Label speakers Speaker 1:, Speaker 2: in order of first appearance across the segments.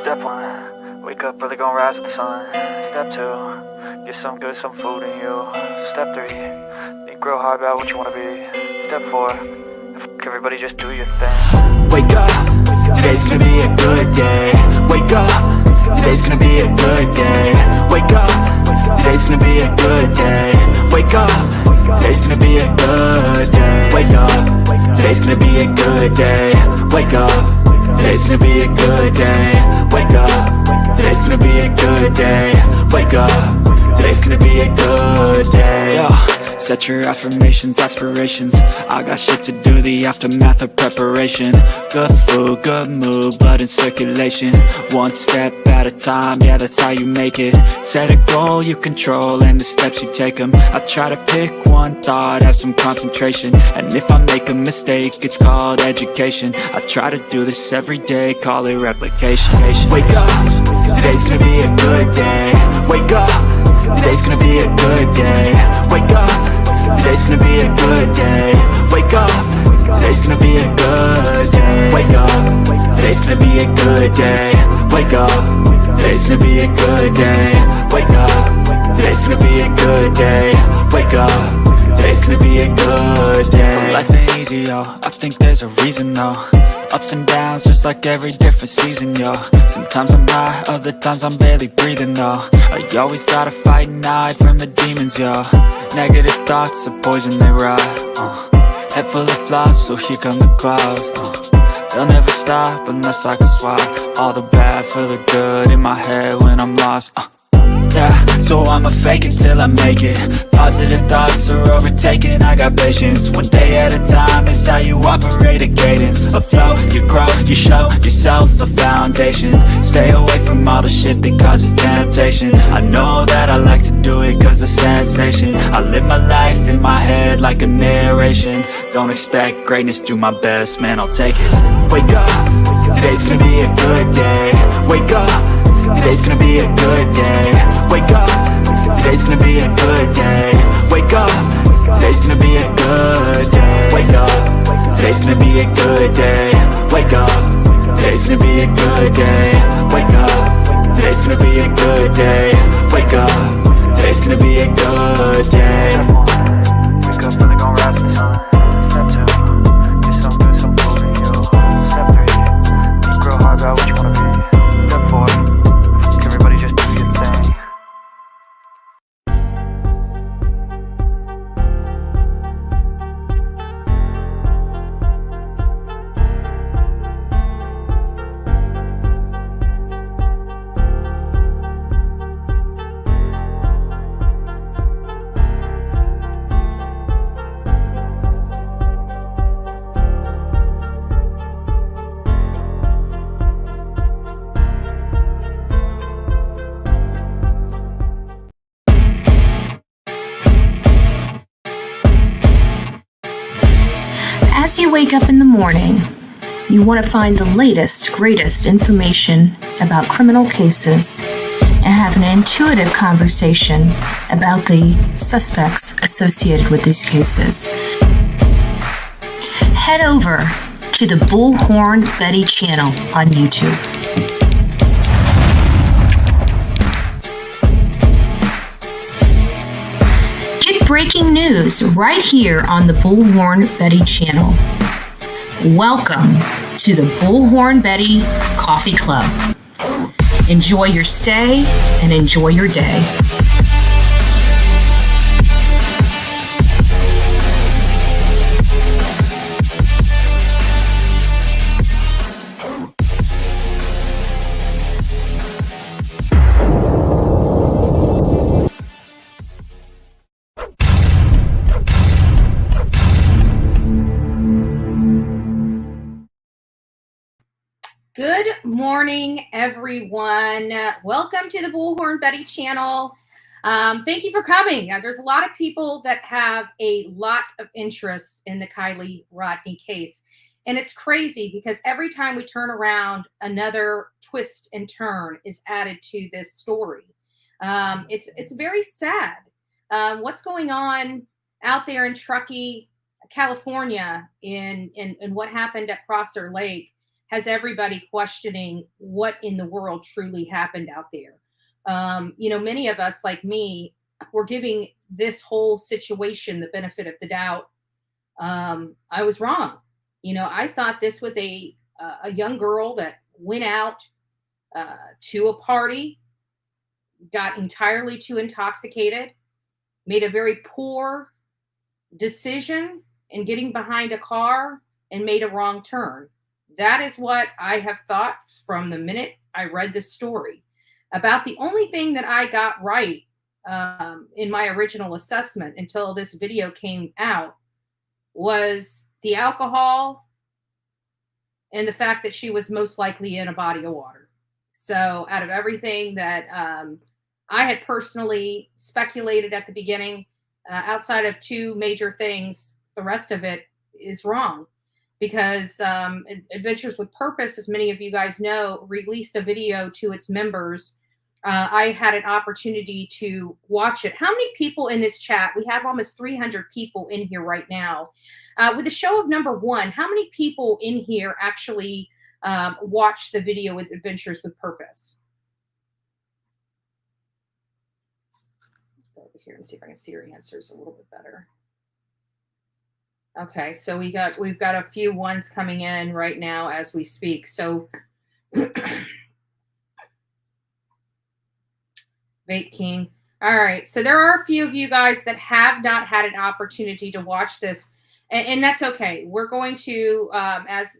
Speaker 1: Step 1, wake up early, gonna rise with the sun. Step 2, get some good, some food in you. Step 3, think real hard about what you wanna be. Step 4, everybody just do your thing.
Speaker 2: Wake up, today's gonna be a good day. Wake up, today's gonna be a good day. Wake up, today's gonna be a good day. Wake up, today's gonna be a good day. Wake up, today's gonna be a good day. Wake up, today's gonna be a good day. Wake up, today's gonna be a good day. Wake up, today's gonna be a good day. Yo, set your affirmations, aspirations. I got shit to do, the aftermath of preparation. Good food, good mood, blood in circulation. One step at a time, yeah, that's how you make it. Set a goal you control and the steps you take them. I try to pick one thought, have some concentration. And if I make a mistake, it's called education. I try to do this every day, call it replication. Wake up, today's gonna be a good day. Wake up, today's gonna be a good day. Wake up, today's gonna be a good day. Wake up, today's gonna be a good day. Wake up, today's gonna be a good day. Wake up, today's gonna be a good day. Wake up, today's gonna be a good day. Wake up, today's gonna be a good day. So life ain't easy, yo, I think there's a reason though. Ups and downs, just like every different season, yo. Sometimes I'm high, other times I'm barely breathing, though. I always gotta fight and hide from the demons, yo. Negative thoughts are poison, they rot. Head full of flies, so here come the clouds. They'll never stop unless I can swap all the bad for the good in my head when I'm lost. Yeah, so I'ma fake it till I make it. Positive thoughts are overtaken, I got patience. One day at a time is how you operate a cadence. A flow, you grow, you show yourself a foundation. Stay away from all the shit that causes temptation. I know that I like to do it cause of sensation. I live my life in my head like a narration. Don't expect greatness, do my best, man, I'll take it. Wake up, today's gonna be a good day. Wake up, today's gonna be a good day. Wake up, today's gonna be a good day. Wake up, today's gonna be a good day. Wake up, today's gonna be a good day. Wake up, today's gonna be a good day. Wake up, today's gonna be a good day. Wake up, today's gonna be a good day.
Speaker 1: Wake up early, gonna rise with the sun. Step 2, get some good, some food in you. Step 3, think real hard about what you wanna be. Step 4, everybody just do your thing.
Speaker 3: As you wake up in the morning, you want to find the latest, greatest information about criminal cases and have an intuitive conversation about the suspects associated with these cases. Head over to the Bullhorn Betty channel on YouTube. Breaking news right here on the Bullhorn Betty channel. Welcome to the Bullhorn Betty Coffee Club. Enjoy your stay and enjoy your day.
Speaker 4: Good morning, everyone. Welcome to the Bullhorn Betty channel. Thank you for coming. There's a lot of people that have a lot of interest in the Kiely Rodni case. And it's crazy because every time we turn around, another twist and turn is added to this story. It's very sad. What's going on out there in Truckee, California, in what happened at Prosser Lake has everybody questioning what in the world truly happened out there. Many of us, like me, were giving this whole situation the benefit of the doubt. I was wrong. I thought this was a young girl that went out to a party, got entirely too intoxicated, made a very poor decision in getting behind a car and made a wrong turn. That is what I have thought from the minute I read the story. About the only thing that I got right in my original assessment until this video came out was the alcohol and the fact that she was most likely in a body of water. So out of everything that I had personally speculated at the beginning, outside of two major things, the rest of it is wrong. Because Adventures with Purpose, as many of you guys know, released a video to its members. I had an opportunity to watch it. How many people in this chat? We have almost 300 people in here right now. With the show of number 1, how many people in here actually watched the video with Adventures with Purpose? Let's go over here and see if I can see your answers a little bit better. Okay, so we've got a few ones coming in right now as we speak. So Vape King. All right, so there are a few of you guys that have not had an opportunity to watch this, and that's okay. We're going to,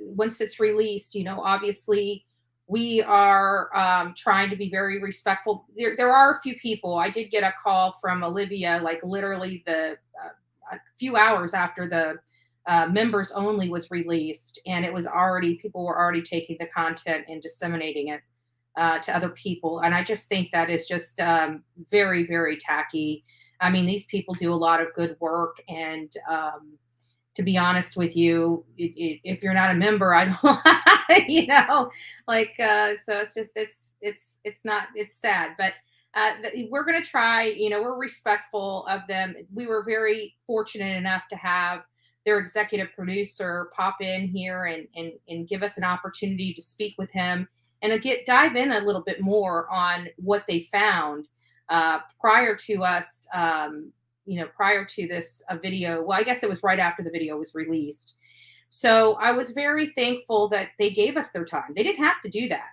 Speaker 4: once it's released, obviously we are trying to be very respectful. There are a few people. I did get a call from Olivia, like literally a few hours after the members only was released, and people were already taking the content and disseminating it to other people. And I just think that is just very, very tacky. I mean, these people do a lot of good work. And to be honest with you, if you're not a member, I don't, so it's just, it's sad, but we're going to try, we're respectful of them. We were very fortunate enough to have their executive producer pop in here and give us an opportunity to speak with him and dive in a little bit more on what they found prior to us, prior to this video. Well, I guess it was right after the video was released. So I was very thankful that they gave us their time. They didn't have to do that.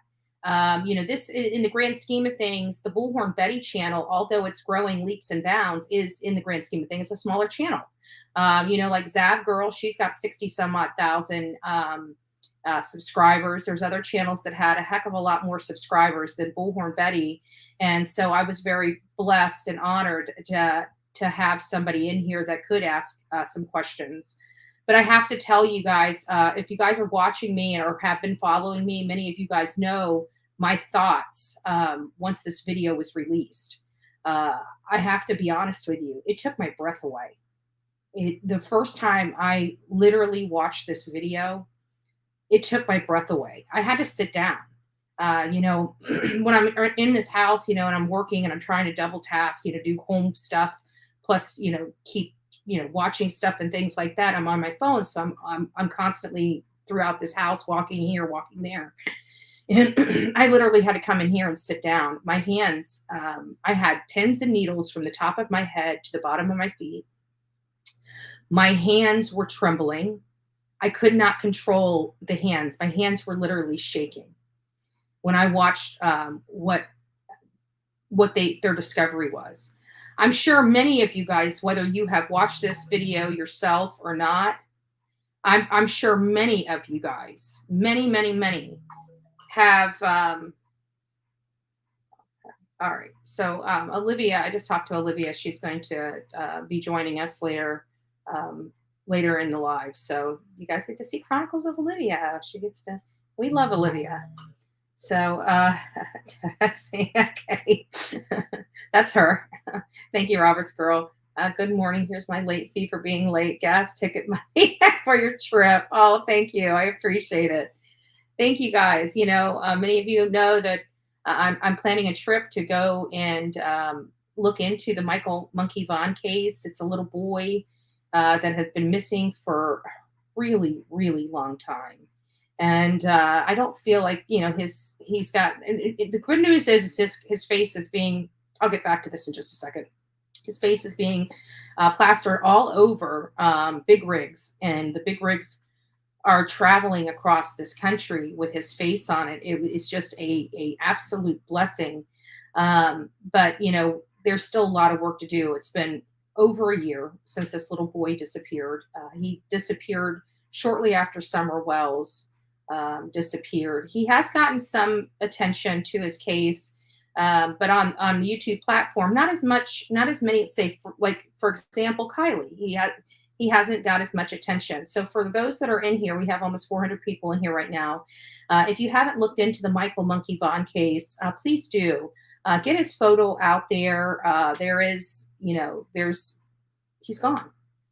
Speaker 4: This, in the grand scheme of things, the Bullhorn Betty channel, although it's growing leaps and bounds, is in the grand scheme of things a smaller channel. Like Zav Girl, she's got 60 some odd thousand subscribers. There's other channels that had a heck of a lot more subscribers than Bullhorn Betty. And so I was very blessed and honored to have somebody in here that could ask some questions. But I have to tell you guys, if you guys are watching me or have been following me, many of you guys know my thoughts once this video was released. I have to be honest with you. It took my breath away. The first time I literally watched this video, it took my breath away. I had to sit down. When I'm in this house, and I'm working and I'm trying to double task, do home stuff, plus, keep, watching stuff and things like that. I'm on my phone. So I'm constantly throughout this house, walking here, walking there. And I literally had to come in here and sit down. My hands, I had pins and needles from the top of my head to the bottom of my feet. My hands were trembling. I could not control the hands. My hands were literally shaking when I watched what their discovery was. I'm sure many of you guys, whether you have watched this video yourself or not, I'm sure many of you guys, many have. All right. So Olivia, I just talked to Olivia. She's going to be joining us later in the live. So you guys get to see Chronicles of Olivia. We love Olivia. So, okay. That's her. Thank you, Robert's girl. Good morning. Here's my late fee for being late. Gas ticket money for your trip. Oh, thank you. I appreciate it. Thank you, guys. Many of you know that I'm planning a trip to go and look into the Michael Monkey Vaughn case. It's a little boy that has been missing for a really, really long time. And I don't feel like, you know, he's got, the good news is his face is being, I'll get back to this in just a second. His face is being plastered all over big rigs, and the big rigs are traveling across this country with his face on it. It's just a absolute blessing. But, you know, there's still a lot of work to do. It's been over a year since this little boy disappeared. He disappeared shortly after Summer Wells disappeared. He has gotten some attention to his case, but on YouTube platform, not as many, say, for example, Kiely. He hasn't got as much attention. So for those that are in here, we have almost 400 people in here right now. If you haven't looked into the Michael Monkey Vaughn case, please do. Get his photo out there. There is, you know, he's gone.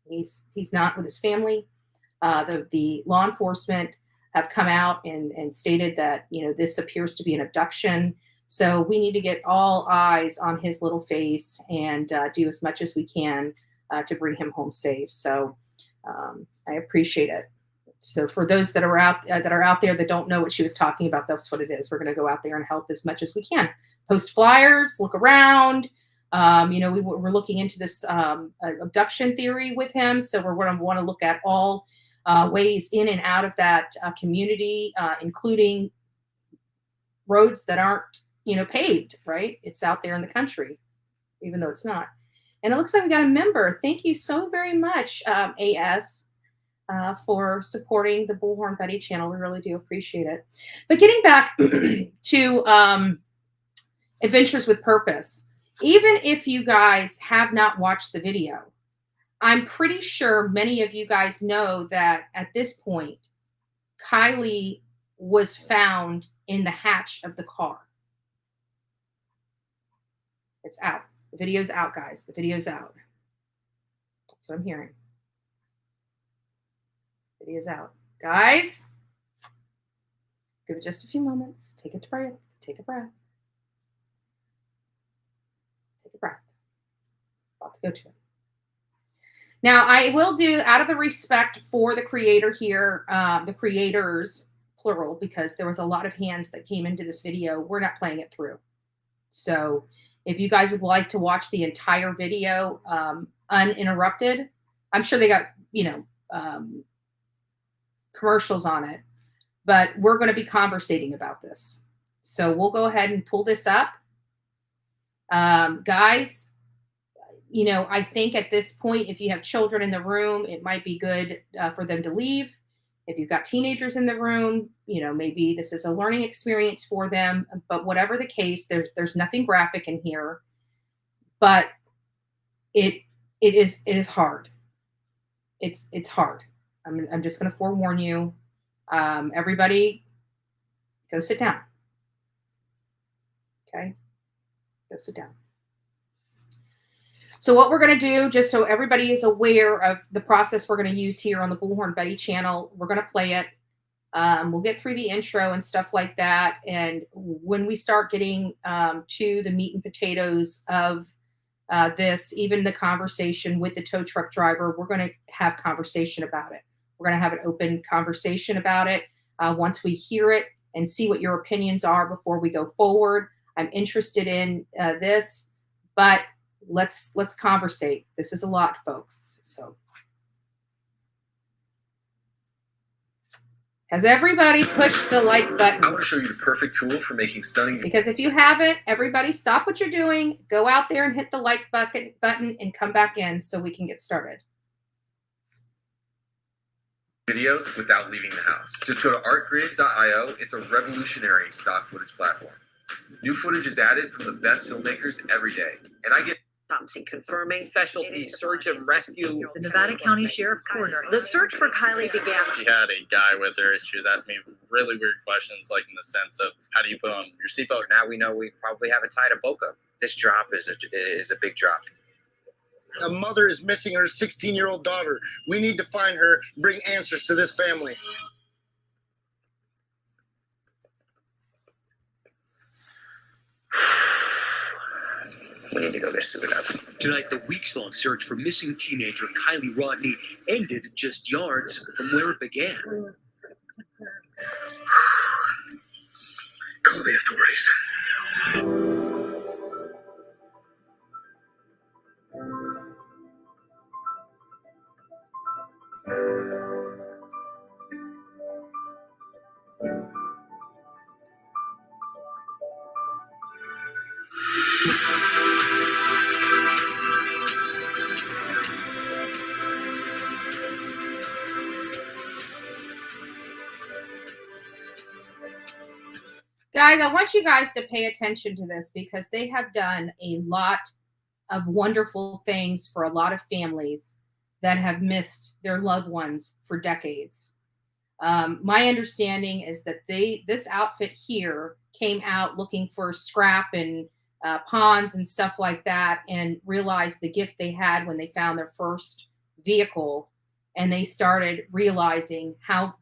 Speaker 4: He's not with his family. The law enforcement have come out and stated that, you know, this appears to be an abduction. So we need to get all eyes on his little face and do as much as we can to bring him home safe. So I appreciate it. So for those that are out there that don't know what she was talking about, that's what it is. We're going to go out there and help as much as we can. Post flyers, look around. You know, we're looking into this abduction theory with him. So we're going to want to look at all ways in and out of that community, including roads that aren't, you know, paved, right? It's out there in the country, even though it's not. And it looks like we got a member. Thank you so very much, AS, for supporting the Bullhorn Betty channel. We really do appreciate it. But getting back to Adventures with Purpose, even if you guys have not watched the video, I'm pretty sure many of you guys know that at this point, Kiely was found in the hatch of the car. It's out. The video's out, guys. The video's out. That's what I'm hearing. The video's out. Guys, give it just a few moments. Take a breath. Take a breath. Take a breath. About to go to it. Now, I will do, out of the respect for the creator here, the creators, plural, because there was a lot of hands that came into this video, we're not playing it through. So if you guys would like to watch the entire video uninterrupted, I'm sure they got, you know, commercials on it, but we're going to be conversating about this. So we'll go ahead and pull this up. Guys, you know, I think at this point, if you have children in the room, it might be good for them to leave. If you've got teenagers in the room, you know, maybe this is a learning experience for them. But whatever the case, there's nothing graphic in here. But it is hard. It's hard. I'm just going to forewarn you. Everybody, go sit down. Okay, go sit down. So what we're going to do, just so everybody is aware of the process we're going to use here on the Bullhorn Betty channel, we're going to play it. We'll get through the intro and stuff like that. And when we start getting to the meat and potatoes of this, even the conversation with the tow truck driver, we're going to have conversation about it. We're going to have an open conversation about it once we hear it and see what your opinions are before we go forward. I'm interested in this, but let's conversate. This is a lot, folks. So has everybody pushed the like button?
Speaker 5: I want to show you the perfect tool for making stunning.
Speaker 4: Because if you haven't, everybody stop what you're doing, go out there and hit the like button and come back in so we can get started.
Speaker 5: Videos without leaving the house. Just go to artgrid.io. It's a revolutionary stock footage platform. New footage is added from the best filmmakers every day. And I get
Speaker 6: Autopsy confirming
Speaker 7: Specialty search and rescue.
Speaker 6: the Nevada County Sheriff Coroner. The search for Kiely began.
Speaker 7: She had a guy with her. She was asking me really weird questions, like in the sense of how do you put on your seatbelt?
Speaker 8: Now we know we probably have a tie to Boca. This drop is a big drop.
Speaker 9: A mother is missing her 16-year-old daughter. We need to find her, bring answers to this family.
Speaker 8: We need to go get suited up.
Speaker 10: Tonight, the weeks-long search for missing teenager Kiely Rodni ended just yards from where it began.
Speaker 9: Call the authorities.
Speaker 4: Guys, I want you guys to pay attention to this because they have done a lot of wonderful things for a lot of families that have missed their loved ones for decades. My understanding is that this outfit here came out looking for scrap and ponds and stuff like that, and realized the gift they had when they found their first vehicle, and they started realizing how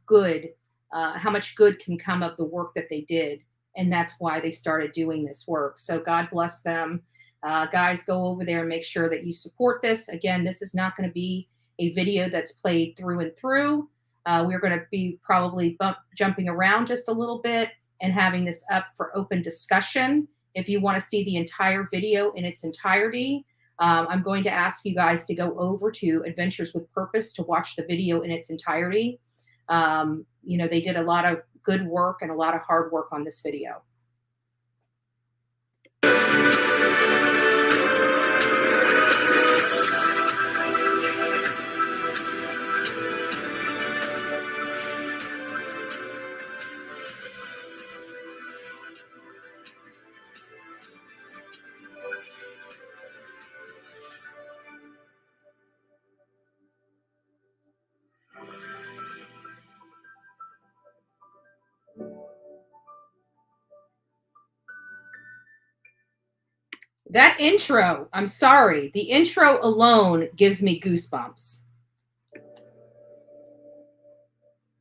Speaker 4: much good can come of the work that they did, and that's why they started doing this work. So God bless them. Guys, go over there and make sure that you support this. Again, this is not going to be a video that's played through and through. We're going to be probably jumping around just a little bit and having this up for open discussion. If you want to see the entire video in its entirety, I'm going to ask you guys to go over to Adventures with Purpose to watch the video in its entirety. They did a lot of good work and a lot of hard work on this video. That intro, I'm sorry, the intro alone gives me goosebumps.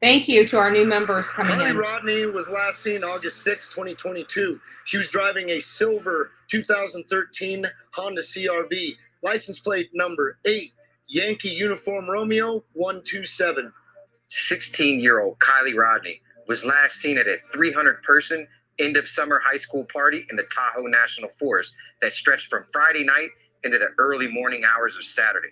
Speaker 4: Thank you to our new members coming
Speaker 9: Kiely
Speaker 4: in.
Speaker 9: Rodni was last seen August 6, 2022. She was driving a silver 2013 Honda CRV, license plate number 8, Yankee Uniform Romeo 127.
Speaker 8: 16-year-old Kiely Rodni was last seen at a 300-person end of summer high school party in the Tahoe National Forest that stretched from Friday night into the early morning hours of Saturday.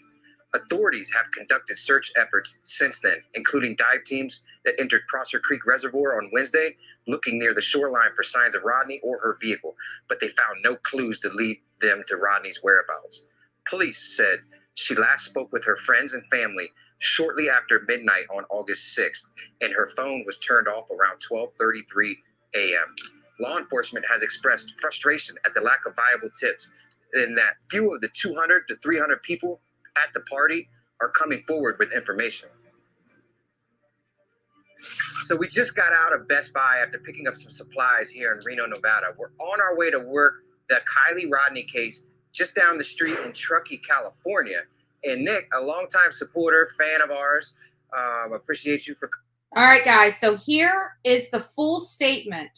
Speaker 8: Authorities have conducted search efforts since then, including dive teams that entered Prosser Lake Reservoir on Wednesday, looking near the shoreline for signs of Rodni or her vehicle, but they found no clues to lead them to Rodni's whereabouts. Police said she last spoke with her friends and family shortly after midnight on August 6th, and her phone was turned off around 12:33 a.m. Law enforcement has expressed frustration at the lack of viable tips, and that few of the 200 to 300 people at the party are coming forward with information. So we just got out of Best Buy after picking up some supplies here in Reno, Nevada. We're on our way to work the Kiely Rodni case just down the street in Truckee, California. And Nick, a longtime supporter, fan of ours, appreciate you for...
Speaker 4: All right, guys. So here is the full statement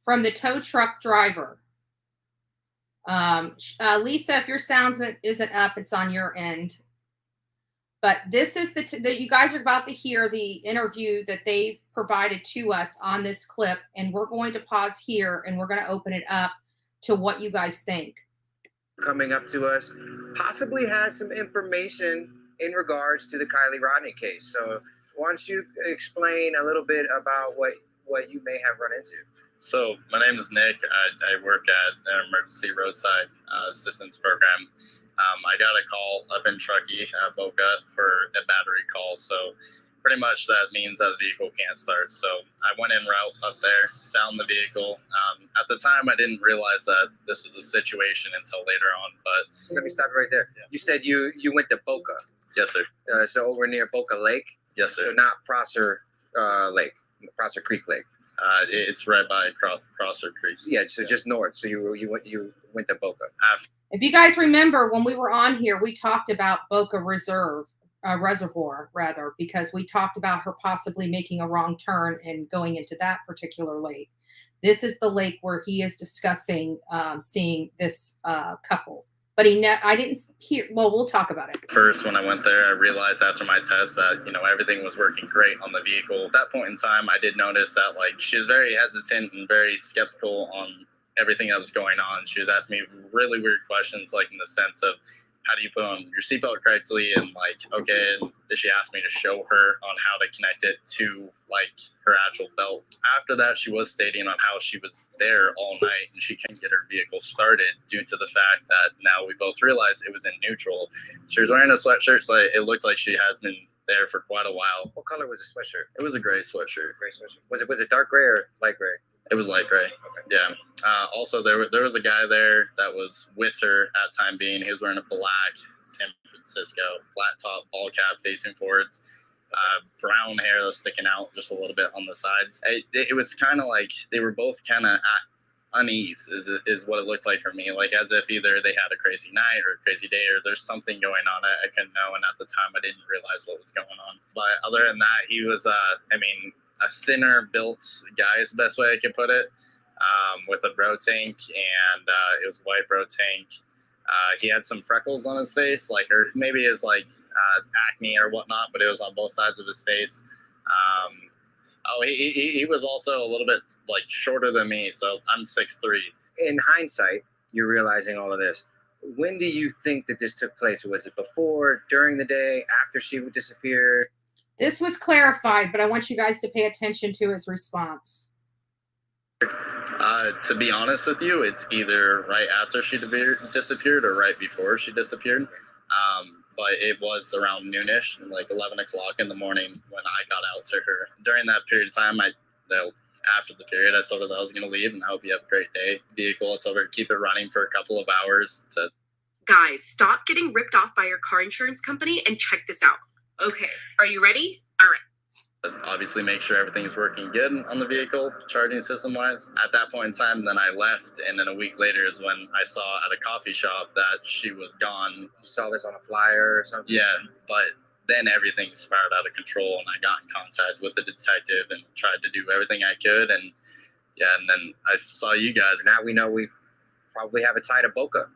Speaker 4: from the tow truck driver. Lisa, if your sound isn't up, it's on your end. But this is that you guys are about to hear the interview that they've provided to us on this clip, and we're going to pause here and we're going to open it up to what you guys think.
Speaker 8: Coming up to us possibly has some information in regards to the Kiely Rodni case. So why don't you explain a little bit about what you may have run into?
Speaker 7: So my name is Nick. I work at an emergency roadside assistance program. I got a call up in Truckee, Boca, for a battery call. So pretty much that means that the vehicle can't start. So I went en route up there, found the vehicle. At the time, I didn't realize that this was a situation until later on. But
Speaker 8: let me stop you right there. Yeah. You said you went to Boca.
Speaker 7: Yes, sir.
Speaker 8: So over near Boca Lake.
Speaker 7: Yes, sir.
Speaker 8: So not Prosser Lake, Prosser Creek Lake.
Speaker 7: It's right by Prosser Creek.
Speaker 8: Yeah, so just north. So you went to Boca.
Speaker 4: If you guys remember, when we were on here, we talked about Boca Reservoir, because we talked about her possibly making a wrong turn and going into that particular lake. This is the lake where he is discussing seeing this couple, but I didn't hear. Well, we'll talk about it.
Speaker 7: First, when I went there, I realized after my test that, everything was working great on the vehicle. At that point in time, I did notice that, she was very hesitant and very skeptical on everything that was going on. She was asking me really weird questions, in the sense of, how do you put on your seatbelt correctly? And okay, and she asked me to show her on how to connect it to her actual belt. After that, she was stating on how she was there all night and she couldn't get her vehicle started due to the fact that now we both realized it was in neutral. She was wearing a sweatshirt, so it looked like she has been there for quite a while.
Speaker 8: What color was the sweatshirt?
Speaker 7: It was a gray sweatshirt.
Speaker 8: Gray sweatshirt. Was it dark gray or light gray?
Speaker 7: It was light gray. Okay. Yeah. Also, there was a guy there that was with her at time being. He was wearing a black San Francisco flat top, all cap, facing forwards, brown hair that's sticking out just a little bit on the sides. It was kind of like they were both kind of at unease, is what it looked like for me. As if either they had a crazy night or a crazy day, or there's something going on I couldn't know. And at the time, I didn't realize what was going on. But other than that, he was, a thinner built guy is the best way I could put it, with a bro tank, and it was a white bro tank. He had some freckles on his face, or maybe his acne or whatnot, but it was on both sides of his face. He was also a little bit shorter than me, so I'm 6'3".
Speaker 8: In hindsight, you're realizing all of this. When do you think that this took place? Was it before, during the day, after she would disappear?
Speaker 4: This was clarified, but I want you guys to pay attention to his response.
Speaker 7: To be honest with you, it's either right after she disappeared or right before she disappeared. But it was around noonish, 11 o'clock in the morning when I got out to her. During that period of time, after the period, I told her that I was going to leave and I hope you have a great day. Vehicle, I told her to keep it running for a couple of hours.
Speaker 11: Guys, stop getting ripped off by your car insurance company and check this out. Okay, are you ready? All right.
Speaker 7: Obviously make sure everything's working good on the vehicle, charging system wise. At that point in time, then I left, and then a week later is when I saw at a coffee shop that she was gone.
Speaker 8: You saw this on a flyer or something?
Speaker 7: Yeah, but then everything spiraled out of control, and I got in contact with the detective and tried to do everything I could, and then I saw you guys.
Speaker 8: Now we know we probably have a tie to Boca,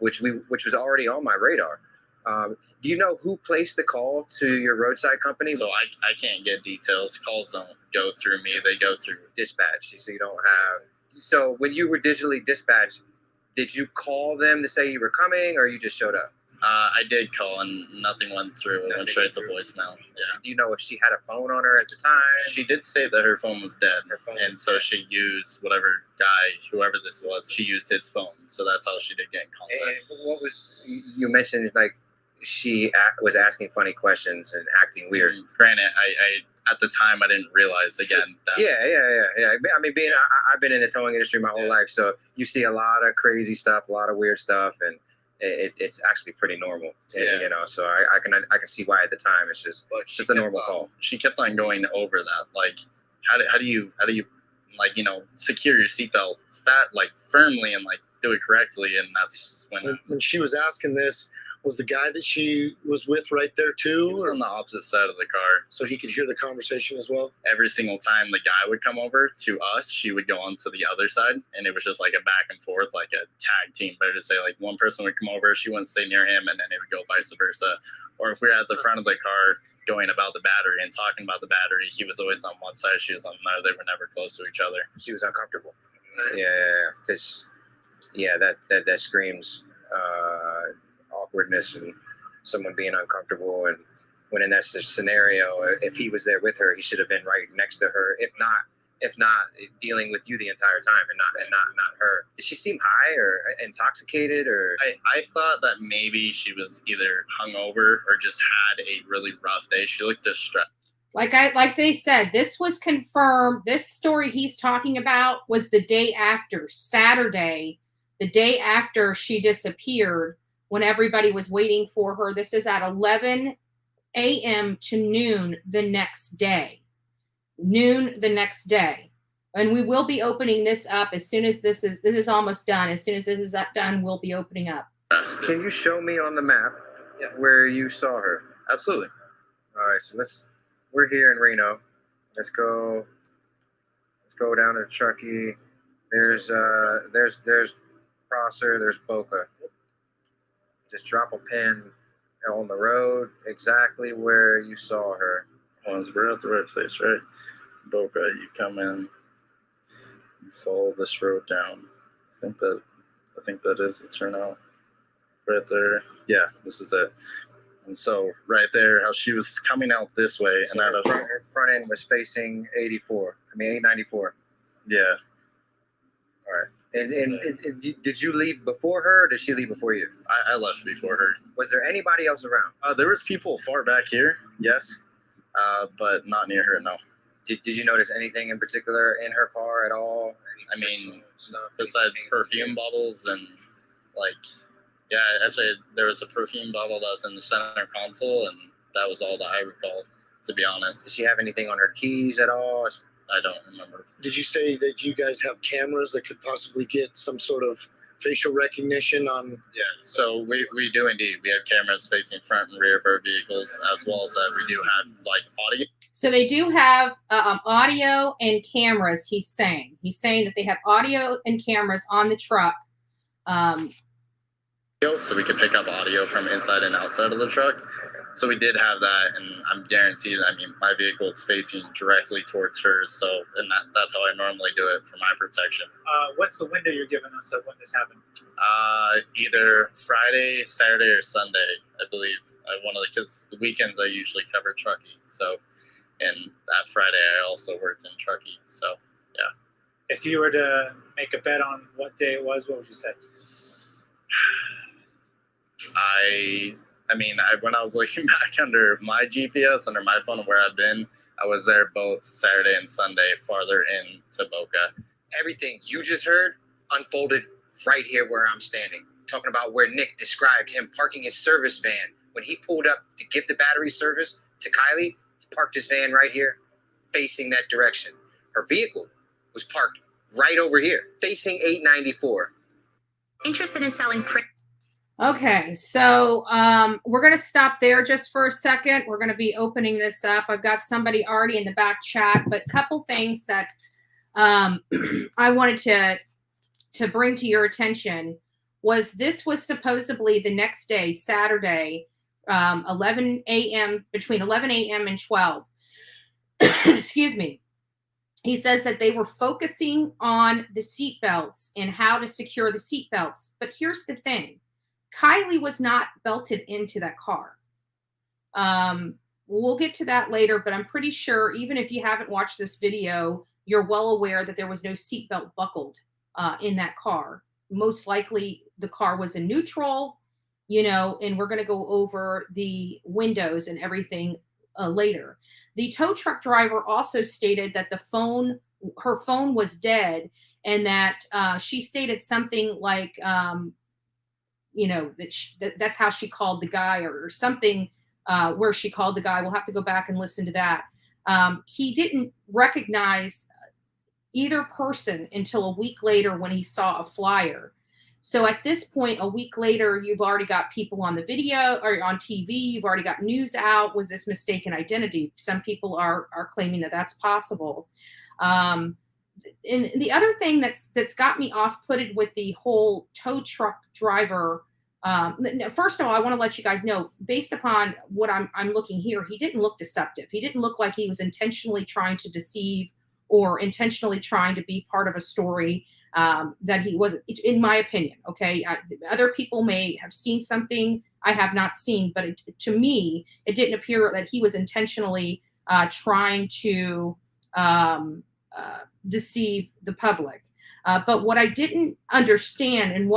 Speaker 8: which was already on my radar. Do you know who placed the call to your roadside company?
Speaker 7: So I can't get details. Calls don't go through me. They go through
Speaker 8: dispatch. So you don't have. So when you were digitally dispatched, did you call them to say you were coming, or you just showed up?
Speaker 7: I did call, and nothing went through. It went straight to voicemail. Yeah.
Speaker 8: Do you know if she had a phone on her at the time?
Speaker 7: She did state that her phone was dead, so she used whatever guy, whoever this was, she used his phone. So that's how she did get in contact.
Speaker 8: And what was you mentioned? She was asking funny questions and acting weird.
Speaker 7: Granted, I at the time I didn't realize again that.
Speaker 8: Yeah. I mean, I've been in the towing industry my whole life, so you see a lot of crazy stuff, a lot of weird stuff, and it's actually pretty normal.
Speaker 7: Yeah.
Speaker 8: So I can see why at the time it's just a normal call.
Speaker 7: She kept on going over that, how do you secure your seatbelt firmly and do it correctly, and that's
Speaker 9: when she was asking this. Was the guy that she was with right there too?
Speaker 7: He was on the opposite side of the car.
Speaker 9: So he could hear the conversation as well?
Speaker 7: Every single time the guy would come over to us, she would go on to the other side. And it was just a back and forth, a tag team. Better to say, one person would come over, she wouldn't stay near him, and then it would go vice versa. Or if we were at the front of the car going about the battery and talking about the battery, he was always on one side, she was on another. They were never close to each other.
Speaker 8: She was uncomfortable. Yeah, because, that screams awkwardness and someone being uncomfortable, and when in that scenario, if he was there with her, he should have been right next to her, if not dealing with you the entire time, and not her. Did she seem high or intoxicated, or?
Speaker 7: I thought that maybe she was either hungover or just had a really rough day. She looked distressed.
Speaker 4: Like they said, this was confirmed. This story he's talking about was the day after, Saturday, the day after she disappeared, when everybody was waiting for her. This is at 11 a.m. to noon the next day. Noon the next day. And we will be opening this up as soon as this is almost done. As soon as this is done, we'll be opening up.
Speaker 8: Can you show me on the map where you saw her?
Speaker 7: Absolutely.
Speaker 8: All right, so we're here in Reno. Let's go down to Truckee. There's Prosser, there's Boca. Just drop a pin on the road exactly where you saw her.
Speaker 7: Well, we're at the right place, right? Boca, you come in, you follow this road down. I think that is the turnout right there. Yeah, this is it. And so right there, how she was coming out this way,
Speaker 8: So
Speaker 7: and out of
Speaker 8: her front end was facing 894.
Speaker 7: yeah.
Speaker 8: All right. And did you leave before her, or did she leave before you?
Speaker 7: I left before her.
Speaker 8: Was there anybody else around?
Speaker 7: There was people far back here, yes, but not near her. No.
Speaker 8: Did you notice anything in particular in her car at all?
Speaker 7: I mean, besides perfume bottles and like, yeah, actually there was a perfume bottle that was in the center console, and that was all that I recall, to be honest.
Speaker 8: Did she have anything on her keys at all?
Speaker 7: I don't remember.
Speaker 9: Did you say that you guys have cameras that could possibly get some sort of facial recognition on?
Speaker 7: Yeah, so we do indeed. We have cameras facing front and rear of our vehicles, as well as that we do have like audio.
Speaker 4: So they do have audio and cameras. He's saying that they have audio and cameras on the truck.
Speaker 7: So we could pick up audio from inside and outside of the truck. So we did have that, and I'm guaranteed. I mean, my vehicle is facing directly towards hers, so that's how I normally do it for my protection.
Speaker 12: What's the window you're giving us of when this happened?
Speaker 7: Either Friday, Saturday, or Sunday, I believe. Because the weekends I usually cover Truckee. So, and that Friday I also worked in Truckee. So, yeah.
Speaker 12: If you were to make a bet on what day it was, what would you say?
Speaker 7: I mean, when I was looking back under my GPS, under my phone of where I've been, I was there both Saturday and Sunday, farther in to Boca.
Speaker 8: Everything you just heard unfolded right here where I'm standing. Talking about where Nick described him parking his service van. When he pulled up to give the battery service to Kiely, he parked his van right here, facing that direction. Her vehicle was parked right over here, facing 894.
Speaker 11: Interested in selling print.
Speaker 4: Okay, so we're going to stop there just for a second. We're going to be opening this up. I've got somebody already in the back chat, but a couple things that I wanted to bring to your attention was this was supposedly the next day, Saturday, 11 a.m., between 11 a.m. and 12. Excuse me. He says that they were focusing on the seat belts and how to secure the seat belts. But here's the thing. Kiely was not belted into that car. We'll get to that later, but I'm pretty sure even if you haven't watched this video, you're well aware that there was no seatbelt buckled in that car. Most likely the car was in neutral, and we're going to go over the windows and everything later. The tow truck driver also stated that her phone was dead, and that she stated something like, that's how she called the guy or something where she called the guy. We'll have to go back and listen to that. He didn't recognize either person until a week later when he saw a flyer. So at this point, a week later, you've already got people on the video or on TV. You've already got news out. Was this mistaken identity? Some people are claiming that that's possible. And the other thing that's got me off-putted with the whole tow truck driver, first of all, I want to let you guys know, based upon what I'm looking here, he didn't look deceptive. He didn't look like he was intentionally trying to deceive or intentionally trying to be part of a story that he wasn't, in my opinion. Okay, other people may have seen something I have not seen, but to me, it didn't appear that he was intentionally trying to deceive the public. But what I didn't understand and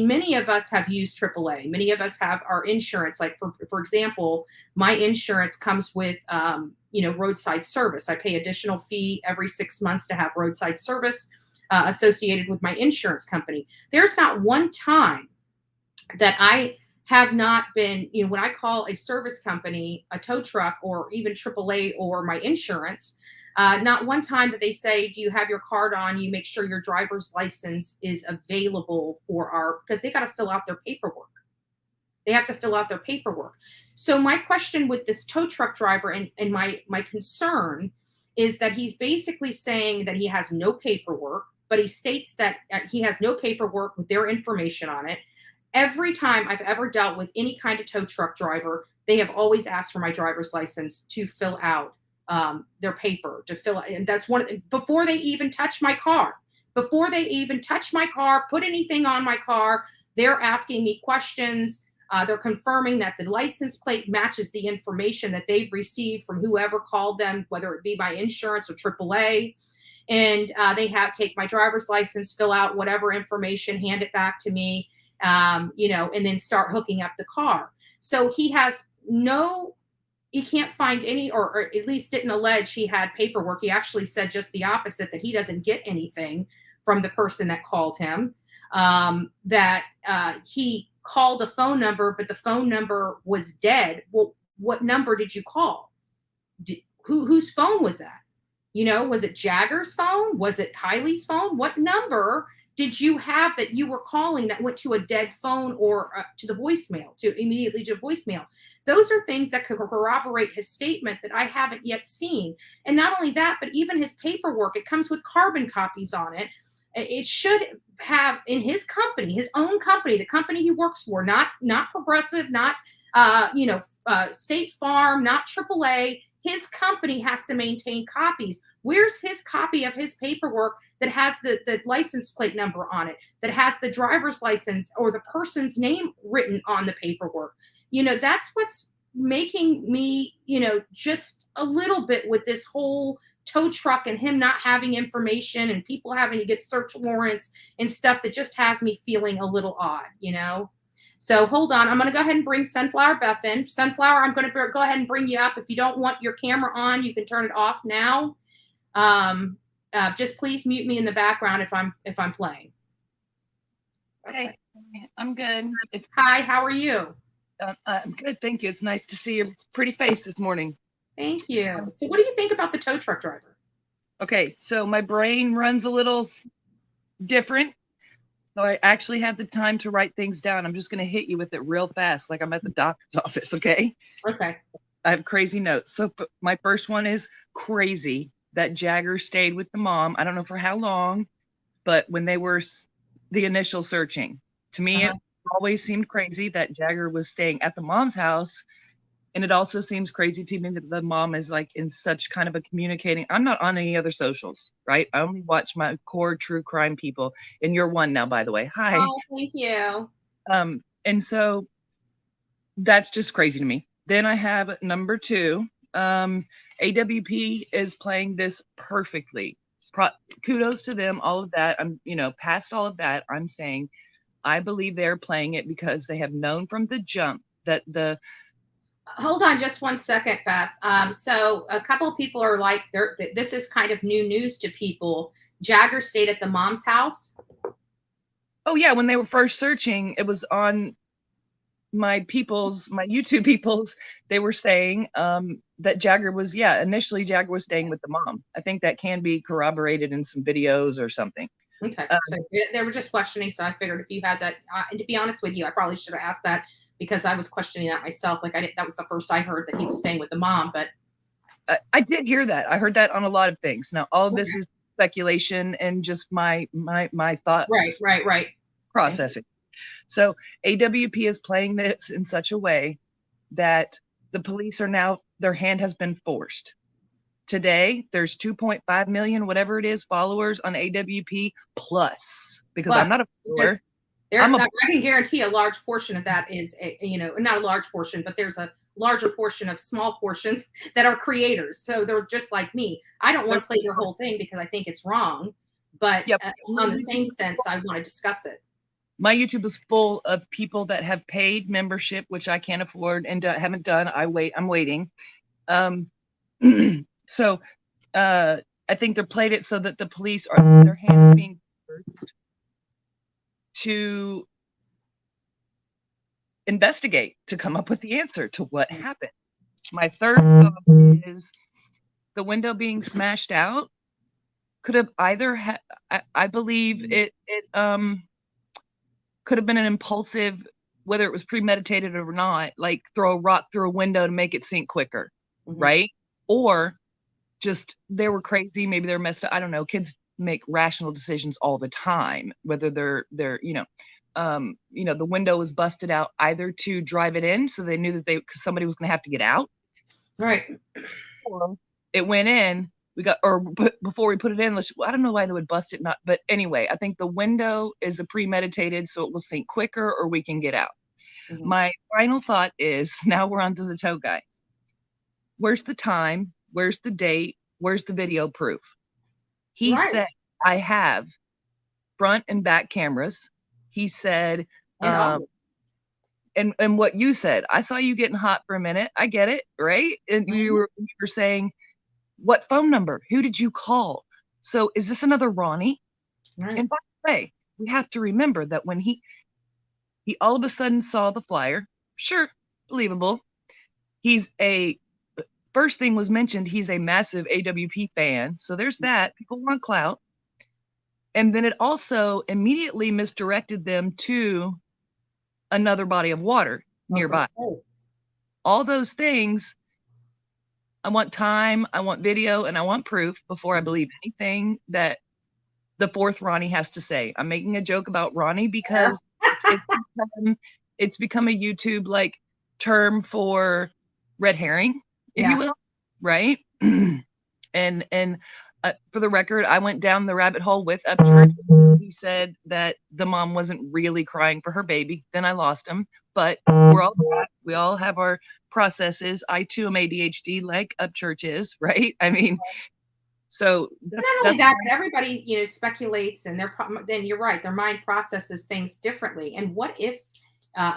Speaker 4: many of us have used AAA. Many of us have our insurance. Like for example, my insurance comes with, roadside service. I pay additional fee every 6 months to have roadside service associated with my insurance company. There's not one time that I have not been, when I call a service company, a tow truck, or even AAA or my insurance, not one time that they say, do you have your card on you? Make sure your driver's license is available because they got to fill out their paperwork. They have to fill out their paperwork. So my question with this tow truck driver and my concern is that he's basically saying that he has no paperwork, but he states that he has no paperwork with their information on it. every time I've ever dealt with any kind of tow truck driver, they have always asked for my driver's license to fill out their paper, to fill out. And that's before they even touch my car, put anything on my car, they're asking me questions. They're confirming that the license plate matches the information that they've received from whoever called them, whether it be my insurance or AAA. And they take my driver's license, fill out whatever information, hand it back to me, and then start hooking up the car. So he can't find any, or at least didn't allege he had paperwork. He actually said just the opposite, that he doesn't get anything from the person that called him, that he called a phone number, but the phone number was dead. Well, what number did you call? Whose phone was that? Was it Jagger's phone? Was it Kiely's phone? What number did you have that you were calling that went to a dead phone or to the voicemail, immediately to voicemail? Those are things that could corroborate his statement that I haven't yet seen. And not only that, but even his paperwork, it comes with carbon copies on it. It should have in his company, his own company, the company he works for, not Progressive, not State Farm, not AAA. His company has to maintain copies. Where's his copy of his paperwork that has the license plate number on it, that has the driver's license or the person's name written on the paperwork? That's what's making me, just a little bit with this whole tow truck and him not having information and people having to get search warrants and stuff, that just has me feeling a little odd, So hold on. I'm going to go ahead and bring Sunflower Beth in. Sunflower, I'm going to go ahead and bring you up. If you don't want your camera on, you can turn it off now. Just please mute me in the background if I'm playing.
Speaker 13: Okay. I'm good.
Speaker 4: Hi, how are you?
Speaker 13: I'm good, thank you. It's nice to see your pretty face this morning.
Speaker 4: Thank you. So what do you think about the tow truck driver?
Speaker 13: Okay, so my brain runs a little different. So I actually had the time to write things down. I'm just going to hit you with it real fast, like I'm at the doctor's office, okay?
Speaker 4: Okay.
Speaker 13: I have crazy notes. So my first one is crazy that Jagger stayed with the mom. I don't know for how long, but when they were the initial searching, to me, it always seemed crazy that Jagger was staying at the mom's house. And it also seems crazy to me that the mom is like in such kind of a communicating. I'm not on any other socials, right? I only watch my core true crime people. And you're one now, by the way. Hi.
Speaker 4: Oh, thank you.
Speaker 13: And so that's just crazy to me. Then I have number 2. AWP is playing this perfectly. Kudos to them, all of that. I'm, past all of that, I'm saying I believe they're playing it because they have known from the jump that
Speaker 4: Hold on just one second, Beth. So a couple of people are like, this is kind of new news to people. Jagger stayed at the mom's house.
Speaker 13: Oh yeah, when they were first searching, it was on my YouTube people's, they were saying that Jagger was, initially Jagger was staying with the mom. I think that can be corroborated in some videos or something.
Speaker 4: Okay, so they were just questioning, so I figured if you had that, and to be honest with you, I probably should have asked that because I was questioning that myself. Like that was the first I heard that he was staying with the mom, but.
Speaker 13: I did hear that. I heard that on a lot of things. Now, all of this is speculation and just my thoughts.
Speaker 4: Right.
Speaker 13: Processing. So AWP is playing this in such a way that the police are now, their hand has been forced. Today, there's 2.5 million, whatever it is, followers on AWP plus, because I'm not a follower.
Speaker 4: I can guarantee a large portion of that is, not a large portion, but there's a larger portion of small portions that are creators. So they're just like me. I don't want to play your whole thing because I think it's wrong, but on the same sense, I want to discuss it.
Speaker 13: My YouTube is full of people that have paid membership, which I can't afford and haven't done. I'm waiting. So I think they played it so that the police their hand is being forced to investigate, to come up with the answer to what happened. My third thought is the window being smashed out could have either I believe it could have been an impulsive, whether it was premeditated or not, like throw a rock through a window to make it sink quicker, right? Or just they were crazy, maybe they're messed up. I don't know. Kids make rational decisions all the time, whether they're the window was busted out either to drive it in, so they knew that because somebody was going to have to get out.
Speaker 4: Right.
Speaker 13: Or it went in. Before we put it in, I don't know why they would bust it. But anyway, I think the window is a premeditated, so it will sink quicker, or we can get out.
Speaker 4: Mhm.
Speaker 13: My final thought is, now we're on to the tow guy. Where's the time? Where's the date? Where's the video proof? He said, I have front and back cameras. He said, and what you said, I saw you getting hot for a minute. I get it, right? And you were saying, what phone number? Who did you call? So is this another Ronnie?
Speaker 4: Right.
Speaker 13: And by the way, we have to remember that when he all of a sudden saw the flyer, sure, believable. First thing was mentioned, he's a massive AWP fan. So there's that. People want clout. And then it also immediately misdirected them to another body of water nearby.
Speaker 4: Okay.
Speaker 13: All those things, I want time, I want video, and I want proof before I believe anything that the fourth Ronnie has to say. I'm making a joke about Ronnie because it's become a YouTube like term for red herring, if you will, right? and for the record, I went down the rabbit hole with Upchurch. He said that the mom wasn't really crying for her baby. Then I lost him. But we all have our processes. I too am ADHD, like Upchurch is, right? I mean, so
Speaker 4: not only that, but everybody speculates, and then you're right. Their mind processes things differently. And what if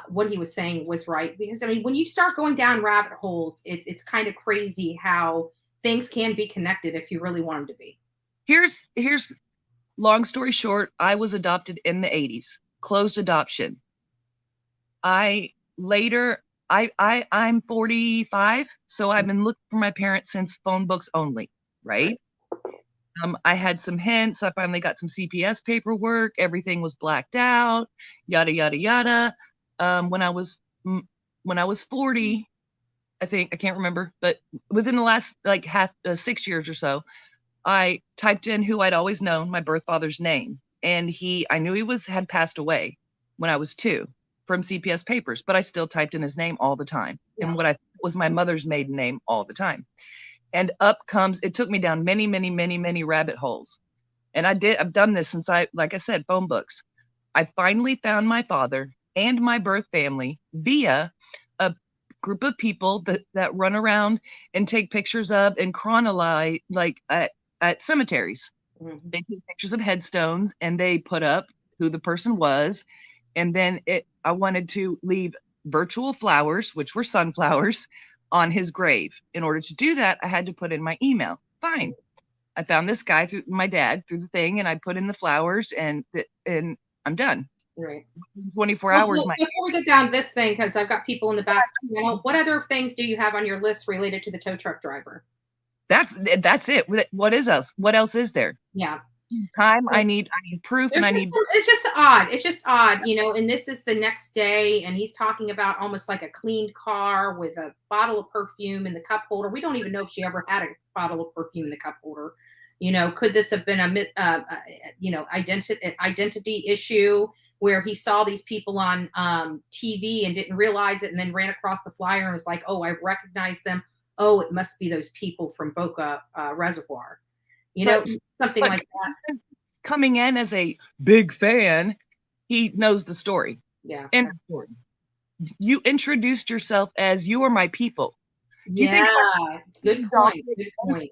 Speaker 4: what he was saying was right? Because I mean, when you start going down rabbit holes, it's kind of crazy how things can be connected if you really want them to be. Here's
Speaker 13: long story short, I was adopted in the 80s, closed adoption. I'm 45, so I've been looking for my parents since phone books only, right? I had some hints. I finally got some CPS paperwork. Everything was blacked out, yada, yada, yada. When I was 40, I think, I can't remember, but within the last 6 years or so, I typed in who I'd always known, my birth father's name. And I knew he had passed away when I was 2 from CPS papers, but I still typed in his name all the time. Yeah. And what I thought was my mother's maiden name all the time. And it took me down many, many, many, many rabbit holes. And I've done this since like I said, phone books. I finally found my father and my birth family via a group of people that run around and take pictures of and chronologize at cemeteries. Mm-hmm. They take pictures of headstones and they put up who the person was. And then I wanted to leave virtual flowers, which were sunflowers, on his grave. In order to do that, I had to put in my email. Fine. I found this guy through my dad through the thing, and I put in the flowers, and I'm done. Right. 24 hours.
Speaker 4: Before we get down this thing, because I've got people in the back, what other things do you have on your list related to the tow truck driver?
Speaker 13: That's it. What else is there?
Speaker 4: Yeah.
Speaker 13: Time. I need proof.
Speaker 4: It's just odd. It's just odd, and this is the next day, and he's talking about almost like a cleaned car with a bottle of perfume in the cup holder. We don't even know if she ever had a bottle of perfume in the cup holder. Could this have been identity issue where he saw these people on TV and didn't realize it, and then ran across the flyer and was like, oh, I recognize them. Oh, it must be those people from Boca Reservoir. Something like that.
Speaker 13: Coming in as a big fan, he knows the story.
Speaker 4: Yeah.
Speaker 13: And the story. You introduced yourself as you are my people.
Speaker 4: Good point. Good point.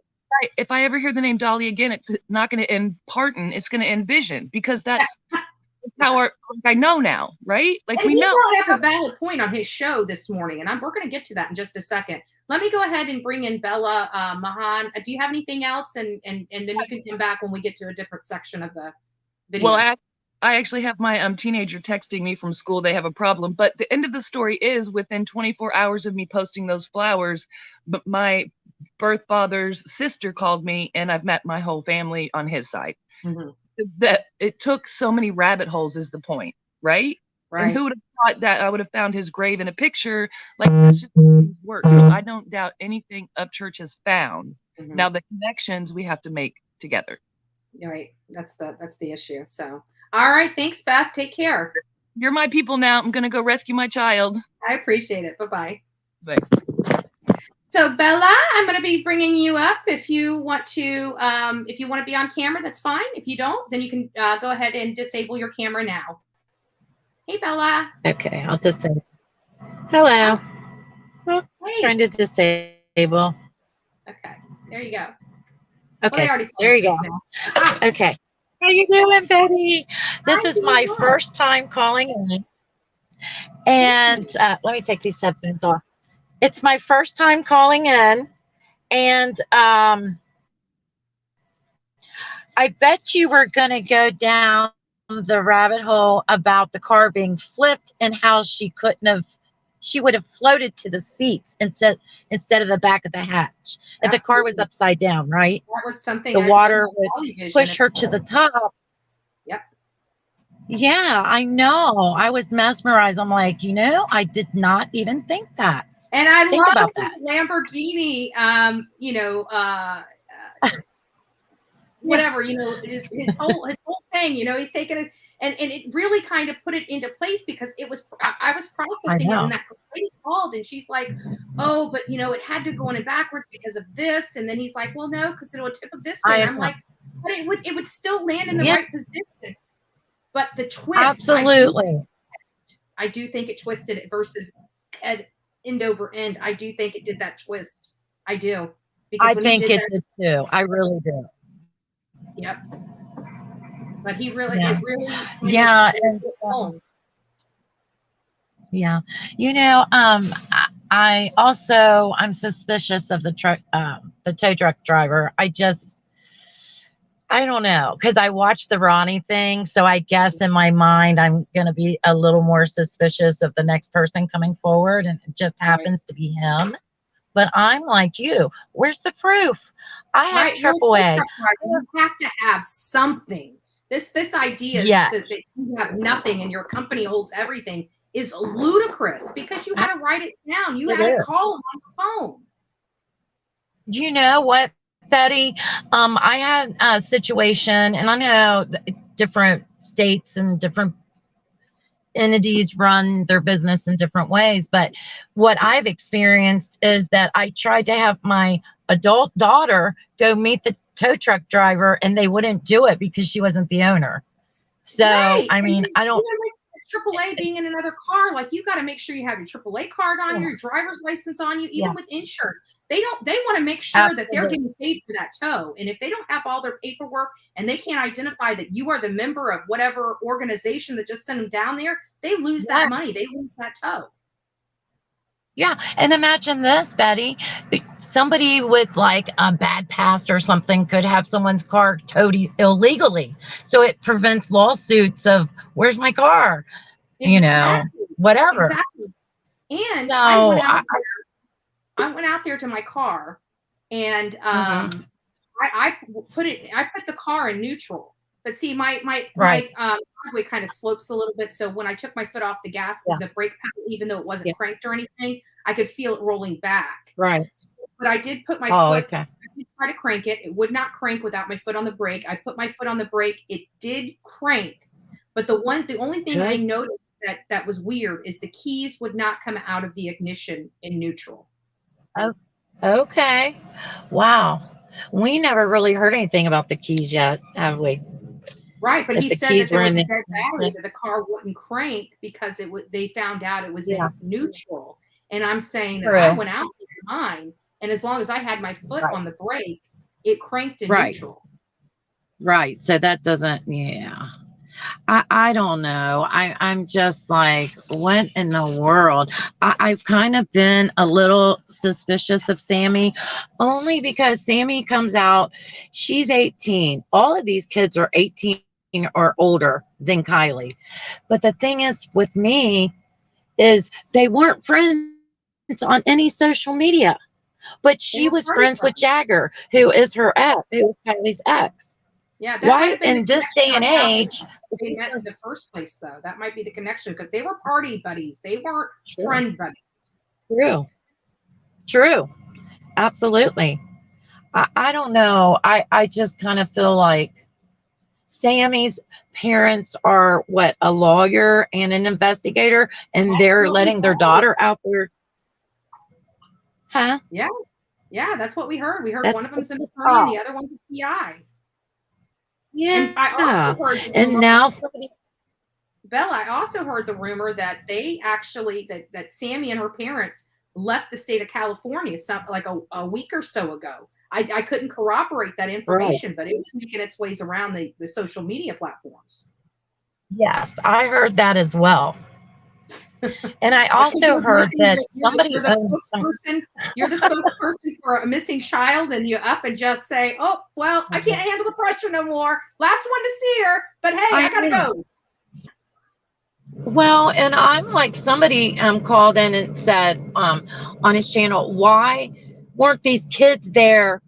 Speaker 13: If I ever hear the name Dolly again, it's not going to end Parton. It's going to end Vision, because that's how I know now, right? Like, we know.
Speaker 4: He brought up a valid point on his show this morning, and we're going to get to that in just a second. Let me go ahead and bring in Bella Mahan. Do you have anything else? And then you can come back when we get to a different section of the video.
Speaker 13: Well, I actually have my teenager texting me from school. They have a problem. But the end of the story is, within 24 hours of me posting those flowers, but my birth father's sister called me, and I've met my whole family on his side. Mm-hmm. That it took so many rabbit holes is the point, right? Right. And who would have thought that I would have found his grave in a picture? Like, that's just how things work. So I don't doubt anything Upchurch has found. Mm-hmm. Now the connections we have to make together.
Speaker 4: Right. That's the issue. So, all right. Thanks, Beth. Take care.
Speaker 13: You're my people now. I'm going to go rescue my child.
Speaker 4: I appreciate it. Bye-bye.
Speaker 13: Bye.
Speaker 4: So Bella, I'm going to be bringing you up. If you want to be on camera, that's fine. If you don't, then you can go ahead and disable your camera now. Hey, Bella.
Speaker 14: Okay, I'll disable. Hello. Oh,
Speaker 4: Hey.
Speaker 14: trying to disable.
Speaker 4: Okay, there you go.
Speaker 14: Okay,
Speaker 4: Well, they already saw
Speaker 14: there you go.
Speaker 4: now.
Speaker 14: Okay. How you doing, Betty? This is my first time calling in. And let me take these headphones off. It's my first time calling in. And I bet you were going to go down the rabbit hole about the car being flipped and how she would have floated to the seats instead of the back of the hatch. If the car was upside down, right?
Speaker 4: That was something
Speaker 14: the water would push her to the top.
Speaker 4: Yep.
Speaker 14: Yeah, I know. I was mesmerized. I'm like, I did not even think that.
Speaker 4: And I
Speaker 14: Think
Speaker 4: love
Speaker 14: about
Speaker 4: this
Speaker 14: that.
Speaker 4: Lamborghini, whatever, his whole thing, he's taken it, and it really kind of put it into place because I was processing it, and that lady called, and she's like, oh, but it had to go in backwards because of this, and then he's like, well, no, because it would tip it this way, and I'm like, but it would still land in the right position, but the twist,
Speaker 14: absolutely,
Speaker 4: I do think it twisted it versus end over end. I do think it did that twist. I do. Because
Speaker 14: I think it did too. I really do.
Speaker 4: Yep. But he really,
Speaker 14: Yeah.
Speaker 4: it really.
Speaker 14: Yeah. Yeah. I'm suspicious of the tow truck driver. I don't know, because I watched the Ronnie thing. So I guess in my mind, I'm going to be a little more suspicious of the next person coming forward. And it just happens to be him. But I'm like you. Where's the proof? I have AAA.
Speaker 4: You have to have something. This idea that you have nothing and your company holds everything is ludicrous because you had to write it down. You had to call him on the phone.
Speaker 14: You know what, Betty? I had a situation, and I know different states and different entities run their business in different ways, but what I've experienced is that I tried to have my adult daughter go meet the tow truck driver, and they wouldn't do it because she wasn't the owner. So,
Speaker 4: right.
Speaker 14: I mean, I don't.
Speaker 4: AAA being in another car, like you got to make sure you have your AAA card on you, your driver's license on you, even with insurance. They want to make sure that they're getting paid for that tow. And if they don't have all their paperwork and they can't identify that you are the member of whatever organization that just sent them down there, they lose that money. They lose that tow.
Speaker 14: Yeah. And imagine this, Betty. Somebody with like a bad past or something could have someone's car towed illegally. So it prevents lawsuits of, where's my car? Whatever.
Speaker 4: Exactly. And
Speaker 14: so
Speaker 4: I went out there to my car, and I put the car in neutral. But see, my driveway kind of slopes a little bit, so when I took my foot off the gas, the brake pedal, even though it wasn't cranked or anything, I could feel it rolling back.
Speaker 14: Right.
Speaker 4: But I did put my foot.
Speaker 14: Okay.
Speaker 4: I did try to crank it. It would not crank without my foot on the brake. I put my foot on the brake. It did crank, but the only thing I noticed that was weird is the keys would not come out of the ignition in neutral.
Speaker 14: Oh, okay. Wow. We never really heard anything about the keys yet, have we?
Speaker 4: Right, but he said that there was a dead battery, that the car wouldn't crank because they found out it was in neutral. And I'm saying that I went out there in mine, and as long as I had my foot on the brake, it cranked in neutral.
Speaker 14: Right. So that doesn't, I don't know. I'm just like, what in the world? I've kind of been a little suspicious of Sammy, only because Sammy comes out, she's 18. All of these kids are 18 or older than Kiely. But the thing is with me is they weren't friends on any social media, but she was friends with Jagger, who is her ex, who is Kiely's ex.
Speaker 4: Yeah,
Speaker 14: why in this day and age
Speaker 4: they met in the first place, though? That might be the connection, because they were party buddies. They weren't friend buddies.
Speaker 14: True. Absolutely. I don't know. I just kind of feel like Sammy's parents are what, a lawyer and an investigator, and they're letting their daughter out there. Huh?
Speaker 4: Yeah. Yeah, that's what we heard. We heard
Speaker 14: That's
Speaker 4: one of them's an
Speaker 14: what
Speaker 4: attorney and
Speaker 14: we
Speaker 4: the other one's a PI.
Speaker 14: Yeah.
Speaker 4: And I also heard the
Speaker 14: And
Speaker 4: rumor,
Speaker 14: now somebody.
Speaker 4: Bella, I also heard the rumor that they actually, that Sammy and her parents left the state of California like a week or so ago. I couldn't corroborate that information, but it was making its ways around the social media platforms.
Speaker 14: Yes, I heard that as well. And I also heard that somebody
Speaker 4: you're the spokesperson for a missing child, and you up and just say, oh, well, I can't handle the pressure no more. Last one to see her, but hey, I gotta go.
Speaker 14: Well, and I'm like, somebody called in and said on his channel, why weren't these kids there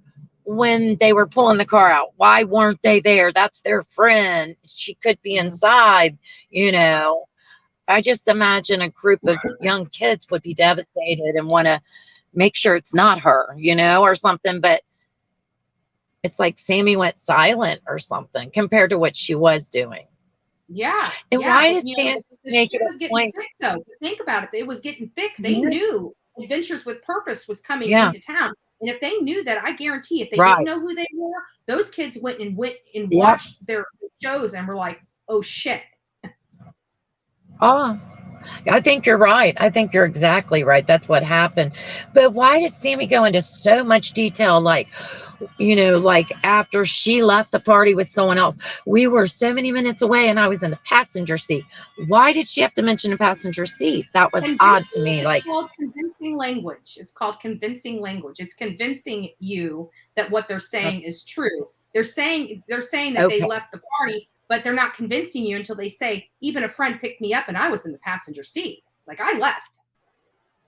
Speaker 14: when they were pulling the car out? Why weren't they there? That's their friend. She could be inside, you know. I just imagine a group of young kids would be devastated and want to make sure it's not her, you know, or something. But it's like Sammy went silent or something compared to what she was doing.
Speaker 4: Yeah.
Speaker 14: And why did Sammy make it a point?
Speaker 4: Thick, though. Think about it. It was getting thick. They knew Adventures with Purpose was coming into town. And if they knew that, I guarantee if they didn't know who they were, those kids went and watched their shows and were like, oh, shit.
Speaker 14: Oh, I think you're right. I think you're exactly right. That's what happened. But why did Sammy go into so much detail? Like, you know, like after she left the party with someone else, we were so many minutes away and I was in the passenger seat. Why did she have to mention a passenger seat? That was odd to me.
Speaker 4: It's called convincing language. It's called convincing language. It's convincing you that what they're saying is true. They're saying that they left the party, but they're not convincing you until they say, even a friend picked me up and I was in the passenger seat. Like, I left.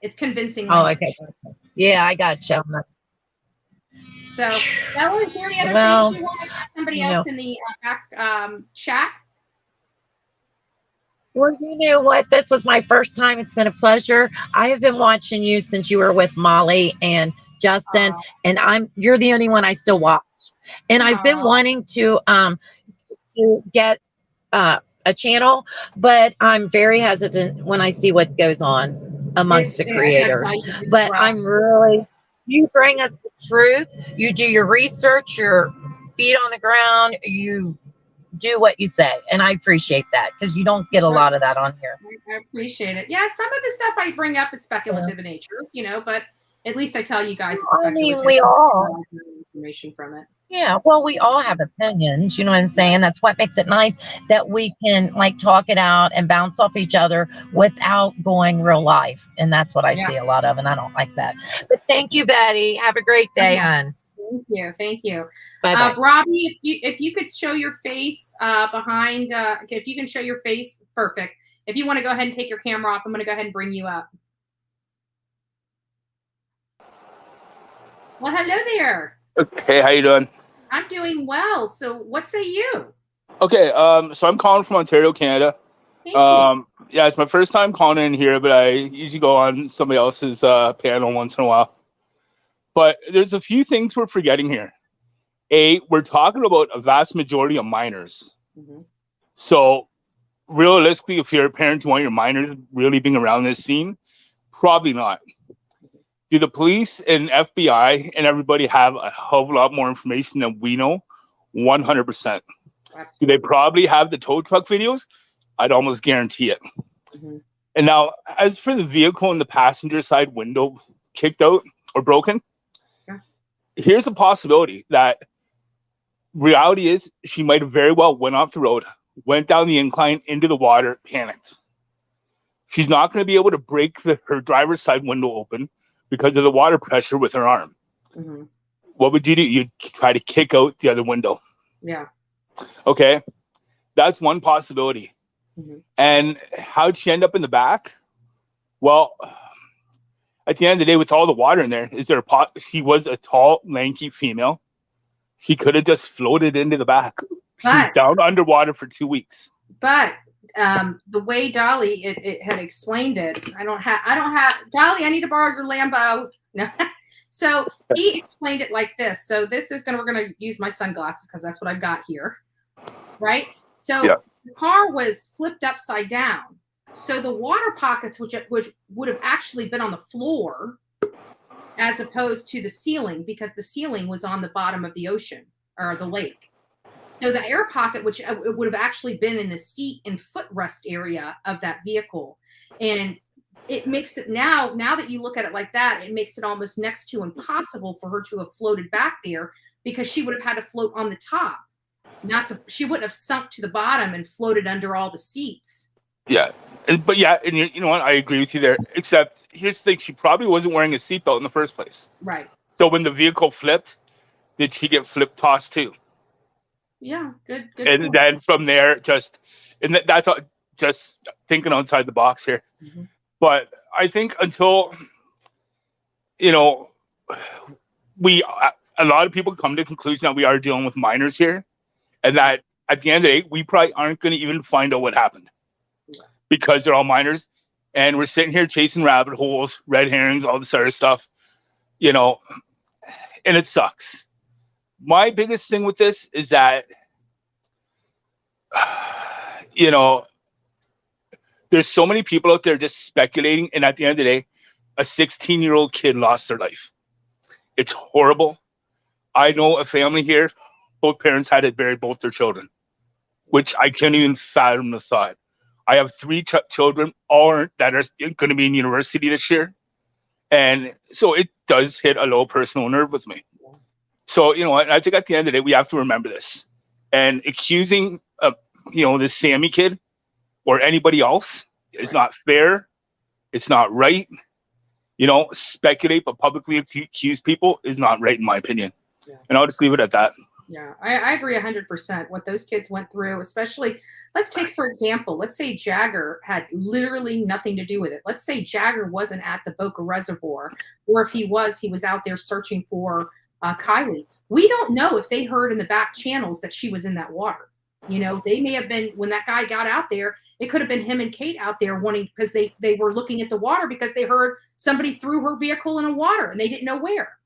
Speaker 4: It's convincing language.
Speaker 14: Oh, okay. Yeah, I got you.
Speaker 4: So, Bella, is there any other things you want to ask somebody else in the back chat?
Speaker 14: Well, you know what? This was my first time. It's been a pleasure. I have been watching you since you were with Molly and Justin, and you're the only one I still watch. And I've been wanting to get a channel, but I'm very hesitant when I see what goes on amongst the creators. But I'm really, you bring us the truth. You do your research, your feet on the ground, you do what you say. And I appreciate that because you don't get a lot of that on here.
Speaker 4: I appreciate it. Yeah, some of the stuff I bring up is speculative in nature, you know, but at least I tell you guys it's speculative.
Speaker 14: I mean, we all
Speaker 4: information from it.
Speaker 14: Yeah, well, we all have opinions, you know what I'm saying? That's what makes it nice that we can like talk it out and bounce off each other without going real life. And that's what I see a lot of, and I don't like that. But thank you, Betty. Have a great day, hon.
Speaker 4: Thank you. Thank you.
Speaker 14: Bye-bye.
Speaker 4: Robbie, if you could show your face behind, if you can show your face, perfect. If you want to go ahead and take your camera off, I'm going to go ahead and bring you up. Well, hello there.
Speaker 15: Okay, how you doing?
Speaker 4: I'm doing well. So what say you?
Speaker 15: Okay, so I'm calling from Ontario, Canada.
Speaker 4: Thank you.
Speaker 15: Yeah, it's my first time calling in here, but I usually go on somebody else's panel once in a while. But there's a few things we're forgetting here. We're talking about a vast majority of minors.
Speaker 4: Mm-hmm.
Speaker 15: So realistically, if you're a parent, you want your minors really being around this scene? Probably not. Do the police and FBI and everybody have a hell of a lot more information than we know? 100%. Do they probably have the tow truck videos? I'd almost guarantee it.
Speaker 4: Mm-hmm.
Speaker 15: And now, as for the vehicle and the passenger side window kicked out or broken, here's a possibility that reality is she might have very well went off the road, went down the incline into the water, panicked. She's not going to be able to break her driver's side window open because of the water pressure with her arm.
Speaker 4: Mm-hmm.
Speaker 15: What would you do? You'd try to kick out the other window.
Speaker 4: Yeah.
Speaker 15: Okay. That's one possibility.
Speaker 4: Mm-hmm.
Speaker 15: And how'd she end up in the back? Well, at the end of the day, with all the water in there, she was a tall, lanky female. She could have just floated into the back. She was down underwater for 2 weeks.
Speaker 4: But the way Dolly it had explained it, I don't have Dolly, I need to borrow your Lambo. No. So he explained it like this. So this is we're gonna use my sunglasses because that's what I've got here. right? So
Speaker 15: Yeah.
Speaker 4: the car was flipped upside down. So the water pockets, which would have actually been on the floor as opposed to the ceiling, because the ceiling was on the bottom of the ocean or the lake. So the air pocket, which would have actually been in the seat and footrest area of that vehicle. And it makes it now that you look at it like that, it makes it almost next to impossible for her to have floated back there, because she would have had to float on the top. She wouldn't have sunk to the bottom and floated under all the seats.
Speaker 15: Yeah. But you know what? I agree with you there. Except here's the thing: she probably wasn't wearing a seatbelt in the first place.
Speaker 4: Right.
Speaker 15: So when the vehicle flipped, did she get flip tossed too?
Speaker 4: Yeah. Good.
Speaker 15: And
Speaker 4: point.
Speaker 15: then from there, that's just thinking outside the box here.
Speaker 4: Mm-hmm.
Speaker 15: But I think until a lot of people come to the conclusion that we are dealing with minors here, and that at the end of the day, we probably aren't going to even find out what happened. Because they're all minors, and we're sitting here chasing rabbit holes, red herrings, all this other stuff, and it sucks. My biggest thing with this is that, there's so many people out there just speculating, and at the end of the day, a 16-year-old kid lost their life. It's horrible. I know a family here, both parents had to bury both their children, which I can't even fathom the thought. I have 3 children, all that are going to be in university this year. And so it does hit a low personal nerve with me. So, I think at the end of the day, we have to remember this. And accusing, this Sammy kid or anybody else is not fair. It's not right. Speculate but publicly accuse people is not right, in my opinion. Yeah. And I'll just leave it at that.
Speaker 4: Yeah, I agree 100%. What those kids went through, especially, let's take, for example, let's say Jagger had literally nothing to do with it. Let's say Jagger wasn't at the Boca Reservoir, or if he was out there searching for Kiely. We don't know if they heard in the back channels that she was in that water. They may have been, when that guy got out there, it could have been him and Kate out there wanting, because they were looking at the water because they heard somebody threw her vehicle in the water and they didn't know where.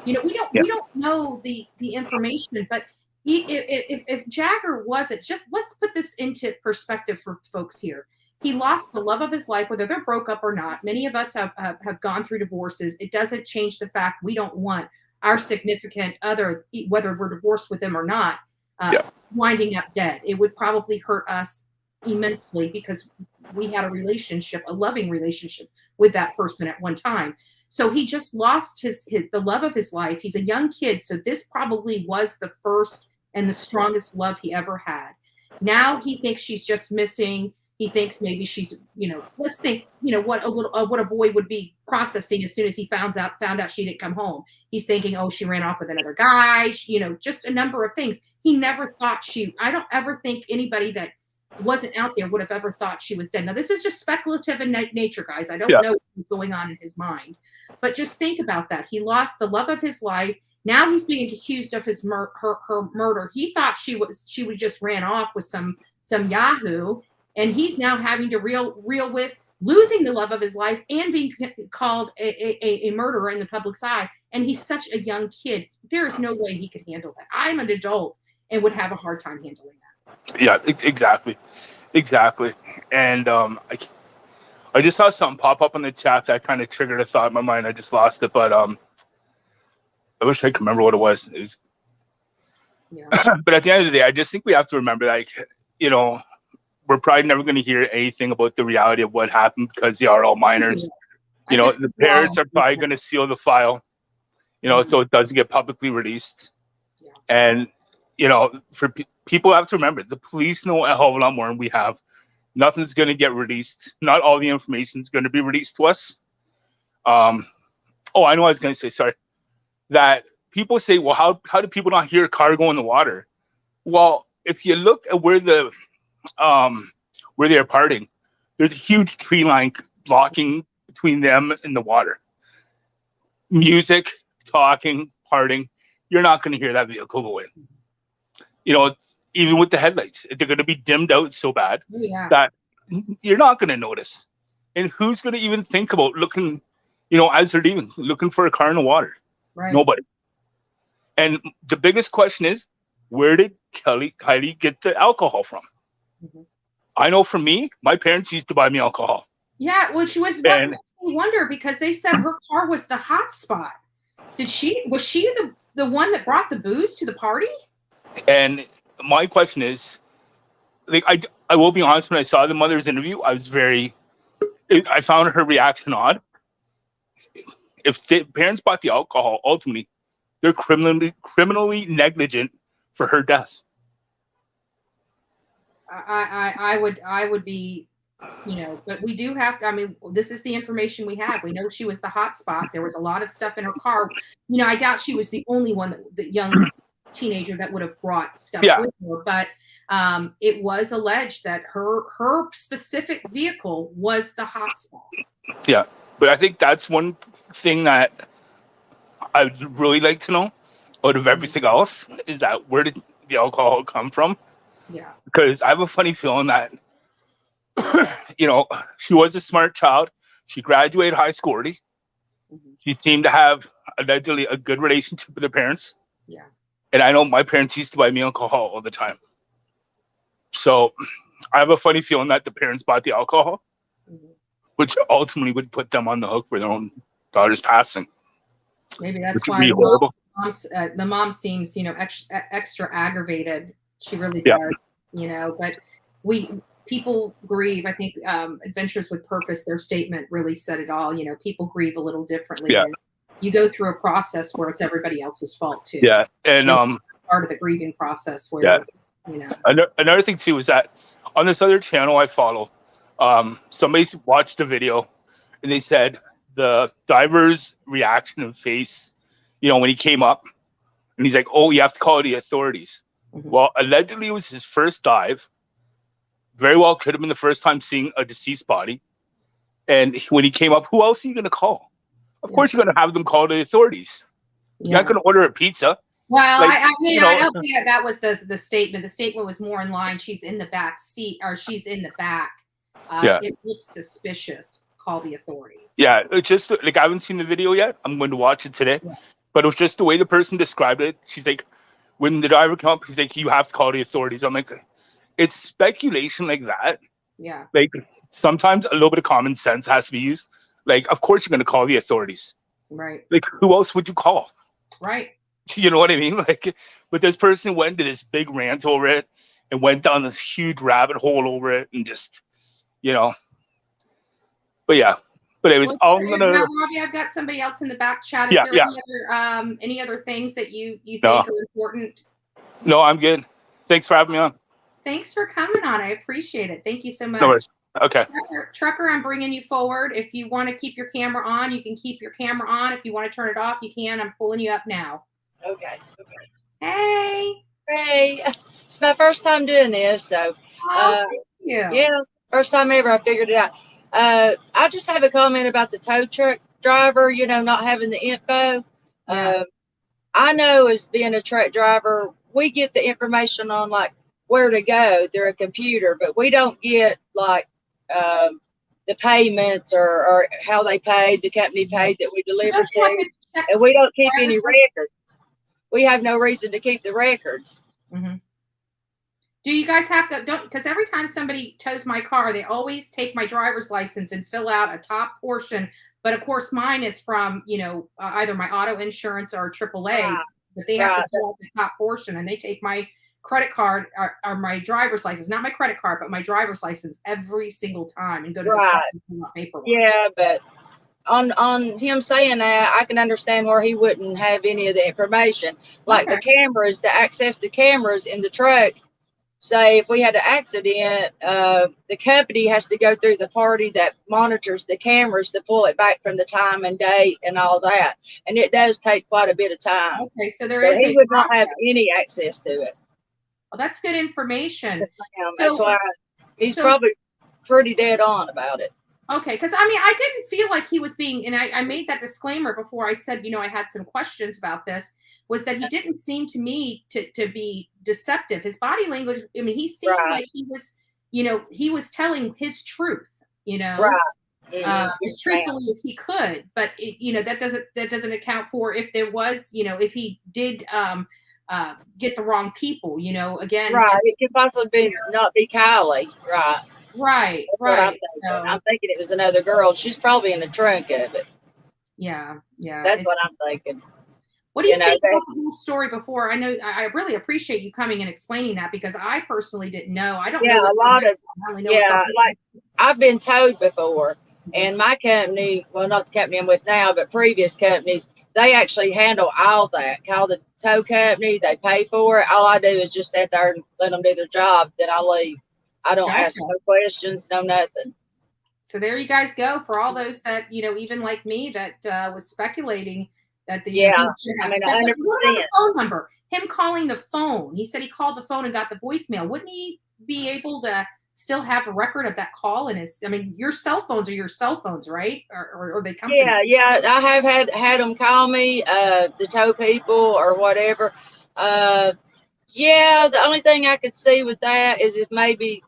Speaker 4: We don't know the information, but if Jagger wasn't, just let's put this into perspective for folks here. He lost the love of his life, whether they're broke up or not. Many of us have gone through divorces. It doesn't change the fact we don't want our significant other, whether we're divorced with them or not, winding up dead. It would probably hurt us immensely because we had a loving relationship with that person at one time. So he just lost the love of his life. He's a young kid, so this probably was the first and the strongest love he ever had. Now he thinks she's just missing. He thinks maybe she's, let's think, what a boy would be processing as soon as he found out she didn't come home. He's thinking, oh, she ran off with another guy, just a number of things. He never thought I don't ever think anybody that wasn't out there would have ever thought she was dead. Now, this is just speculative in nature, guys. I don't know what's going on in his mind, but just think about that. He lost the love of his life. Now he's being accused of her murder. He thought she just ran off with some yahoo, and he's now having to reel with losing the love of his life and being called a murderer in the public's eye. And he's such a young kid. There is no way he could handle that. I'm an adult and would have a hard time handling that.
Speaker 15: Yeah, exactly. And I just saw something pop up in the chat that kind of triggered a thought in my mind. I just lost it, but I wish I could remember what it was. But at the end of the day, I just think we have to remember, we're probably never going to hear anything about the reality of what happened because they are all minors. The parents are probably going to seal the file, so it doesn't get publicly released. Yeah. And for people have to remember, the police know a hell of a lot more than we have. Nothing's going to get released. Not all the information is going to be released to us. I know I was going to say, sorry, that people say, well, how do people not hear a car go in the water? Well, if you look at where they're parting, there's a huge tree line blocking between them and the water. Music, talking, parting, you're not going to hear that vehicle go in. Even with the headlights, they're going to be dimmed out so bad that you're not going to notice. And who's going to even think about looking, as they're leaving, looking for a car in the water? Right. Nobody. And the biggest question is, where did Kiely get the alcohol from.
Speaker 4: Mhm.
Speaker 15: I know for me, my parents used to buy me alcohol.
Speaker 4: Yeah, which was what makes me wonder, because they said her car was the hot spot. Was she the one that brought the booze to the party?
Speaker 15: And my question is, like, I will be honest, when I saw the mother's interview, I found her reaction odd. If the parents bought the alcohol, ultimately, they're criminally negligent for her death.
Speaker 4: I would be, but we do have to. I mean, this is the information we have. We know she was the hot spot. There was a lot of stuff in her car. I doubt she was the only one the young teenager that would have brought stuff with her. But it was alleged that her specific vehicle was the hot spot.
Speaker 15: Yeah, but I think that's one thing that I would really like to know out of everything else, is that where did the alcohol come from?
Speaker 4: Yeah.
Speaker 15: Because I have a funny feeling that, she was a smart child. She graduated high school already.
Speaker 4: Mm-hmm.
Speaker 15: She seemed to have allegedly a good relationship with her parents.
Speaker 4: Yeah.
Speaker 15: And I know my parents used to buy me alcohol all the time. So I have a funny feeling that the parents bought the alcohol, which ultimately would put them on the hook for their own daughter's passing.
Speaker 4: Maybe that's
Speaker 15: which would
Speaker 4: why
Speaker 15: be horrible.
Speaker 4: the mom seems, extra aggravated. She really does, but people grieve. I think Adventures with Purpose, their statement really said it all. People grieve a little differently.
Speaker 15: Yeah.
Speaker 4: And you go through a process where it's everybody else's fault too.
Speaker 15: Yeah. And
Speaker 4: part of the grieving process where,
Speaker 15: Another thing too is that on this other channel I follow, somebody watched the video and they said the diver's reaction and face, when he came up and he's like, "Oh, you have to call the authorities." Mm-hmm. Well, allegedly it was his first dive. Very well could have been the first time seeing a deceased body. And when he came up, who else are you going to call? Of course, you're going to have them call the authorities. You're not going to order a pizza.
Speaker 4: Well, I don't think that was the statement. The statement was more in line. She's in the back seat, or she's in the back. It looks suspicious. Call the authorities.
Speaker 15: Yeah, it's just like, I haven't seen the video yet. I'm going to watch it today. Yeah. But it was just the way the person described it. She's like, when the diver came up, he's like, "You have to call the authorities." I'm like, it's speculation like that.
Speaker 4: Yeah.
Speaker 15: Like, sometimes a little bit of common sense has to be used. Like, of course you're going to call the authorities.
Speaker 4: Right.
Speaker 15: Like, who else would you call?
Speaker 4: Right.
Speaker 15: You know what I mean? Like, but this person went to this big rant over it and went down this huge rabbit hole over it and just, But yeah. But it was all
Speaker 4: now, Robbie, I've got somebody else in the back chat. Is there any other things that you think are important?
Speaker 15: No, I'm good. Thanks for having me on.
Speaker 4: Thanks for coming on. I appreciate it. Thank you so much.
Speaker 15: No worries. Okay.
Speaker 4: Trucker, I'm bringing you forward. If you want to keep your camera on, you can keep your camera on. If you want to turn it off, you can. I'm pulling you up now.
Speaker 16: Okay.
Speaker 4: Hey.
Speaker 16: It's my first time doing this, so.
Speaker 4: Thank you.
Speaker 16: Yeah, first time ever I figured it out. I just have a comment about the tow truck driver, not having the info.
Speaker 4: Yeah.
Speaker 16: I know, as being a truck driver, we get the information on like where to go through a computer, but we don't get like the payments or how they paid, the company paid that we delivered to, and we don't keep any records. We have no reason to keep the records.
Speaker 4: Mm-hmm. Do you guys have to, because every time somebody tows my car, they always take my driver's license and fill out a top portion. But of course, mine is from, either my auto insurance or AAA, but they have to fill out the top portion, and they take my credit card or my driver's license, not my credit card, but my driver's license every single time, and go to the truck and fill out paperwork.
Speaker 16: Yeah, but on him saying that, I can understand where he wouldn't have any of the information. Like the cameras, to access the cameras in the truck. Say if we had an accident, the company has to go through the party that monitors the cameras to pull it back from the time and date and all that. And it does take quite a bit of time.
Speaker 4: Okay, so
Speaker 16: he would not have any access to it.
Speaker 4: Well, that's good information.
Speaker 16: That's why he's probably pretty dead on about it.
Speaker 4: Okay, because I didn't feel like he was being, and I made that disclaimer before I said, I had some questions about this, was that he didn't seem to me to be deceptive. His body language, he seemed like he was, he was telling his truth, as truthfully as he could. But that doesn't account for if there was, if he did get the wrong people, again.
Speaker 16: Right. It could possibly not be Kiely. Right.
Speaker 4: Right.
Speaker 16: That's what I'm
Speaker 4: Right.
Speaker 16: thinking. I'm thinking it was another girl. She's probably in the trunk of it.
Speaker 4: Yeah.
Speaker 16: That's what I'm thinking.
Speaker 4: What do you think about the whole story before? I know I really appreciate you coming and explaining that, because I personally didn't know. I don't know.
Speaker 16: Yeah, a lot of,
Speaker 4: I only know it's
Speaker 16: like I've been towed before, and my company, well, not the company I'm with now, but previous companies, they actually handle all that. Call the tow company, they pay for it. All I do is just sit there and let them do their job. Then I leave. I don't ask no questions, no nothing.
Speaker 4: So there you guys go. For all those that, even like me, that was speculating that he should have sent. What about the phone number? Him calling the phone. He said he called the phone and got the voicemail. Wouldn't he be able to still have a record of that call? And your cell phones are your cell phones, right? Or they come.
Speaker 16: Yeah. I have had them call me, the tow people or whatever. Yeah. The only thing I could see with that is if maybe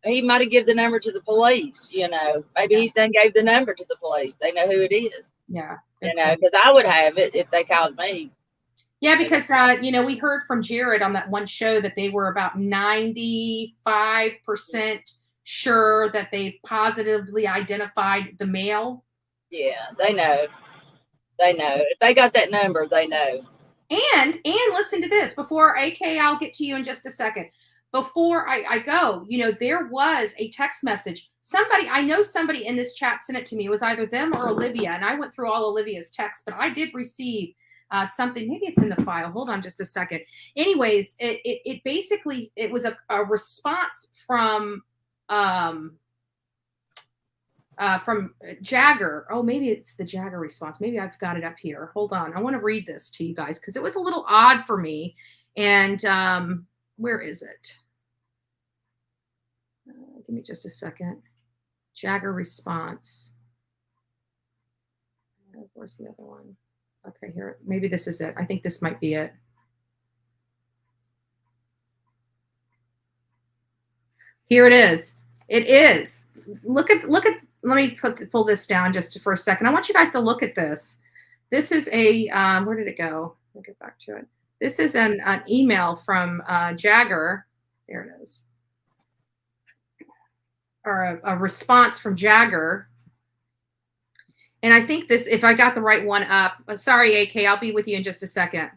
Speaker 16: he might have given the number to the police, maybe he's done gave the number to the police. They know who it is.
Speaker 4: Yeah.
Speaker 16: Because I would have it if they called me.
Speaker 4: Yeah, because, we heard from Jared on that one show that they were about 95% sure that they've positively identified the male.
Speaker 16: Yeah, they know. They know. If they got that number, they know.
Speaker 4: And listen to this. Before, AK, I'll get to you in just a second. Before I go, there was a text message. I know somebody in this chat sent it to me. It was either them or Olivia. And I went through all Olivia's texts, but I did receive something. Maybe it's in the file. Hold on just a second. Anyways, it basically, it was a response from Jagger. Oh, maybe it's the Jagger response. Maybe I've got it up here. Hold on. I want to read this to you guys because it was a little odd for me. And where is it? Give me just a second. Jagger response. Where's the other one? Okay, here. Maybe this is it. I think this might be it. Here it is. It is. Look at. Let me pull this down just for a second. I want you guys to look at this. This is a. Where did it go? I'll get back to it. This is an email from Jagger. There it is. Or a response from Jagger. And I think this, if I got the right one up, sorry, AK, I'll be with you in just a second.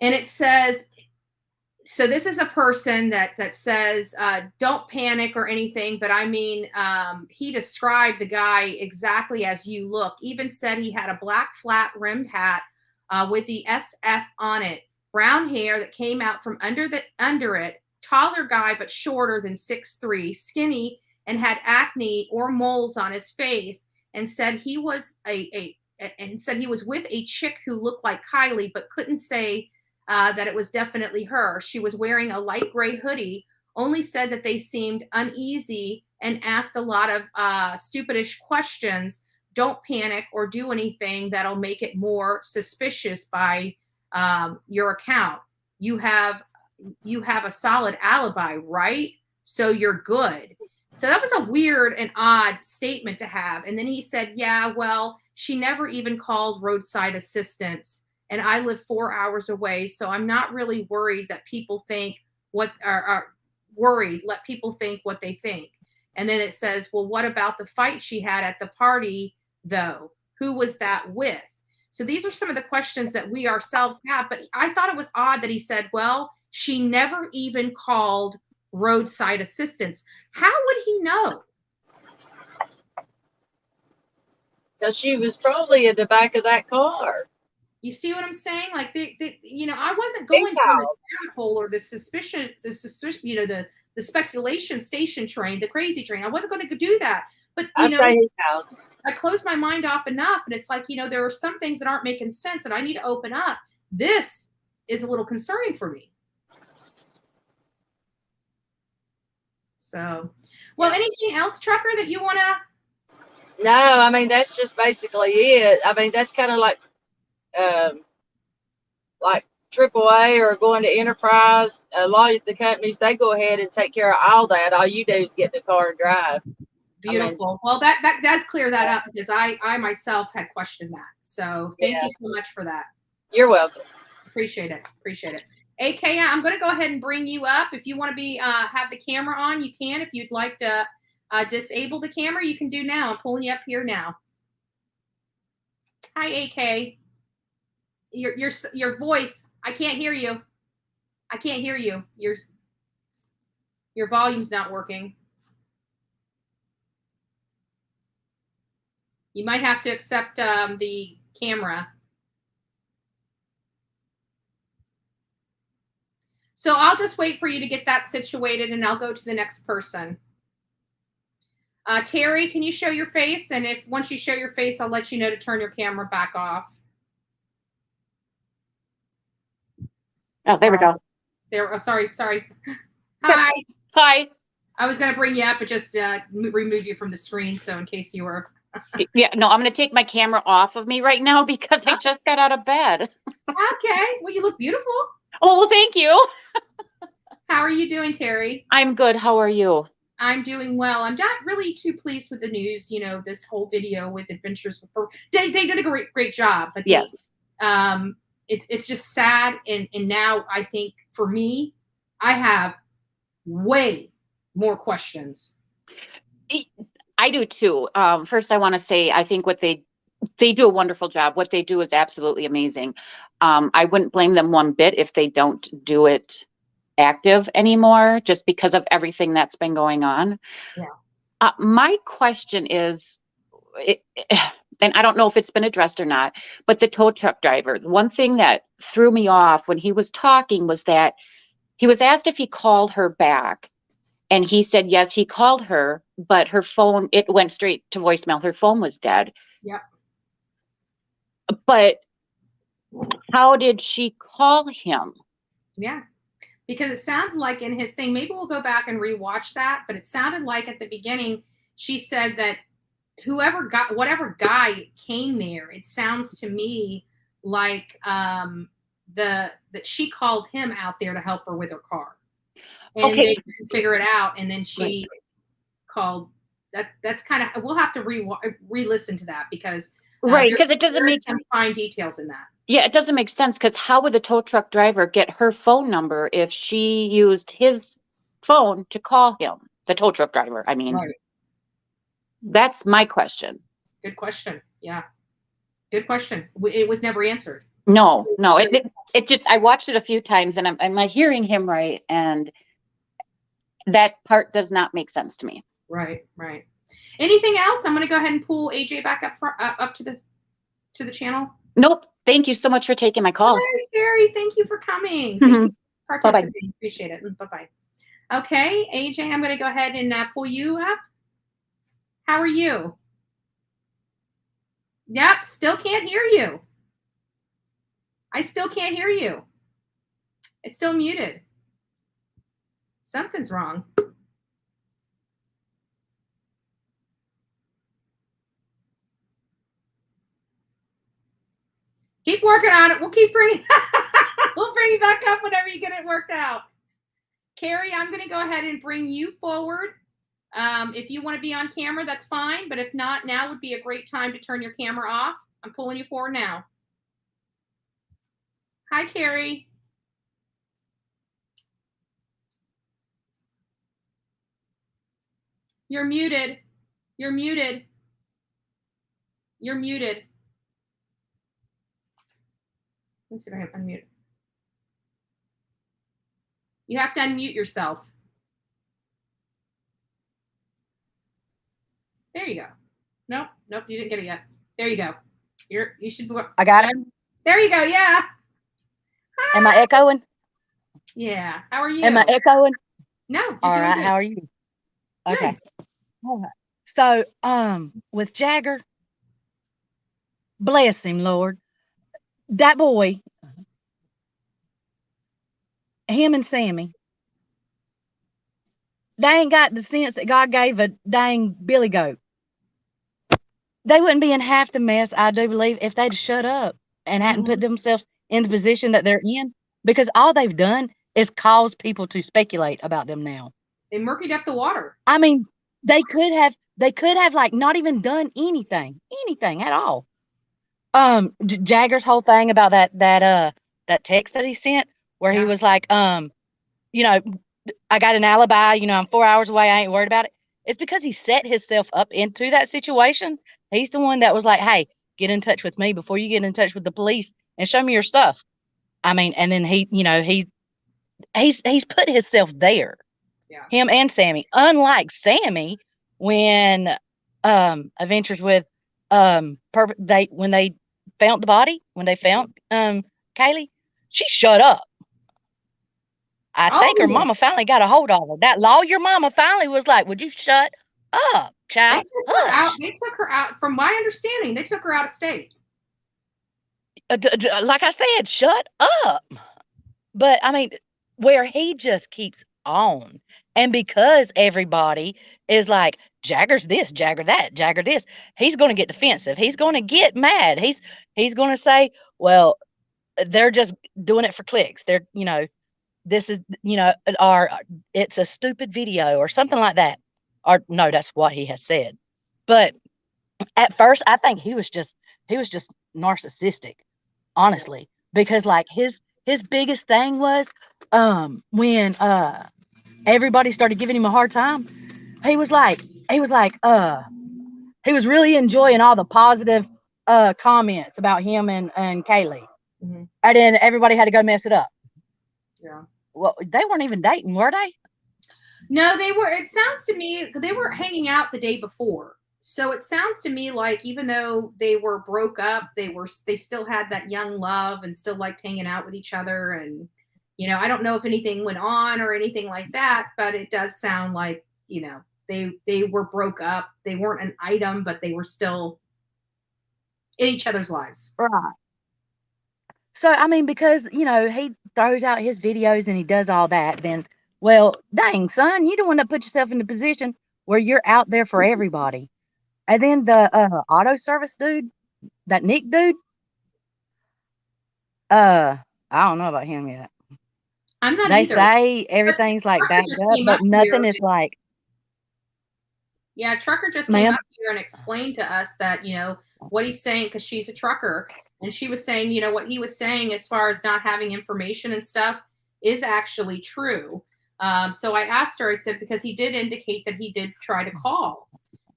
Speaker 4: And it says, so this is a person that says, don't panic or anything, but I mean, he described the guy exactly as you look, even said he had a black flat rimmed hat with the SF on it, brown hair that came out from under it, taller guy, but shorter than 6'3", skinny, and had acne or moles on his face, and said he was with a chick who looked like Kiely, but couldn't say that it was definitely her. She was wearing a light gray hoodie, only said that they seemed uneasy and asked a lot of stupidish questions. Don't panic or do anything that'll make it more suspicious by your account. You have a solid alibi, right? So you're good. So that was a weird and odd statement to have. And then he said, yeah, well, she never even called roadside assistance. And I live 4 hours away. So I'm not really worried that people think what are worried. Let people think what they think. And then it says, well, what about the fight she had at the party, though? Who was that with? So these are some of the questions that we ourselves have. But I thought it was odd that he said, well, she never even called roadside assistance. How would he know?
Speaker 16: Because she was probably at the back of that car.
Speaker 4: You see what I'm saying? Like, I wasn't going down this rabbit hole or the suspicion, the speculation station train, the crazy train. I wasn't going to do that. But, I closed my mind off enough. And it's like, there are some things that aren't making sense and I need to open up. This is a little concerning for me. So, well, anything else, Trucker, that you want to?
Speaker 16: No, I mean, that's just basically it. I mean, that's kind of like AAA or going to Enterprise. A lot of the companies, they go ahead and take care of all that. All you do is get in the car and drive.
Speaker 4: Beautiful. I mean, well, that does clear that up because I myself had questioned that. So thank you so much for that.
Speaker 16: You're welcome.
Speaker 4: Appreciate it. AK, I'm going to go ahead and bring you up. If you want to be have the camera on, you can. If you'd like to disable the camera, you can do now. I'm pulling you up here now. Hi, AK. Your voice. I can't hear you. Your volume's not working. You might have to accept the camera. So I'll just wait for you to get that situated, and I'll go to the next person. Terry, can you show your face? And once you show your face, I'll let you know to turn your camera back off.
Speaker 17: Oh, there we go.
Speaker 4: Oh, sorry. Hi.
Speaker 17: Hi.
Speaker 4: I was going to bring you up, but just remove you from the screen. So in case you were.
Speaker 17: Yeah, no, I'm going to take my camera off of me right now because I just got out of bed.
Speaker 4: Okay. Well, you look beautiful.
Speaker 17: Oh, well, thank you.
Speaker 4: How are you doing, Terry?
Speaker 17: I'm good. How are you?
Speaker 4: I'm doing well. I'm not really too pleased with the news. You know, this whole video with Adventures with they did a great job, but
Speaker 17: yes,
Speaker 4: it's just sad. And now I think for me, I have way more questions.
Speaker 17: I do too. First, I want to say I think what they do a wonderful job. What they do is absolutely amazing. I wouldn't blame them one bit if they don't do it active anymore, just because of everything that's been going on.
Speaker 4: Yeah.
Speaker 17: My question is, and I don't know if it's been addressed or not, but the tow truck driver, the one thing that threw me off when he was talking was that he was asked if he called her back, and he said yes, he called her, but her phone, it went straight to voicemail. Her phone was dead.
Speaker 4: Yep.
Speaker 17: But how did she call him?
Speaker 4: Yeah. Because it sounded like in his thing, maybe we'll go back and rewatch that, but it sounded like at the beginning, she said that whatever guy came there, it sounds to me like that she called him out there to help her with her car. And
Speaker 17: Okay.
Speaker 4: they couldn't figure it out, and then she called. That's kind of, we'll have to re-listen to that because
Speaker 17: right, because it doesn't make
Speaker 4: some fine details in that.
Speaker 17: Yeah, it doesn't make sense, because how would the tow truck driver get her phone number if she used his phone to call him? The tow truck driver, I mean.
Speaker 4: Right.
Speaker 17: That's my question.
Speaker 4: Good question. Yeah. Good question. It was never answered.
Speaker 17: No. It just, I watched it a few times, and am I hearing him right? And that part does not make sense to me.
Speaker 4: Right. Anything else? I'm going to go ahead and pull AJ back up to the channel.
Speaker 17: Nope. Thank you so much for taking my call.
Speaker 4: Hi, Jerry. Thank you for coming. Thank you for participating. Bye-bye. Appreciate it. Bye-bye. Okay, AJ, I'm going to go ahead and pull you up. How are you? Yep, still can't hear you. I still can't hear you. It's still muted. Something's wrong. Keep working on it. We'll keep bringing. We'll bring you back up whenever you get it worked out. Carrie, I'm going to go ahead and bring you forward. If you want to be on camera, that's fine. But if not, now would be a great time to turn your camera off. I'm pulling you forward now. Hi, Carrie. You're muted. You're muted. You're muted. Let's see if I can unmute. You have to unmute yourself. There you go. Nope, you didn't get it yet. There you go. You should.
Speaker 17: I got it.
Speaker 4: There you go. Yeah. Hi.
Speaker 17: Am I echoing?
Speaker 4: Yeah. How are you?
Speaker 17: Am I echoing?
Speaker 4: No.
Speaker 18: All right. How are you? Okay. All right. So, with Jagger, bless him, Lord. That boy, him and Sammy, they ain't got the sense that God gave a dang billy goat. They wouldn't be in half the mess, I do believe, if they'd shut up and hadn't put themselves in the position that they're in, because all they've done is cause people to speculate about them now.
Speaker 4: They murkied up the water.
Speaker 18: I mean, they could have like not even done anything at all. Jagger's whole thing about that text that he sent where he
Speaker 4: Yeah.
Speaker 18: was like, you know, I got an alibi, I'm 4 hours away, I ain't worried about it. It's because he set himself up into that situation. He's the one that was like, hey, get in touch with me before you get in touch with the police and show me your stuff. I mean, and then he's put himself there.
Speaker 4: Yeah.
Speaker 18: Him and Sammy. Unlike Sammy, when Adventures with when they found the body, when they found Kiely, she shut up. I think her mama finally got a hold of her. That lawyer mama finally was like, would you shut up, child? Hush.
Speaker 4: They took her out. From my understanding, they took her out of state.
Speaker 18: Like I said, shut up. But I mean, where he just keeps on. And because everybody is like, Jagger's this, Jagger that, Jagger this, he's going to get defensive. He's going to get mad. He's going to say, well, they're just doing it for clicks. They're, this is, or it's a stupid video or something like that. Or no, that's what he has said. But at first, I think he was just narcissistic, honestly, because like his biggest thing was when everybody started giving him a hard time. He was really enjoying all the positive comments about him and Kiely.
Speaker 4: Mm-hmm.
Speaker 18: And then everybody had to go mess it up.
Speaker 4: Yeah.
Speaker 18: Well, they weren't even dating, were they?
Speaker 4: No, they were. It sounds to me they were hanging out the day before. So it sounds to me like even though they were broke up, they still had that young love and still liked hanging out with each other. And I don't know if anything went on or anything like that, but it does sound like they were broke up. They weren't an item, but they were still in each other's lives.
Speaker 18: Right. So, I mean, because, he throws out his videos and he does all that, then, well, dang, son, you don't want to put yourself in the position where you're out there for everybody. And then the auto service dude, that Nick dude, I don't know about him yet.
Speaker 4: I'm not
Speaker 18: They
Speaker 4: either.
Speaker 18: say everything's like backed up, but nothing is like.
Speaker 4: Yeah, trucker just came up here and explained to us that, what he's saying, because she's a trucker, and she was saying, what he was saying as far as not having information and stuff is actually true. So I asked her, I said, because he did indicate that he did try to call.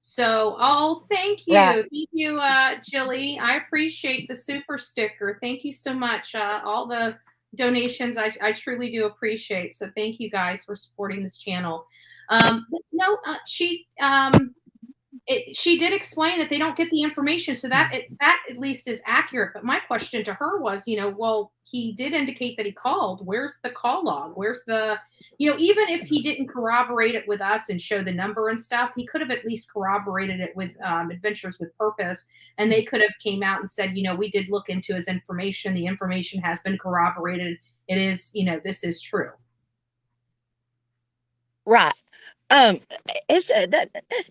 Speaker 4: So, thank you.
Speaker 18: Right.
Speaker 4: Thank you, Jilly. I appreciate the super sticker. Thank you so much. All the donations I truly do appreciate. So thank you guys for supporting this channel. She did explain that they don't get the information, so that at least is accurate. But my question to her was, well, he did indicate that he called. Where's the call log? Where's the, even if he didn't corroborate it with us and show the number and stuff, he could have at least corroborated it with Adventures with Purpose, and they could have came out and said, we did look into his information. The information has been corroborated. It is, this is true.
Speaker 18: Right. It's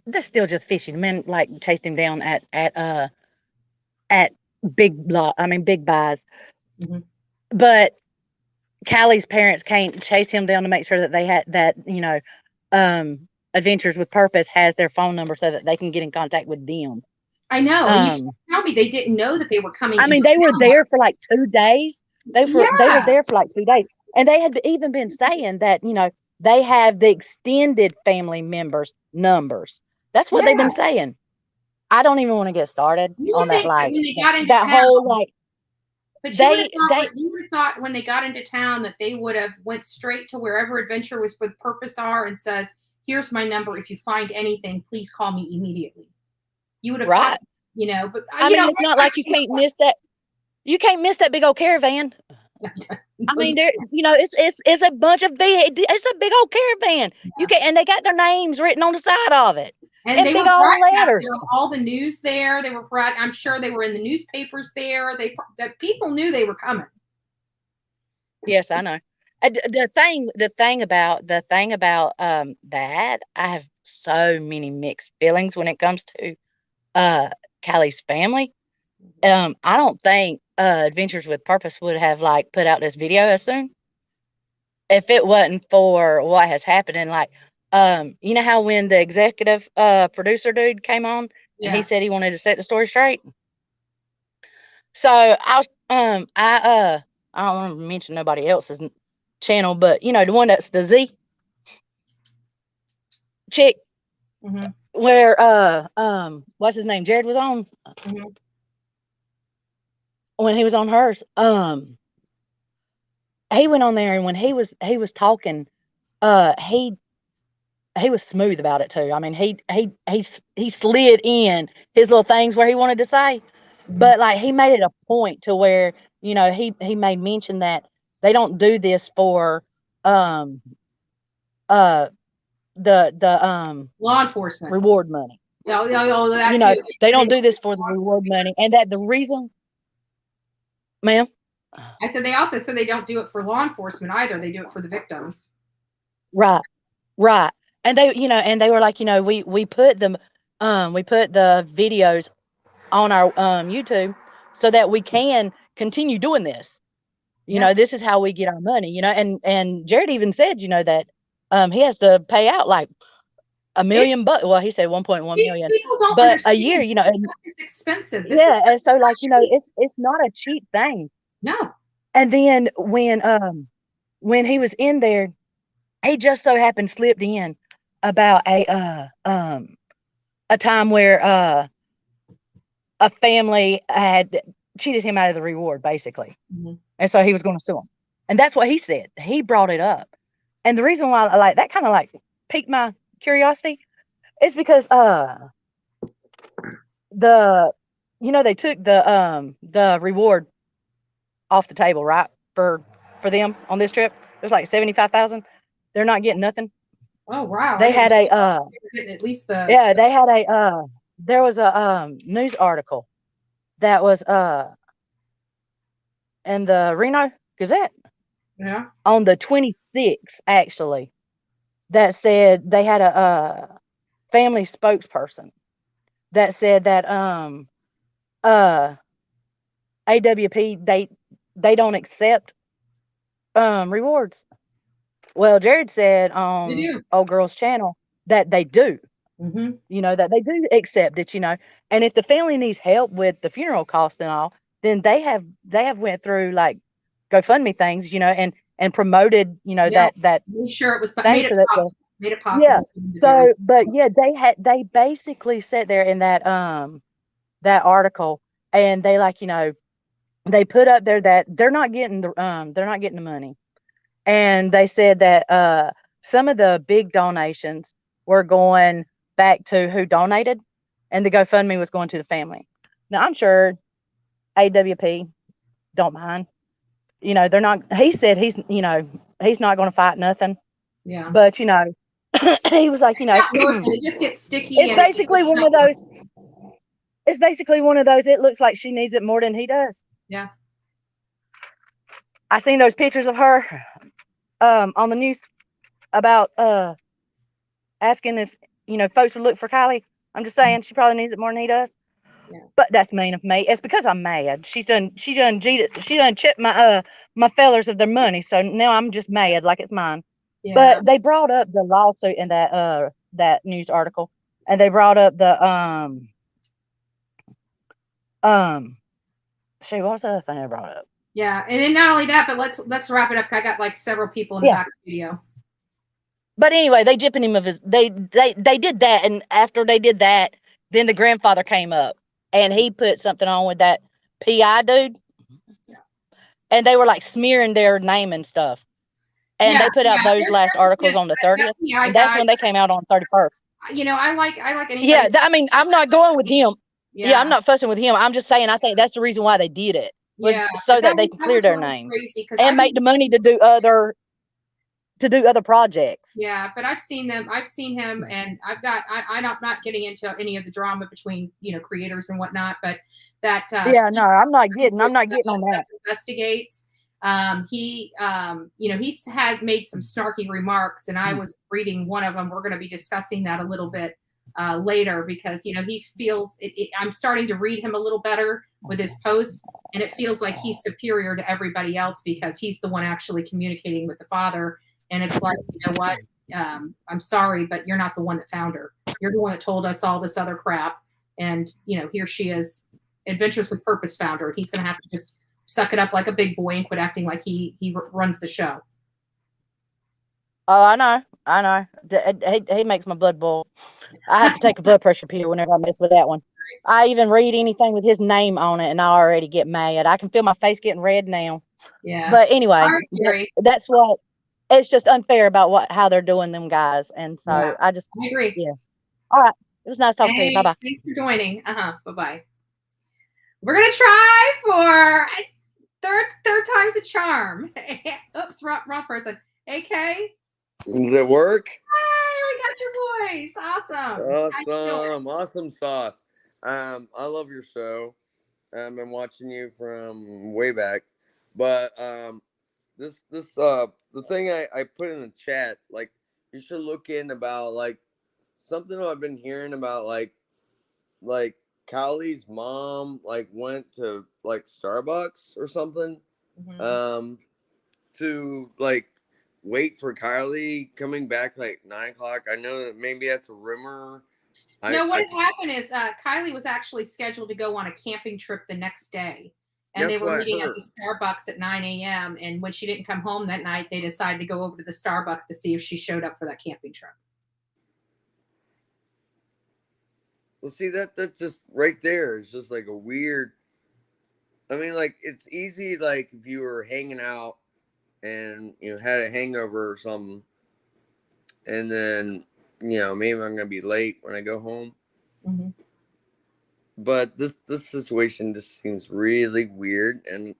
Speaker 18: that's still just fishy. The men like chased him down at Big Buys.
Speaker 4: Mm-hmm.
Speaker 18: But Kylie's parents can't chase him down to make sure that they had that, Adventures with Purpose has their phone number so that they can get in contact with them.
Speaker 4: I know. You can't tell me they didn't know that they were coming.
Speaker 18: I mean, they were there for like 2 days. They were there for like 2 days. And they had even been saying that, they have the extended family members' numbers. That's what they've been saying. I don't even want to get started on that. Like
Speaker 4: when they got into
Speaker 18: that
Speaker 4: town,
Speaker 18: whole like.
Speaker 4: But you would have thought when they got into town that they would have went straight to wherever Adventure was with Purpose are and says, "Here's my number. If you find anything, please call me immediately." You would have thought, But
Speaker 18: I mean, it's not like you can't miss that. You can't miss that big old caravan. I mean, there, it's a bunch of it's a big old caravan. And they got their names written on the side of it,
Speaker 4: and they
Speaker 18: big
Speaker 4: were
Speaker 18: old letters.
Speaker 4: All the news there. They were I'm sure they were in the newspapers there. That people knew they were coming.
Speaker 18: Yes, I know. The thing about that, I have so many mixed feelings when it comes to Kylie's family. I don't think Adventures with Purpose would have like put out this video as soon if it wasn't for what has happened. And like, how when the executive producer dude came on and he said he wanted to set the story straight. So I I don't want to mention nobody else's channel, but you know, the one that's the Z chick, where what's his name? Jared was on when he was on hers. He went on there, and when he was talking, he was smooth about it too. I mean, he slid in his little things where he wanted to say, but like he made it a point to where, you know, he made mention that they don't do this for the
Speaker 4: law enforcement
Speaker 18: reward money.
Speaker 4: Oh, that
Speaker 18: You know,
Speaker 4: too.
Speaker 18: they don't do this for the reward money, and that the reason, ma'am.
Speaker 4: I said they also said they don't do it for law enforcement either. They do it for the victims.
Speaker 18: Right. And they, you know, and they were like, you know, we put the videos on our YouTube so that we can continue doing this. You know, this is how we get our money, you know, and Jared even said, you know, that he has to pay out like $1 million bucks. Well, he said 1.1 million,
Speaker 4: People don't
Speaker 18: but
Speaker 4: understand
Speaker 18: a year, you know,
Speaker 4: this stuff is expensive. This
Speaker 18: yeah,
Speaker 4: is
Speaker 18: and so like, you know, it's not a cheap thing.
Speaker 4: No.
Speaker 18: And then when he was in there, he just so happened slipped in about a time where a family had cheated him out of the reward, basically. And so he was going to sue him. And that's what he said. He brought it up. And the reason why I like that kind of like piqued my curiosity is because they took the reward off the table, right? For them on this trip. It was like 75,000. They're not getting nothing.
Speaker 4: Oh wow.
Speaker 18: They had a
Speaker 4: at least the
Speaker 18: they had a there was a news article that was in the Reno Gazette on the 26th actually, that said they had a family spokesperson that said that AWP they don't accept rewards. Well, Jared said on Old Girl's channel that they do. You know, that they do accept it, you know. And if the family needs help with the funeral cost and all, then they have went through like GoFundMe things, you know, and promoted, you know, that
Speaker 4: made sure it was
Speaker 18: made
Speaker 4: it possible.
Speaker 18: Yeah. So, but yeah, they basically sat there in that that article, and they like, you know, they put up there that they're not getting the money. And they said that some of the big donations were going back to who donated, and the GoFundMe was going to the family. Now, I'm sure AWP don't mind. You know, they're not. He said he's not going to fight nothing.
Speaker 4: Yeah.
Speaker 18: But, you know, he was like, you know,
Speaker 4: it just gets sticky.
Speaker 18: It's basically one of those. It's basically one of those. It looks like she needs it more than he does.
Speaker 4: Yeah.
Speaker 18: I seen those pictures of her on the news about asking if, you know, folks would look for Kiely. I'm just saying she probably needs it more than he does.
Speaker 4: Yeah.
Speaker 18: But that's mean of me. It's because I'm mad. She done chipped my my fellers of their money, so now I'm just mad like it's mine. Yeah. But they brought up the lawsuit in that that news article, and they brought up the shoot, what was the other thing I brought up?
Speaker 4: Yeah, and then not only that, but let's wrap it up. I got like several people in the back studio.
Speaker 18: But anyway, they gypping him of his. They did that, and after they did that, then the grandfather came up, and he put something on with that PI dude. Yeah. And they were like smearing their name and stuff. And they put out those last articles on the 30th. And that's when they came out on 31st.
Speaker 4: You know, I like anybody.
Speaker 18: Yeah, I mean, I'm not going with him. Yeah, I'm not fussing with him. I'm just saying I think that's the reason why they did it. Was so that they can clear their name and make the money to do other projects.
Speaker 4: Yeah, but I've seen him, and I'm not getting into any of the drama between, you know, creators and whatnot, but that
Speaker 18: I'm not getting on that.
Speaker 4: Investigates. He you know, he's made some snarky remarks, and I was reading one of them. We're going to be discussing that a little bit later, because, you know, he feels I'm starting to read him a little better with his post, and it feels like he's superior to everybody else because he's the one actually communicating with the father. And it's like, you know what, I'm sorry, but you're not the one that found her. You're the one that told us all this other crap. And, you know, here she is, Adventures with Purpose found her. He's going to have to just suck it up like a big boy and quit acting like he runs the show.
Speaker 18: Oh, I know. He makes my blood boil. I have to take a blood pressure pill whenever I mess with that one. I even read anything with his name on it, and I already get mad. I can feel my face getting red now.
Speaker 4: Yeah.
Speaker 18: But anyway,
Speaker 4: All right, Gary.
Speaker 18: that's what it's just unfair about how they're doing them guys, and so
Speaker 4: Yeah,
Speaker 18: I
Speaker 4: agree.
Speaker 18: Yeah. All right. It was nice talking to you. Bye bye.
Speaker 4: Thanks for joining. Bye bye. We're gonna try for third time's a charm. Oops, wrong person. AK.
Speaker 19: Does it work?
Speaker 4: Hey, we got your voice. Awesome.
Speaker 19: Awesome sauce. I love your show. I've been watching you from way back, but the thing I put in the chat, like, you should look in about like something I've been hearing about, like Kiely's mom like went to like Starbucks or something, to like wait for Kiely coming back like 9 o'clock. I know that maybe that's a rumor.
Speaker 4: No, what had happened is Kiely was actually scheduled to go on a camping trip the next day. And they were meeting at the Starbucks at 9 a.m. And when she didn't come home that night, they decided to go over to the Starbucks to see if she showed up for that camping trip.
Speaker 19: Well, see, that's just right there. It's just like a weird. I mean, like, it's easy, like, if you were hanging out and, you know, had a hangover or something, and then, you know, maybe I'm going to be late when I go home.
Speaker 4: Mm-hmm.
Speaker 19: But this situation just seems really weird, and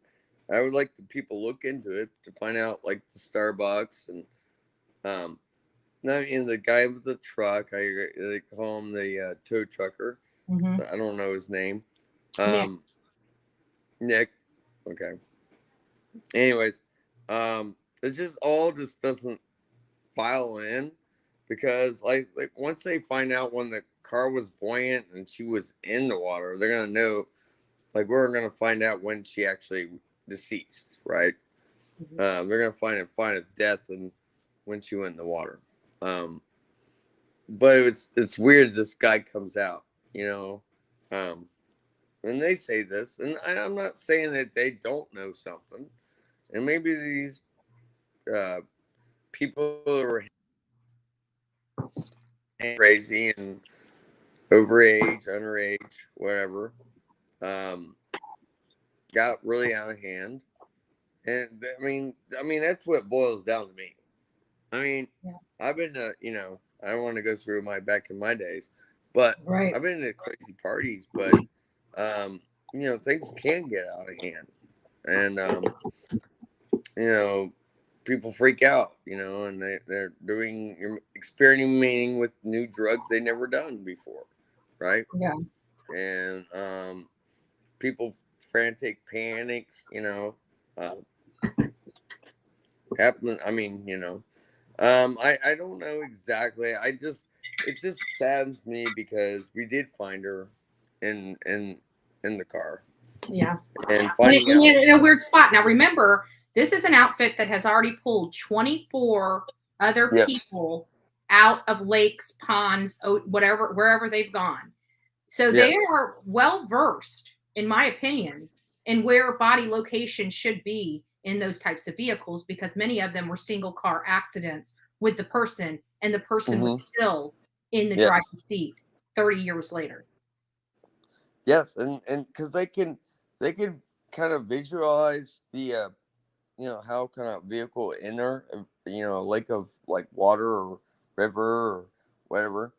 Speaker 19: I would like the people look into it to find out, like, the Starbucks and the guy with the truck. They call him the tow trucker.
Speaker 4: Mm-hmm.
Speaker 19: So I don't know his name. Nick. Okay. Anyways, it just all just doesn't file in, because like once they find out when the car was buoyant and she was in the water, they're gonna know. Like, we're gonna find out when she actually deceased, right?
Speaker 4: Mm-hmm.
Speaker 19: They're gonna find a death and when she went in the water. But it's weird. This guy comes out, you know, and they say this, and I'm not saying that they don't know something, and maybe these people are crazy and overage, underage, whatever, got really out of hand, and I mean that's what it boils down to me. I mean, I've been to, you know, I don't want to go through back in my days, but I've been to crazy parties, but you know, things can get out of hand, and you know, people freak out, you know, and they're experimenting with new drugs they never done before, right?
Speaker 4: Yeah.
Speaker 19: And people frantic panic, you know, happen. I mean, you know, I don't know exactly. It just saddens me because we did find her in the car.
Speaker 4: Yeah.
Speaker 19: And finding out
Speaker 4: in a weird spot. Now remember, this is an outfit that has already pulled 24 other people out of lakes, ponds, wherever they've gone. So they are well versed, in my opinion, in where body location should be in those types of vehicles, because many of them were single car accidents with the person, and the person was still in the driver's seat 30 years later.
Speaker 19: Yes, and because they can kind of visualize the you know, how kind of vehicle enter, you know, a lake of like water or river or whatever.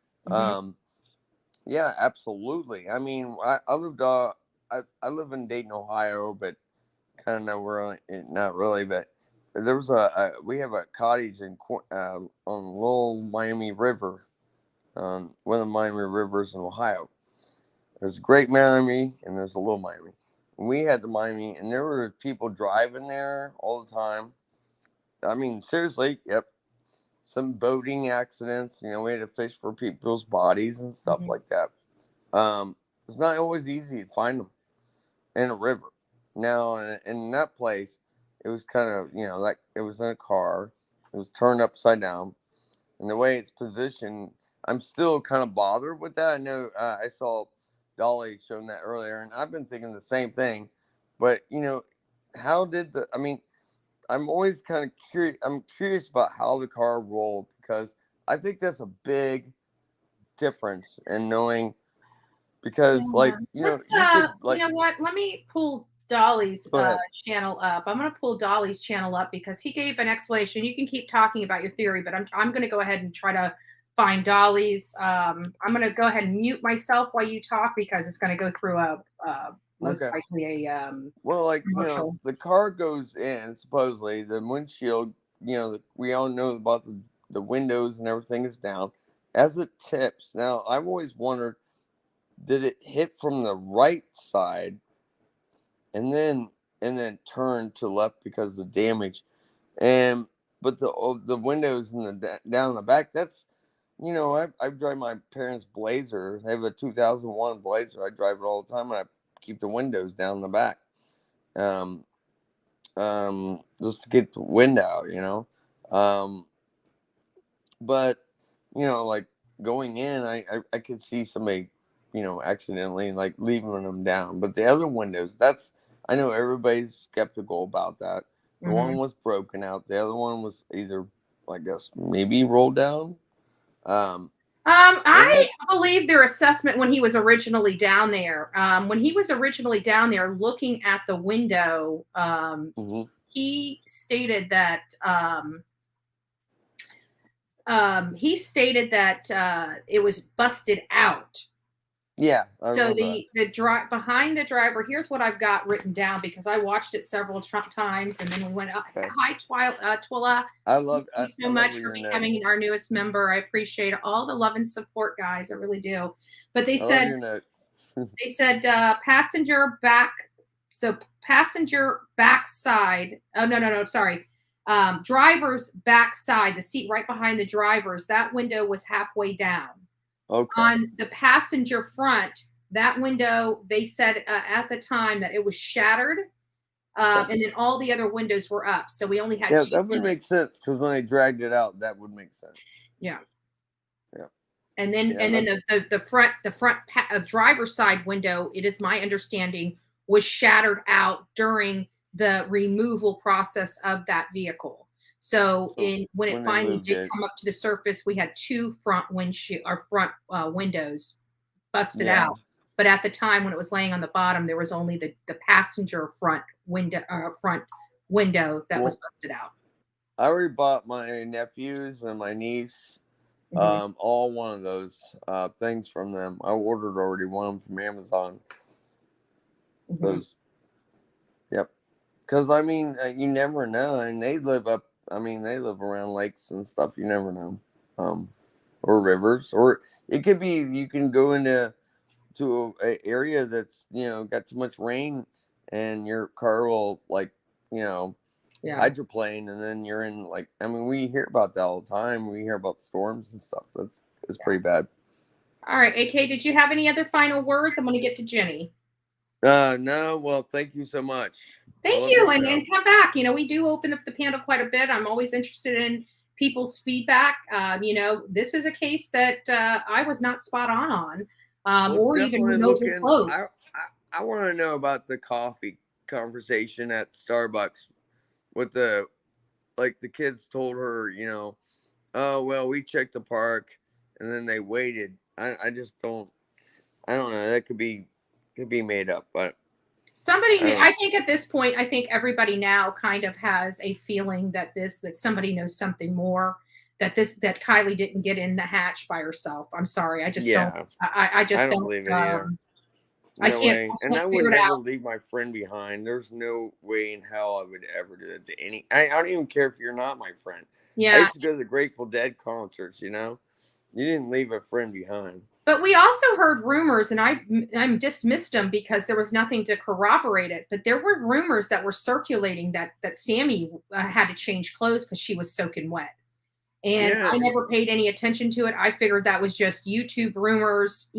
Speaker 19: Yeah, absolutely. I mean, I live in Dayton, Ohio, but kind of nowhere, not really, but there was we have a cottage on Little Miami River, one of the Miami rivers in Ohio. There's Great Miami and there's a Little Miami. And we had the Miami, and there were people driving there all the time. I mean, seriously, yep. Some boating accidents. You know, we had to fish for people's bodies and stuff like that. It's not always easy to find them in a river. Now, in that place, it was kind of, you know, like it was in a car. It was turned upside down. And the way it's positioned, I'm still kind of bothered with that. I know I saw Dolly showing that earlier, and I've been thinking the same thing. But, you know, how did the? I mean, I'm always kind of curious. I'm curious about how the car rolled because I think that's a big difference in knowing. Because, like,
Speaker 4: Let's
Speaker 19: you could
Speaker 4: you
Speaker 19: like.
Speaker 4: know what? Let me pull Dolly's
Speaker 19: Go ahead.
Speaker 4: channel up. I'm gonna pull Dolly's channel up because he gave an explanation. You can keep talking about your theory, but I'm gonna go ahead and try to find Dolly's. I'm gonna go ahead and mute myself while you talk because it's gonna go through a most
Speaker 19: Okay.
Speaker 4: likely a
Speaker 19: Well, like,
Speaker 4: commercial.
Speaker 19: the car goes in, supposedly, the windshield, we all know about the windows and everything is down. As it tips, now, I've always wondered, did it hit from the right side and then turn to left because of the damage? But the windows in down in the back, that's, I drive my parents' Blazer. They have a 2001 Blazer. I drive it all the time, and I keep the windows down in the back. Just to get the wind out, but like going in, I could see somebody, accidentally like leaving them down. But the other windows, I know everybody's skeptical about that. The one was broken out. The other one was either, I guess, maybe rolled down.
Speaker 4: I believe their assessment when he was originally down there. When he was originally down there looking at the window, he stated that it was busted out.
Speaker 19: Yeah.
Speaker 4: So the behind the driver, here's what I've got written down because I watched it several times, and then we went. Hi, Twila. Thank you so much for becoming our newest member. I appreciate all the love and support, guys. I really do. But they said they said passenger back. So passenger backside. Oh no, sorry. Driver's backside, the seat right behind the driver's. That window was halfway down.
Speaker 19: Okay.
Speaker 4: On the passenger front, that window, they said at the time that it was shattered, and then all the other windows were up. So we only had two.
Speaker 19: That would make sense because when they dragged it out, that would make sense.
Speaker 4: Yeah.
Speaker 19: Yeah.
Speaker 4: And then the front driver's side window, it is my understanding, was shattered out during the removal process of that vehicle. So when it finally did come up to the surface, we had two front windows busted out. But at the time when it was laying on the bottom, there was only the passenger front window that was busted out.
Speaker 19: I already bought my nephews and my niece all one of those things from them. I ordered already one from Amazon. Those, yep. Because I mean, you never know, and they live around lakes and stuff. You never know, or rivers, or it could be you can go into an area that's got too much rain, and your car will hydroplane, and then you're in we hear about that all the time. We hear about storms and stuff. It's pretty bad.
Speaker 4: All right, AK, did you have any other final words? I'm going to get to Jenny.
Speaker 19: No. Well, thank you so much.
Speaker 4: Thank you, and come back. We do open up the panel quite a bit. I'm always interested in people's feedback. This is a case that I was not spot on, or even remotely close.
Speaker 19: I want to know about the coffee conversation at Starbucks with the kids told her, oh well, we checked the park, and then they waited. I just don't. I don't know. That could be made up, but
Speaker 4: I think at this point, I think everybody now kind of has a feeling that somebody knows something more, that Kiely didn't get in the hatch by herself. I'm sorry. I just don't. I just don't
Speaker 19: believe it either. I can't. And I would never leave my friend behind. There's no way in hell I would ever do that to any. I don't even care if you're not my friend.
Speaker 4: Yeah.
Speaker 19: I used to go to the Grateful Dead concerts. You didn't leave a friend behind.
Speaker 4: But we also heard rumors, and I'm dismissed them because there was nothing to corroborate it. But there were rumors that were circulating that Sammy had to change clothes because she was soaking wet, and I never paid any attention to it. I figured that was just YouTube rumors,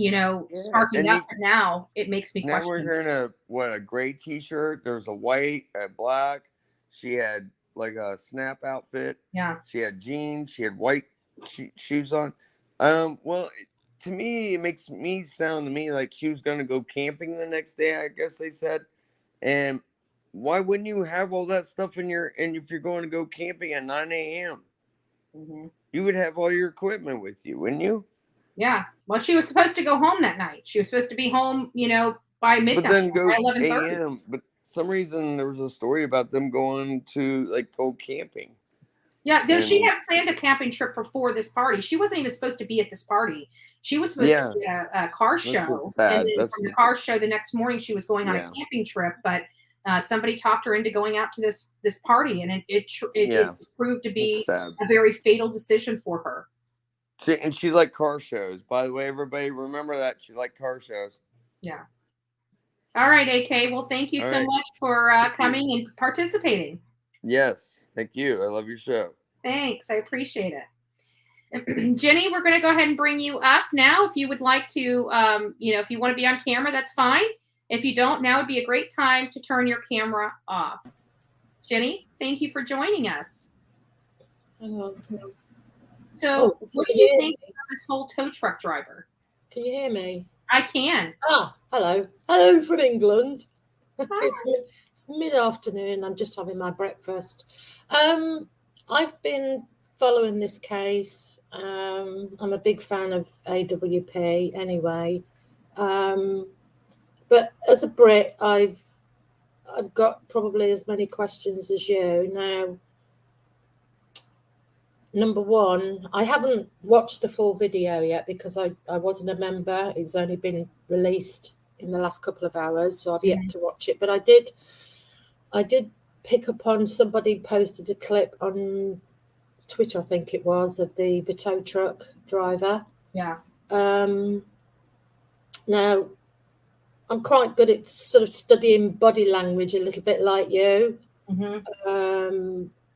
Speaker 4: sparking up. But now it makes me question.
Speaker 19: Now we're hearing a gray T-shirt. There's a white, a black. She had like a snap outfit.
Speaker 4: Yeah.
Speaker 19: She had jeans. She had white shoes on. Well. To me, it makes me sound like she was going to go camping the next day, I guess they said. And why wouldn't you have all that stuff in your, and if you're going to go camping at 9 a.m., you would have all your equipment with you, wouldn't you?
Speaker 4: Yeah. Well, she was supposed to go home that night. She was supposed to be home, by midnight,
Speaker 19: But then go
Speaker 4: by 11:30.
Speaker 19: a.m. But some reason there was a story about them going to like go camping.
Speaker 4: Yeah, she
Speaker 19: And-
Speaker 4: had planned a camping trip before this party. She wasn't even supposed to be at this party. She was supposed to be at a car
Speaker 19: That's
Speaker 4: show.
Speaker 19: what's sad.
Speaker 4: And then from the car show the next morning, she was going on a
Speaker 19: Yeah.
Speaker 4: camping trip, but somebody talked her into going out to this party, and it proved to be
Speaker 19: sad.
Speaker 4: a very fatal decision for her.
Speaker 19: She liked car shows. By the way, everybody remember that. She liked car shows.
Speaker 4: Yeah. All right, AK. Well, thank you
Speaker 19: All
Speaker 4: so
Speaker 19: right.
Speaker 4: much for coming and participating.
Speaker 19: Yes. Thank you. I love your show.
Speaker 4: Thanks. I appreciate it. Jenny, we're going to go ahead and bring you up now. If you would like to, if you want to be on camera, that's fine. If you don't, now would be a great time to turn your camera off. Jenny, thank you for joining us. So, what do you think of this whole tow truck driver?
Speaker 20: Can you hear me?
Speaker 4: I can.
Speaker 20: Ah, hello. Hello from England. It's mid-afternoon. I'm just having my breakfast. I've been following this case. I'm a big fan of AWP anyway. But as a Brit, I've got probably as many questions as you. Now, number one, I haven't watched the full video yet because I wasn't a member. It's only been released in the last couple of hours, so I've yet to watch it. But I did pick up on somebody posted a clip on Twitter, I think it was, of the tow truck driver.
Speaker 4: Yeah.
Speaker 20: Now, I'm quite good at sort of studying body language a little bit like you.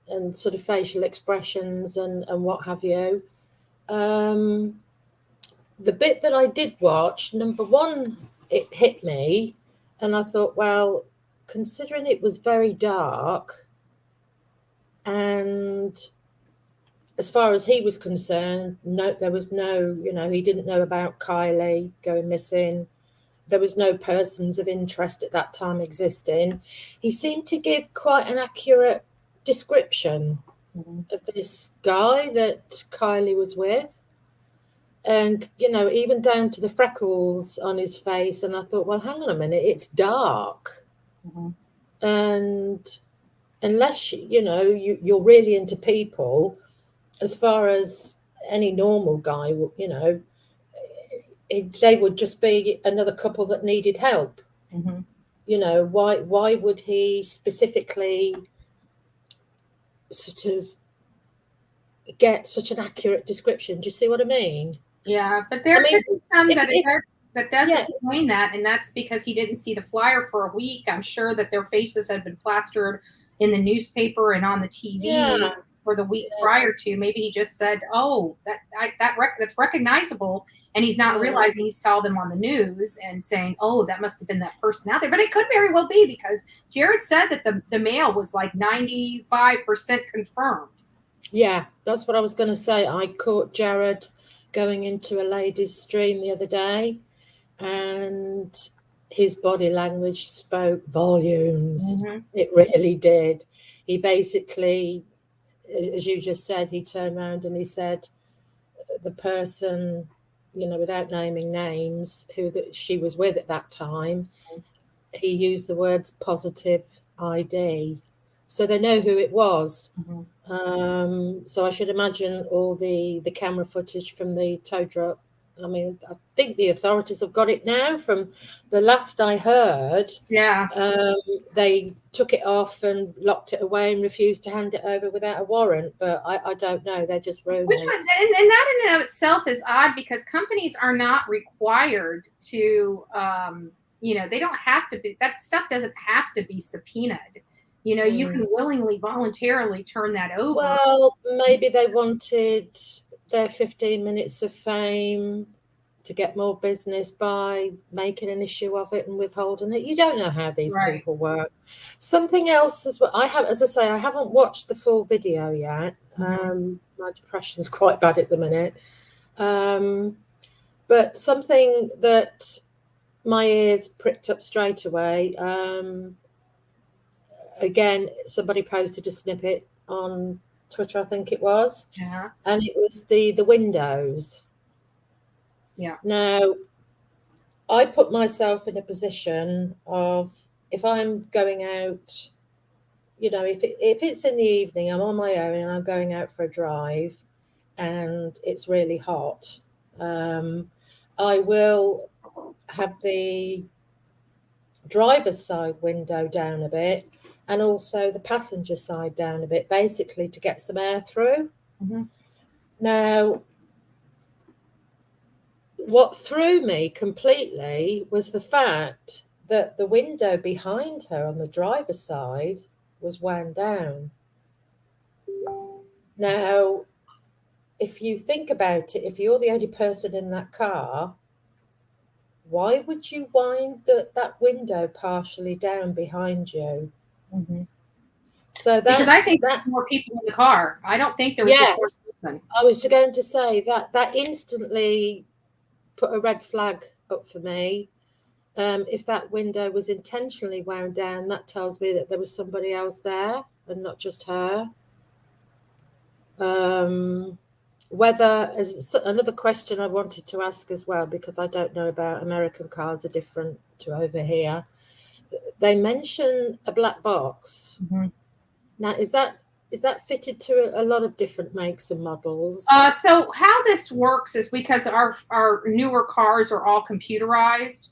Speaker 20: And sort of facial expressions and what have you. The bit that I did watch, number one, it hit me, and I thought, well, considering it was very dark, and as far as he was concerned, there was no, he didn't know about Kiely going missing. There was no persons of interest at that time existing. He seemed to give quite an accurate description of this guy that Kiely was with, and even down to the freckles on his face. And I thought, well, hang on a minute, it's dark, and unless you're really into people, as far as any normal guy, they would just be another couple that needed help. Why would he specifically sort of get such an accurate description? Do you see what I mean?
Speaker 4: Yeah, but there could be some that does
Speaker 20: yeah.
Speaker 4: explain that, and that's because he didn't see the flyer for a week. I'm sure that their faces had been plastered in the newspaper and on the TV for the week prior to. Maybe he just said, "Oh, that's recognizable," and he's not realizing he saw them on the news and saying, "Oh, that must have been that person out there." But it could very well be, because Jared said that the male was like 95% confirmed.
Speaker 20: Yeah, that's what I was going to say. I caught Jared going into a ladies' stream the other day, and his body language spoke volumes. It really did. He basically, as you just said, he turned around and he said the person, without naming names, who she was with at that time, he used the words positive ID. So they know who it was. So I should imagine all the camera footage from the tow truck. I mean, I think the authorities have got it now. From the last I heard, they took it off and locked it away and refused to hand it over without a warrant. But I don't know. They're just rumors.
Speaker 4: And that in and of itself is odd, because companies are not required to, they don't have to be, that stuff doesn't have to be subpoenaed. You can willingly, voluntarily turn that over.
Speaker 20: Well, maybe they wanted their 15 minutes of fame to get more business by making an issue of it and withholding it. You don't know how these people work. Something else as well. I haven't watched the full video yet. My depression's quite bad at the minute. But something that my ears pricked up straight away. again, somebody posted a snippet on Twitter, I think it was.
Speaker 4: Yeah.
Speaker 20: And it was the windows.
Speaker 4: Yeah.
Speaker 20: Now, I put myself in a position of, if I'm going out, you know, if it's in the evening, I'm on my own and I'm going out for a drive and it's really hot, I will have the driver's side window down a bit and also the passenger side down a bit, basically to get some air through.
Speaker 4: Mm-hmm.
Speaker 20: Now, what threw me completely was the fact that the window behind her on the driver's side was wound down. Now, if you think about it, if you're the only person in that car, why would you wind that window partially down behind you?
Speaker 4: Mm-hmm.
Speaker 20: So that,
Speaker 4: because I think there's more people in the car. I don't think there was just one person.
Speaker 20: I was going to say that instantly put a red flag up for me. If that window was intentionally wound down, that tells me that there was somebody else there and not just her. Whether, as another question I wanted to ask as well, because I don't know about American cars are different to over here. They mention a black box.
Speaker 4: Mm-hmm.
Speaker 20: Now, is that fitted to a lot of different makes and models?
Speaker 4: So how this works is because our newer cars are all computerized.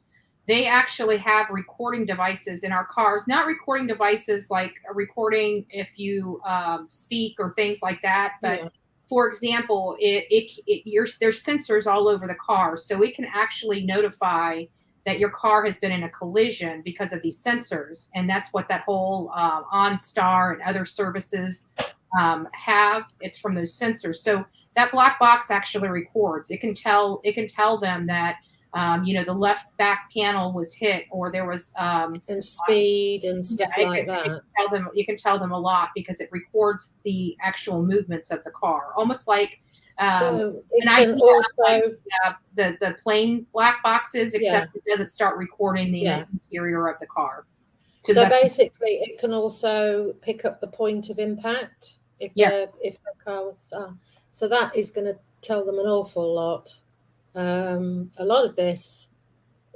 Speaker 4: They actually have recording devices in our cars, not recording devices like a recording if you speak or things like that. But for example, there's sensors all over the car. So it can actually notify that your car has been in a collision because of these sensors. And that's what that whole OnStar and other services have. It's from those sensors. So that black box actually records. It can tell them that the left back panel was hit, or there was
Speaker 20: and speed and stuff like that.
Speaker 4: You can tell them a lot because it records the actual movements of the car, almost like
Speaker 20: so it can also
Speaker 4: the plain black boxes, except it doesn't start recording the interior of the car.
Speaker 20: So basically, it can also pick up the point of impact if the car was. So that is going to tell them an awful lot. A lot of this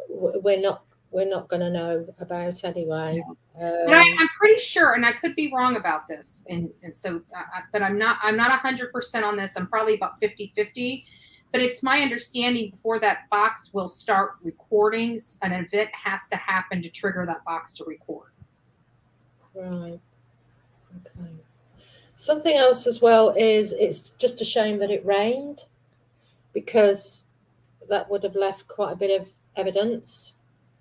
Speaker 20: we're not going to know about anyway.
Speaker 4: But I'm pretty sure, and I could be wrong about this, and so, but I'm not 100% on this. I'm probably about 50-50. But it's my understanding before that box will start recording, an event has to happen to trigger that box to record.
Speaker 20: Right. Okay. Something else as well is it's just a shame that it rained, because that would have left quite a bit of evidence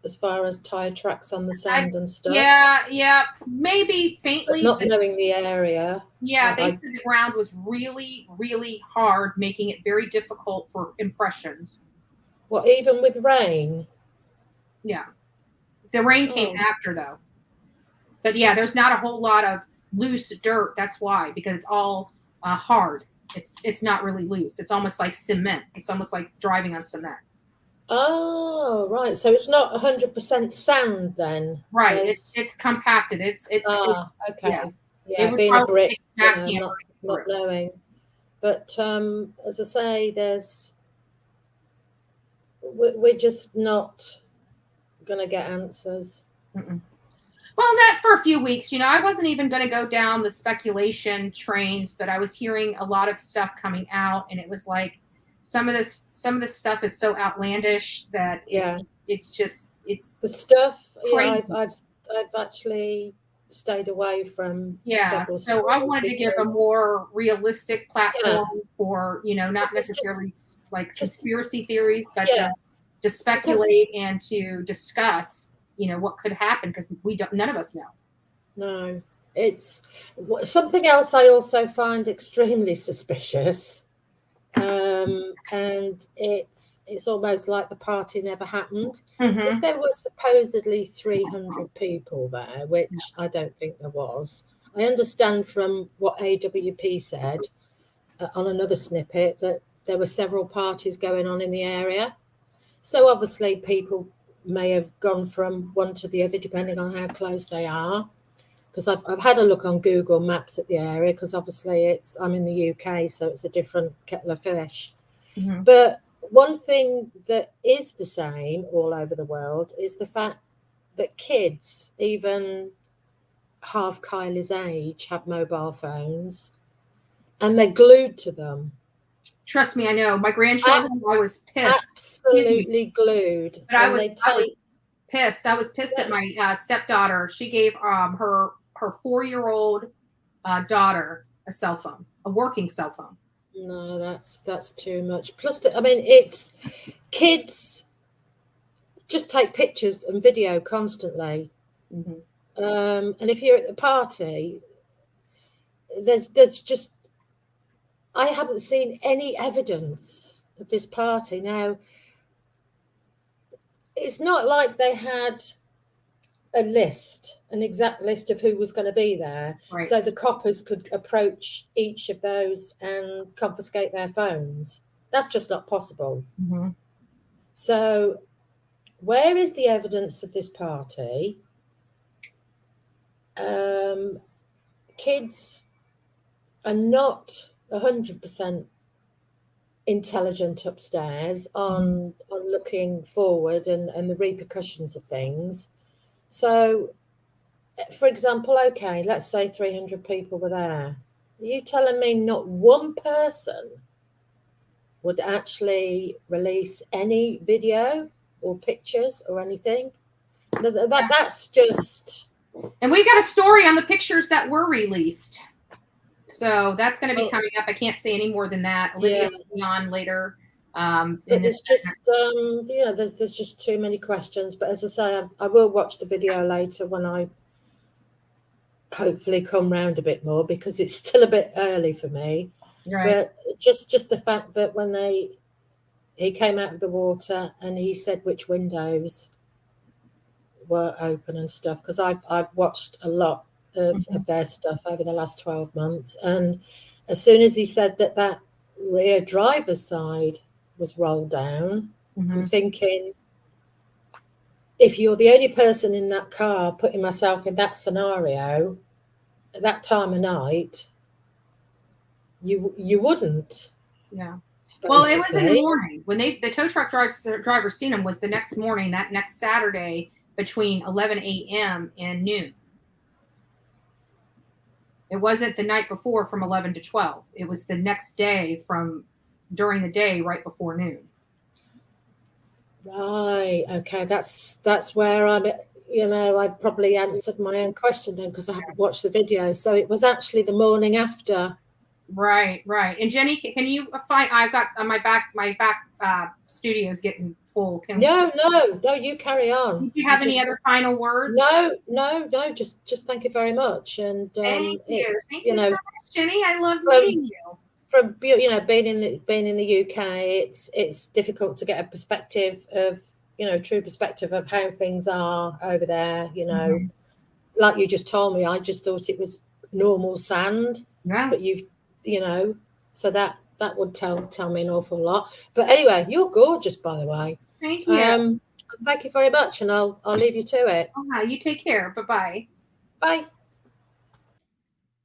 Speaker 20: as far as tire tracks on the sand and stuff.
Speaker 4: Yeah, maybe faintly.
Speaker 20: But not knowing the area.
Speaker 4: Yeah, they said the ground was really, really hard, making it very difficult for impressions.
Speaker 20: Well, even with rain?
Speaker 4: Yeah. The rain came after, though. But yeah, there's not a whole lot of loose dirt. That's why, because it's all hard. It's not really loose. It's almost like cement. It's almost like driving on cement.
Speaker 20: Oh, right. So it's not 100% sand then.
Speaker 4: Right. It's compacted. It's
Speaker 20: okay. Yeah, being a brick, not knowing. But as I say, we're just not gonna get answers.
Speaker 4: Mm-mm. Well, that for a few weeks, I wasn't even going to go down the speculation trains, but I was hearing a lot of stuff coming out, and it was like some of this stuff is so outlandish that it's the
Speaker 20: stuff.
Speaker 4: Crazy.
Speaker 20: Yeah, I've actually stayed away from.
Speaker 4: So I wanted to give a more realistic platform for not necessarily like conspiracy theories, but to speculate and to discuss. What could happen, because none of us know.
Speaker 20: No, it's something else I also find extremely suspicious. And it's almost like the party never happened.
Speaker 4: Mm-hmm.
Speaker 20: If there were supposedly 300 people there, which I don't think there was, I understand from what AWP said on another snippet that there were several parties going on in the area. So obviously people may have gone from one to the other depending on how close they are. because I've had a look on Google Maps at the area, because obviously I'm in the UK, so it's a different kettle of fish.
Speaker 4: Mm-hmm.
Speaker 20: But one thing that is the same all over the world is the fact that kids, even half Kylie's age, have mobile phones, and they're glued to them.
Speaker 4: Trust me, I know. My grandchildren, I was pissed.
Speaker 20: Absolutely glued.
Speaker 4: But I was pissed. I was pissed at my stepdaughter. She gave her 4-year-old daughter a cell phone, a working cell phone.
Speaker 20: No, that's too much. Plus, it's kids just take pictures and video constantly.
Speaker 4: Mm-hmm.
Speaker 20: And if you're at the party, there's just, I haven't seen any evidence of this party. Now, it's not like they had an exact list of who was going to be there.
Speaker 4: Right.
Speaker 20: So the coppers could approach each of those and confiscate their phones. That's just not possible.
Speaker 4: Mm-hmm.
Speaker 20: So where is the evidence of this party? Kids are not 100% intelligent upstairs on looking forward and the repercussions of things. So, for example, okay, let's say 300 people were there. Are you telling me not one person would actually release any video or pictures or anything? That's just...
Speaker 4: And we've got a story on the pictures that were released. So that's going to be coming up. I can't say any more than that. Olivia will be on later.
Speaker 20: It's just, there's just too many questions. But as I say, I will watch the video later when I hopefully come round a bit more, because it's still a bit early for me.
Speaker 4: Right.
Speaker 20: But just the fact that when he came out of the water and he said which windows were open and stuff, because I've watched a lot of their stuff over the last 12 months, and as soon as he said that rear driver's side was rolled down, I'm thinking, if you're the only person in that car, putting myself in that scenario at that time of night, you wouldn't.
Speaker 4: Yeah.
Speaker 20: Basically.
Speaker 4: Well, it was in the morning when the tow truck driver seen him. Was the next morning, that next Saturday, between 11 a.m. and noon. It wasn't the night before from 11 to 12. It was the next day during the day right before noon.
Speaker 20: Right. Okay. That's where I'm. I probably answered my own question then, because I haven't watched the video. So it was actually the morning after.
Speaker 4: Right. And Jenny, can you find? I've got my back studio's getting full.
Speaker 20: No. You carry on.
Speaker 4: Do you have any other final words?
Speaker 20: No. Just thank you very much. And
Speaker 4: thank you so much, Jenny. I love meeting you.
Speaker 20: From being in the UK, it's difficult to get a perspective of true perspective of how things are over there. Like you just told me, I just thought it was normal sand.
Speaker 4: Yeah.
Speaker 20: But so that would tell me an awful lot. But anyway, you're gorgeous, by the way.
Speaker 4: Thank you.
Speaker 20: Thank you very much, and I'll leave you to it.
Speaker 4: You take care. Bye-bye.
Speaker 20: Bye.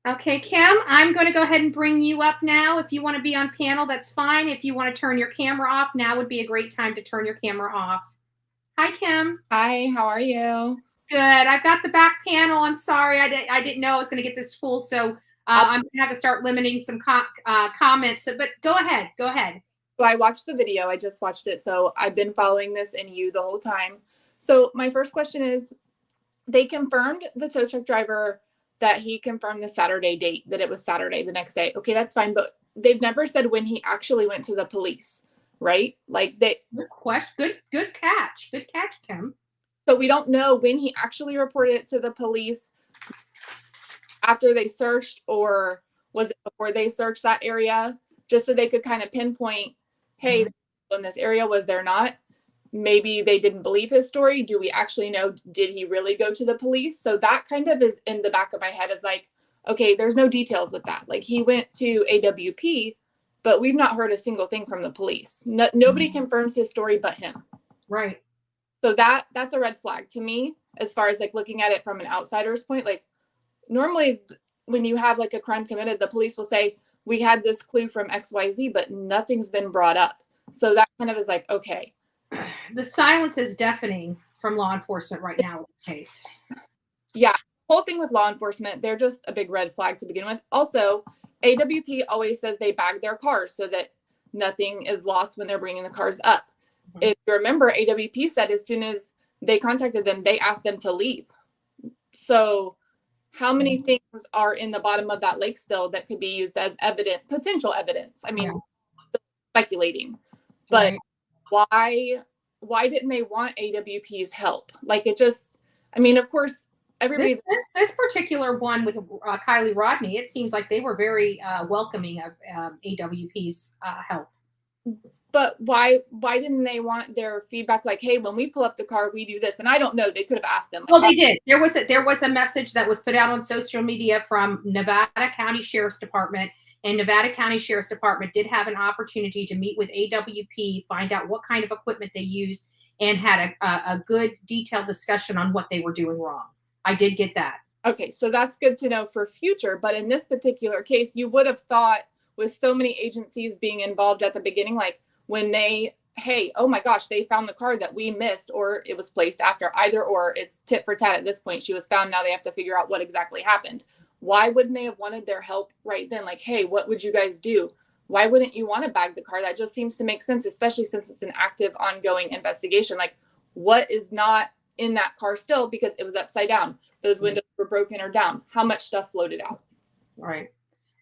Speaker 4: Okay, Kim, I'm going to go ahead and bring you up now. If you want to be on panel, that's fine. If you want to turn your camera off, now would be a great time to turn your camera off. Hi, Kim.
Speaker 21: Hi, how are you?
Speaker 4: Good. I've got the back panel. I'm sorry. I didn't know I was going to get this full, so I'm going to have to start limiting some comments. But go ahead.
Speaker 21: So I watched the video. I just watched it. So I've been following this and you the whole time. So my first question is, they confirmed, the tow truck driver, that he confirmed the Saturday date, that it was Saturday the next day. Okay, that's fine. But they've never said when he actually went to the police, right? Like they.
Speaker 4: Good question. Good catch. Good catch, Kim.
Speaker 21: So we don't know when he actually reported it to the police after they searched, or was it before they searched that area, just so they could kind of pinpoint, hey, in this area, was there not? Maybe they didn't believe his story. Do we actually know, did he really go to the police? So that kind of is in the back of my head, is like, okay, there's no details with that. Like, he went to AWP, but we've not heard a single thing from the police. Nobody confirms his story but him.
Speaker 4: Right.
Speaker 21: So that's a red flag to me, as far as like looking at it from an outsider's point. Like, normally when you have like a crime committed, the police will say, we had this clue from XYZ, but nothing's been brought up. So that kind of is like, okay.
Speaker 4: The silence is deafening from law enforcement right now in this case.
Speaker 21: Yeah, whole thing with law enforcement, they're just a big red flag to begin with. Also, AWP always says they bag their cars so that nothing is lost when they're bringing the cars up. If you remember, AWP said as soon as they contacted them, they asked them to leave. So how many things are in the bottom of that lake still that could be used as potential evidence? I mean, speculating, but why didn't they want AWP's help? Like it just, I mean, of course, everybody.
Speaker 4: This particular one with Kiely Rodni, it seems like they were very welcoming of AWP's help.
Speaker 21: But why didn't they want their feedback? Like, hey, when we pull up the car, we do this. And I don't know. They could have asked them.
Speaker 4: Well, they did. There was a message that was put out on social media from Nevada County Sheriff's Department, and Nevada County Sheriff's Department did have an opportunity to meet with AWP, find out what kind of equipment they used, and had a good detailed discussion on what they were doing wrong. I did get that.
Speaker 21: Okay, so that's good to know for future. But in this particular case, you would have thought with so many agencies being involved at the beginning, like when hey, oh my gosh, they found the car that we missed, or it was placed after, either or, it's tit for tat at this point. She was found. Now they have to figure out what exactly happened. Why wouldn't they have wanted their help right then? Like, hey, what would you guys do? Why wouldn't you want to bag the car? That just seems to make sense, especially since it's an active, ongoing investigation. Like, what is not in that car still because it was upside down? Those windows were broken or down. How much stuff floated out?
Speaker 4: Right.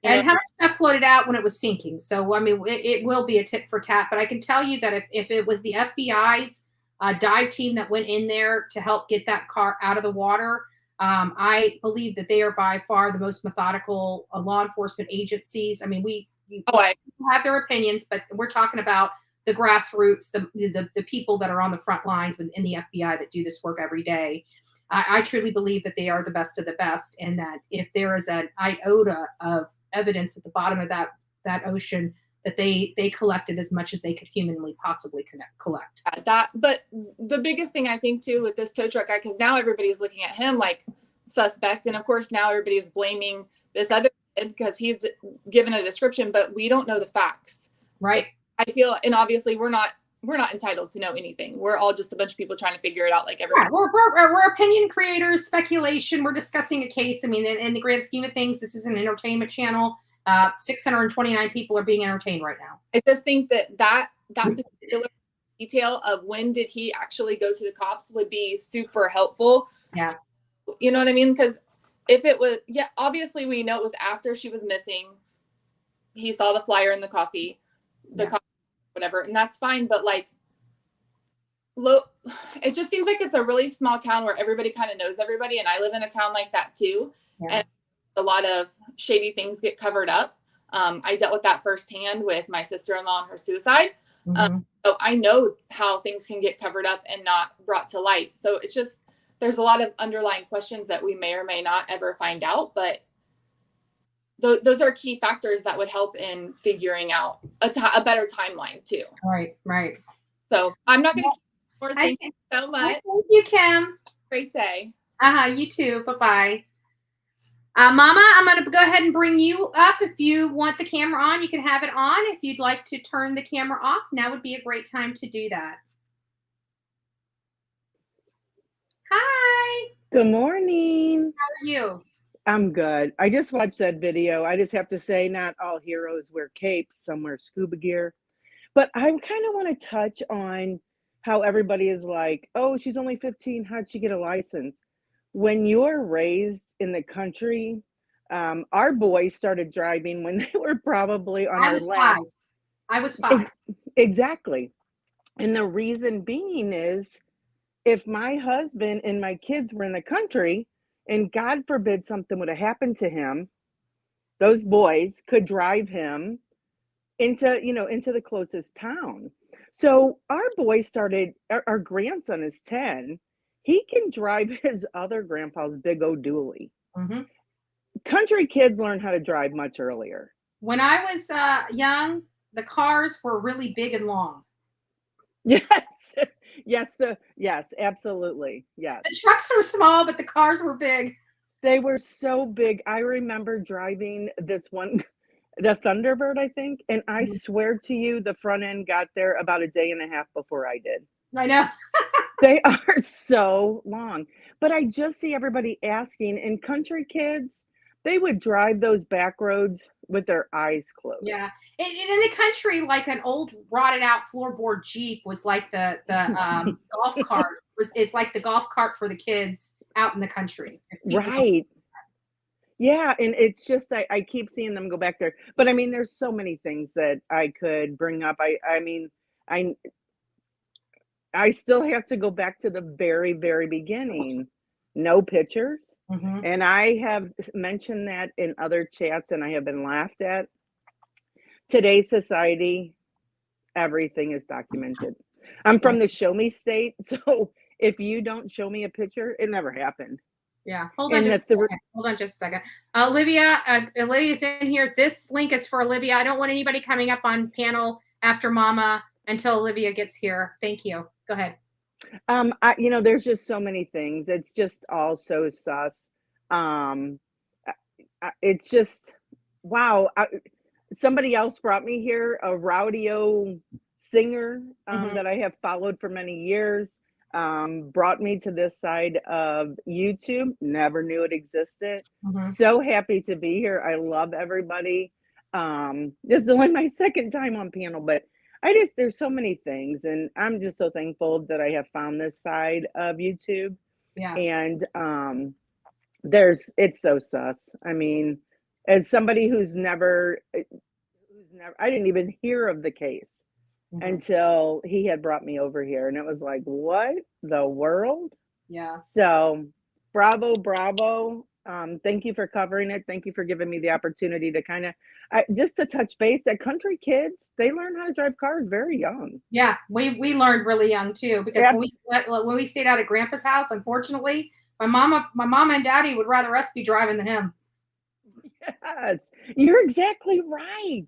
Speaker 4: And how much stuff floated out when it was sinking. So, I mean, it will be a tit for tat. But I can tell you that if it was the FBI's dive team that went in there to help get that car out of the water, I believe that they are by far the most methodical law enforcement agencies. I mean, people have their opinions, but we're talking about the grassroots, the people that are on the front lines in the FBI that do this work every day. I truly believe that they are the best of the best, and that if there is an iota of evidence at the bottom of that ocean, that they collected as much as they could humanly possibly collect.
Speaker 21: But the biggest thing I think too with this tow truck guy, because now everybody's looking at him like suspect, and of course now everybody's blaming this other kid because he's given a description, but we don't know the facts.
Speaker 4: Right.
Speaker 21: I feel, and obviously we're not entitled to know anything. We're all just a bunch of people trying to figure it out like everyone.
Speaker 4: Yeah, we're opinion creators, speculation. We're discussing a case. I mean, in the grand scheme of things, this is an entertainment channel. 629 people are being entertained right now.
Speaker 21: I just think that particular detail of when did he actually go to the cops would be super helpful.
Speaker 4: Yeah.
Speaker 21: You know what I mean? Because if it was, obviously we know it was after she was missing. He saw the flyer in the coffee, whatever, and that's fine. But like, it just seems like it's a really small town where everybody kind of knows everybody. And I live in a town like that too. Yeah. And a lot of shady things get covered up. I dealt with that firsthand with my sister-in-law and her suicide.
Speaker 4: Mm-hmm.
Speaker 21: So I know how things can get covered up and not brought to light. So it's just, there's a lot of underlying questions that we may or may not ever find out, but those are key factors that would help in figuring out a better timeline too.
Speaker 4: Right.
Speaker 21: So I'm not going to keep more. Thank you so much.
Speaker 4: Thank you, Kim.
Speaker 21: Great day.
Speaker 4: You too. Bye-bye. Mama, I'm going to go ahead and bring you up. If you want the camera on, you can have it on. If you'd like to turn the camera off, now would be a great time to do that. Hi.
Speaker 2: Good morning.
Speaker 4: How are you?
Speaker 2: I'm good. I just watched that video. I just have to say, not all heroes wear capes, some wear scuba gear. But I kind of want to touch on how everybody is like, oh, she's only 15. How'd she get a license? When you're raised in the country, our boys started driving when they were probably on their last.
Speaker 4: I was 5.
Speaker 2: Exactly. And the reason being is if my husband and my kids were in the country, and God forbid something would have happened to him, those boys could drive him into the closest town. So our boy started, our grandson is 10. He can drive his other grandpa's big old dually.
Speaker 4: Mm-hmm.
Speaker 2: Country kids learn how to drive much earlier.
Speaker 4: When I was young, the cars were really big and long.
Speaker 2: Yes, absolutely. Yes.
Speaker 4: The trucks were small, but the cars were big.
Speaker 2: They were so big. I remember driving this one, the Thunderbird, I think, and I swear to you, the front end got there about a day and a half before I did.
Speaker 4: I know.
Speaker 2: They are so long. But I just see everybody asking, and country kids, they would drive those back roads with their eyes closed.
Speaker 4: Yeah. In the country, like an old rotted out floorboard Jeep was like the golf cart. It's like the golf cart for the kids out in the country.
Speaker 2: Right. Yeah, and it's just I keep seeing them go back there. But I mean, there's so many things that I could bring up. I mean, I still have to go back to the very, very beginning. No pictures. And I have mentioned that in other chats and I have been laughed at. Today's society, everything is documented. I'm from the show me state, so if you don't show me a picture, it never happened.
Speaker 4: Yeah. Hold on just a second. Olivia, Olivia's in here. This link is for Olivia. I don't want anybody coming up on panel after Mama until Olivia gets here. Thank you. Go ahead.
Speaker 2: There's just so many things. It's just all so sus. It's just, wow. Somebody else brought me here, a rodeo singer that I have followed for many years, brought me to this side of YouTube. Never knew it existed. So happy to be here. I love everybody. This is only my second time on panel, but there's so many things, and I'm just so thankful that I have found this side of YouTube.
Speaker 4: Yeah.
Speaker 2: And it's so sus. I mean, as somebody who's never, I didn't even hear of the case until he had brought me over here, and it was like, what the world?
Speaker 4: Yeah.
Speaker 2: So bravo. Thank you for covering it. Thank you for giving me the opportunity to kind of just to touch base that country kids, they learn how to drive cars very young.
Speaker 4: Yeah, we learned really young too, because when we stayed out at Grandpa's house, unfortunately, my mama and daddy would rather us be driving than him.
Speaker 2: Yes, you're exactly right.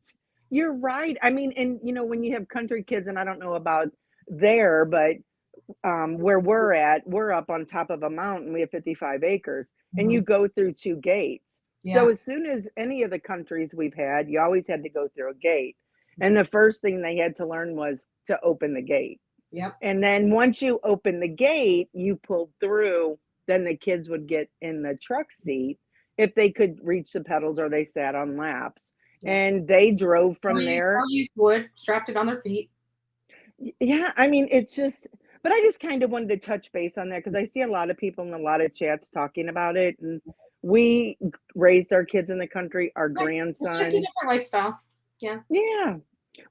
Speaker 2: You're right. I mean, and when you have country kids, and I don't know about there, but where we're up on top of a mountain. We have 55 acres, and you go through 2 gates.
Speaker 4: Yeah.
Speaker 2: So as soon as any of the countries we've had, you always had to go through a gate. And the first thing they had to learn was to open the gate.
Speaker 4: Yep.
Speaker 2: And then once you open the gate, you pulled through, then the kids would get in the truck seat if they could reach the pedals, or they sat on laps.
Speaker 4: Yeah.
Speaker 2: And they drove from there.
Speaker 4: Or used wood, strapped it on their feet.
Speaker 2: Yeah, I mean, it's just, but I just kind of wanted to touch base on that because I see a lot of people in a lot of chats talking about it. And we raised our kids in the country, our grandson.
Speaker 4: It's just a different lifestyle. Yeah.
Speaker 2: Yeah.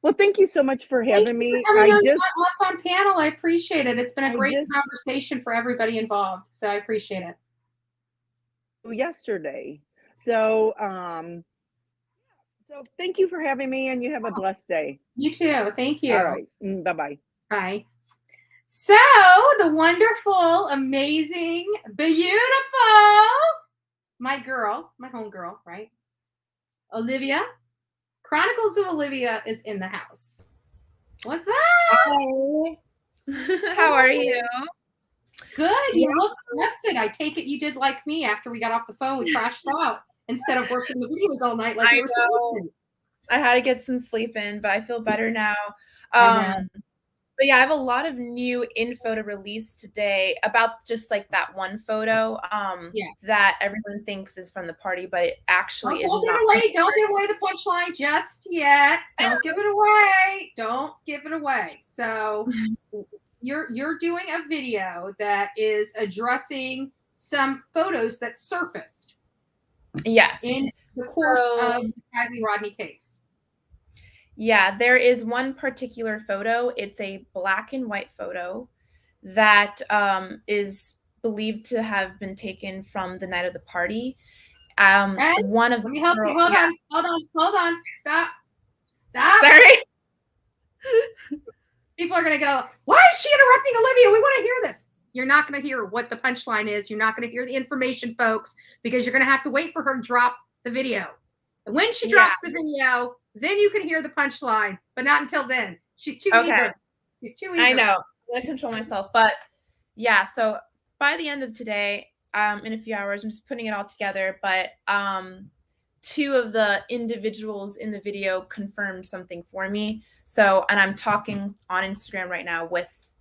Speaker 2: Well, thank you so much for having me.
Speaker 4: Up on panel. I appreciate it. It's been a great conversation for everybody involved. So I appreciate it.
Speaker 2: Yesterday. So thank you for having me, and you have a blessed day.
Speaker 4: You too. Thank you.
Speaker 2: All right. Bye-bye.
Speaker 4: Bye. So the wonderful, amazing, beautiful, my homegirl, right? Olivia, Chronicles of Olivia is in the house. What's up?
Speaker 1: Hi. How are you?
Speaker 4: Good. You look rested. I take it you did like me after we got off the phone. We crashed out instead of working the videos all night like we were supposed to.
Speaker 1: I had to get some sleep in, but I feel better now. But yeah, I have a lot of new info to release today about just like that one photo that everyone thinks is from the party, but it actually is not.
Speaker 4: Don't give away the punchline just yet. Don't give it away. Don't give it away. So you're doing a video that is addressing some photos that surfaced.
Speaker 1: Yes.
Speaker 4: In the course of the Kiely Rodni case.
Speaker 1: Yeah, there is one particular photo. It's a black and white photo that is believed to have been taken from the night of the party. One of
Speaker 4: let me help you. Hold on. Stop.
Speaker 1: Sorry.
Speaker 4: People are gonna go, why is she interrupting Olivia? We want to hear this. You're not going to hear what the punchline is. You're not going to hear the information, folks, because you're going to have to wait for her to drop the video. And when she drops the video, then you can hear the punchline, but not until then. She's too eager. She's too eager.
Speaker 1: I know. I'm going to control myself. But yeah, so by the end of today, in a few hours. I'm just putting it all together, but 2 of the individuals in the video confirmed something for me. So, and I'm talking on Instagram right now with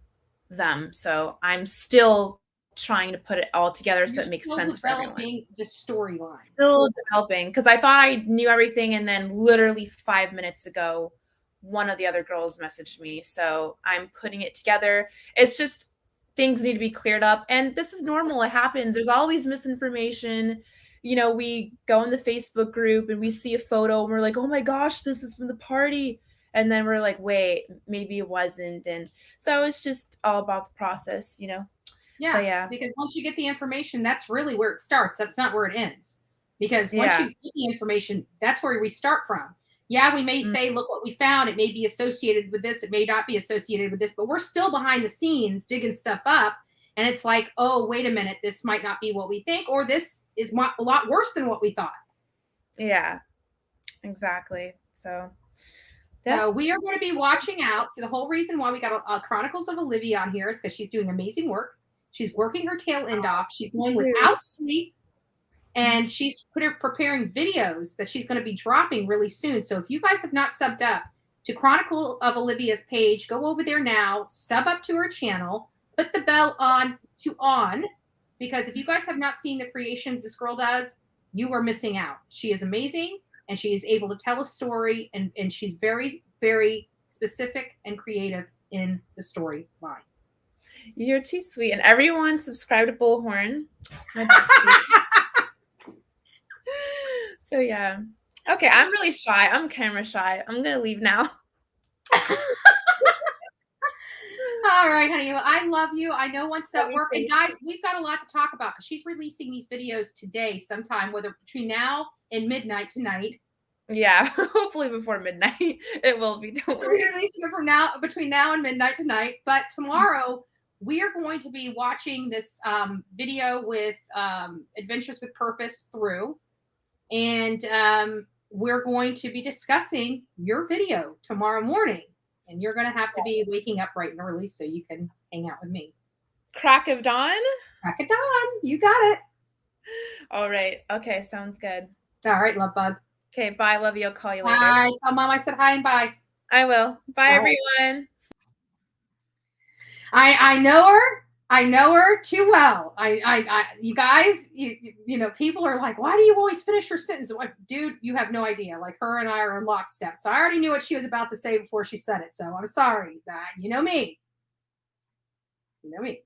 Speaker 1: them. So I'm still trying to put it all together so it makes sense for everyone.
Speaker 4: Developing the storyline.
Speaker 1: Still developing, because I thought I knew everything, and then literally 5 minutes ago, one of the other girls messaged me. So I'm putting it together. It's just things need to be cleared up, and this is normal. It happens. There's always misinformation. You know, we go in the Facebook group and we see a photo and we're like, oh my gosh, this is from the party. And then we're like, wait, maybe it wasn't. And so it's just all about the process, you know?
Speaker 4: Yeah,
Speaker 1: but yeah.
Speaker 4: Because once you get the information, that's really where it starts. That's not where it ends. Because once you get the information, that's where we start from. Yeah, we may say, look what we found. It may be associated with this. It may not be associated with this, but we're still behind the scenes digging stuff up. And it's like, oh, wait a minute, this might not be what we think, or this is a lot worse than what we thought.
Speaker 1: Yeah, exactly. So
Speaker 4: we are going to be watching out. So the whole reason why we got Chronicles of Olivia on here is because she's doing amazing work. She's working her tail end off. She's going without sleep. And she's preparing videos that she's going to be dropping really soon. So if you guys have not subbed up to Chronicle of Olivia's page, go over there now, sub up to her channel, put the bell on, because if you guys have not seen the creations this girl does, you are missing out. She is amazing, and she is able to tell a story, and she's very, very specific and creative in the storyline.
Speaker 1: You're too sweet. And everyone subscribe to Bullhorn. So yeah. Okay, I'm really shy. I'm camera shy. I'm gonna leave now.
Speaker 4: All right, honey. Well, I love you. I know once that work, and guys, we've got a lot to talk about because she's releasing these videos today, sometime, whether between now and midnight tonight.
Speaker 1: Yeah, hopefully before midnight it will be. Don't worry.
Speaker 4: We're releasing it between now and midnight tonight. But tomorrow we are going to be watching this video with Adventures with Purpose through. And we're going to be discussing your video tomorrow morning. And you're going to have to be waking up bright and early so you can hang out with me.
Speaker 1: Crack of dawn?
Speaker 4: Crack of dawn. You got it.
Speaker 1: All right. Okay, sounds good.
Speaker 4: All right, love bug.
Speaker 1: Okay, bye. Love you. I'll call you later.
Speaker 4: Bye. Tell Mom I said hi and bye.
Speaker 1: I will. Bye, everyone.
Speaker 4: I know her. I know her too well. You guys, you know, people are like, why do you always finish your sentence? Like, dude, you have no idea. Like, her and I are in lockstep. So I already knew what she was about to say before she said it. So I'm sorry. You know me. You know me.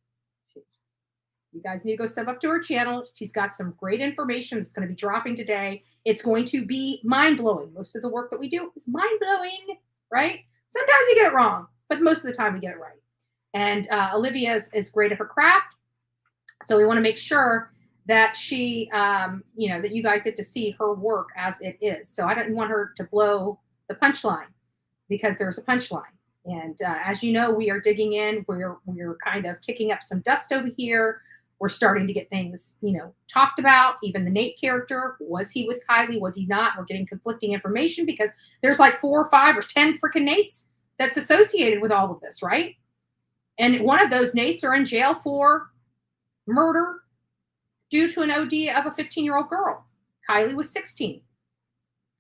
Speaker 4: You guys need to go sub up to her channel. She's got some great information that's going to be dropping today. It's going to be mind-blowing. Most of the work that we do is mind-blowing, right? Sometimes we get it wrong, but most of the time we get it right. And Olivia is great at her craft. So we want to make sure that she, you know, that you guys get to see her work as it is. So I don't want her to blow the punchline because there's a punchline. And as you know, we are digging in. We're kind of kicking up some dust over here. We're starting to get things, you know, talked about. Even the Nate character, was he with Kiely? Was he not? We're getting conflicting information because there's like 4 or 5 or 10 freaking Nates that's associated with all of this, right? And one of those Nates are in jail for murder due to an OD of a 15-year-old girl. Kiely was 16.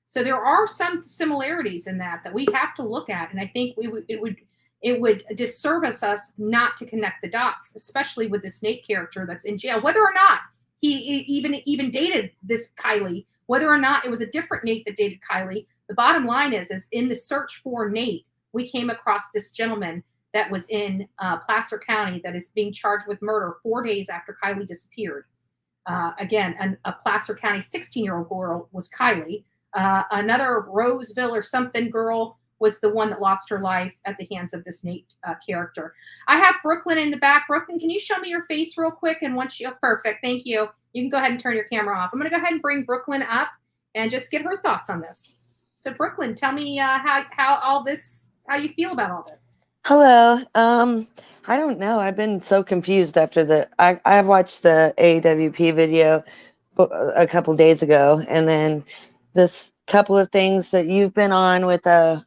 Speaker 4: So there are some similarities in that we have to look at. And I think it would disservice us not to connect the dots, especially with this Nate character that's in jail, whether or not he even dated this Kiely, whether or not it was a different Nate that dated Kiely. The bottom line is in the search for Nate, we came across this gentleman that was in Placer County that is being charged with murder 4 days after Kiely disappeared. Again, a Placer County 16-year-old girl was Kiely. Another Roseville or something girl was the one that lost her life at the hands of this Nate character. I have Brooklyn in the back. Brooklyn, can you show me your face real quick? And once you, perfect, thank you. You can go ahead and turn your camera off. I'm going to go ahead and bring Brooklyn up and just get her thoughts on this. So Brooklyn, tell me how you feel about all this.
Speaker 3: Hello. I don't know. I've been so confused after I watched the AWP video a couple days ago, and then this couple of things that you've been on with the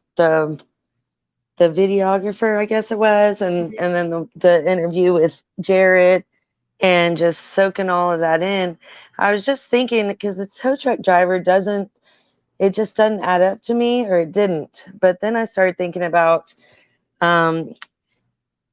Speaker 3: videographer, I guess it was, and then the interview with Jared, and just soaking all of that in. I was just thinking, because the tow truck driver it just doesn't add up to me, or it didn't. But then I started thinking about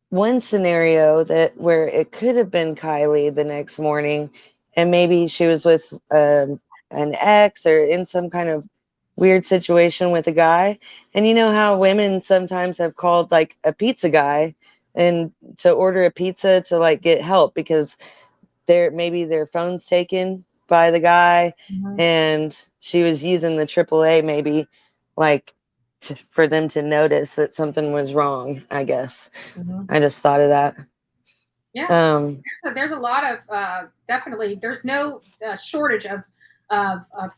Speaker 3: one scenario where it could have been Kiely the next morning, and maybe she was with an ex or in some kind of weird situation with a guy. And you know how women sometimes have called like a pizza guy and to order a pizza to like get help because maybe their phone's taken by the guy, and she was using the AAA maybe like for them to notice that something was wrong, I guess. I just thought of that.
Speaker 4: Yeah, there's a lot of definitely. There's no shortage of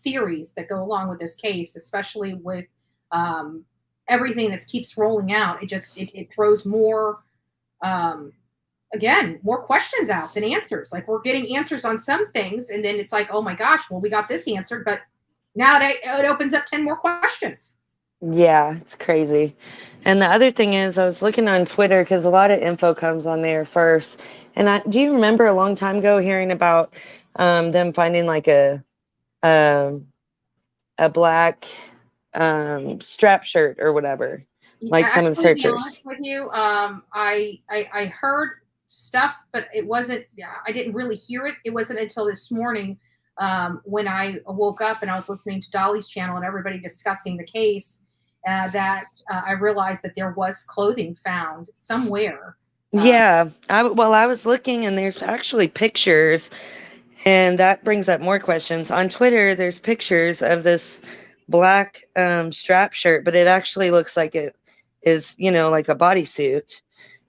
Speaker 4: theories that go along with this case, especially with everything that keeps rolling out. It throws more again, more questions out than answers. Like, we're getting answers on some things, and then it's like, oh my gosh, well, we got this answered, but now it opens up 10 more questions.
Speaker 3: Yeah, it's crazy. And the other thing is, I was looking on Twitter because a lot of info comes on there first. And do you remember a long time ago hearing about them finding like a black strap shirt or whatever, like some of the searchers?
Speaker 4: To be honest with you, I heard stuff, but it wasn't. I didn't really hear it. It wasn't until this morning when I woke up and I was listening to Dolly's channel and everybody discussing the case that I realized that there was clothing found somewhere.
Speaker 3: Yeah, I was looking, and there's actually pictures, and that brings up more questions. On Twitter, there's pictures of this black strap shirt, but it actually looks like it is, like a bodysuit,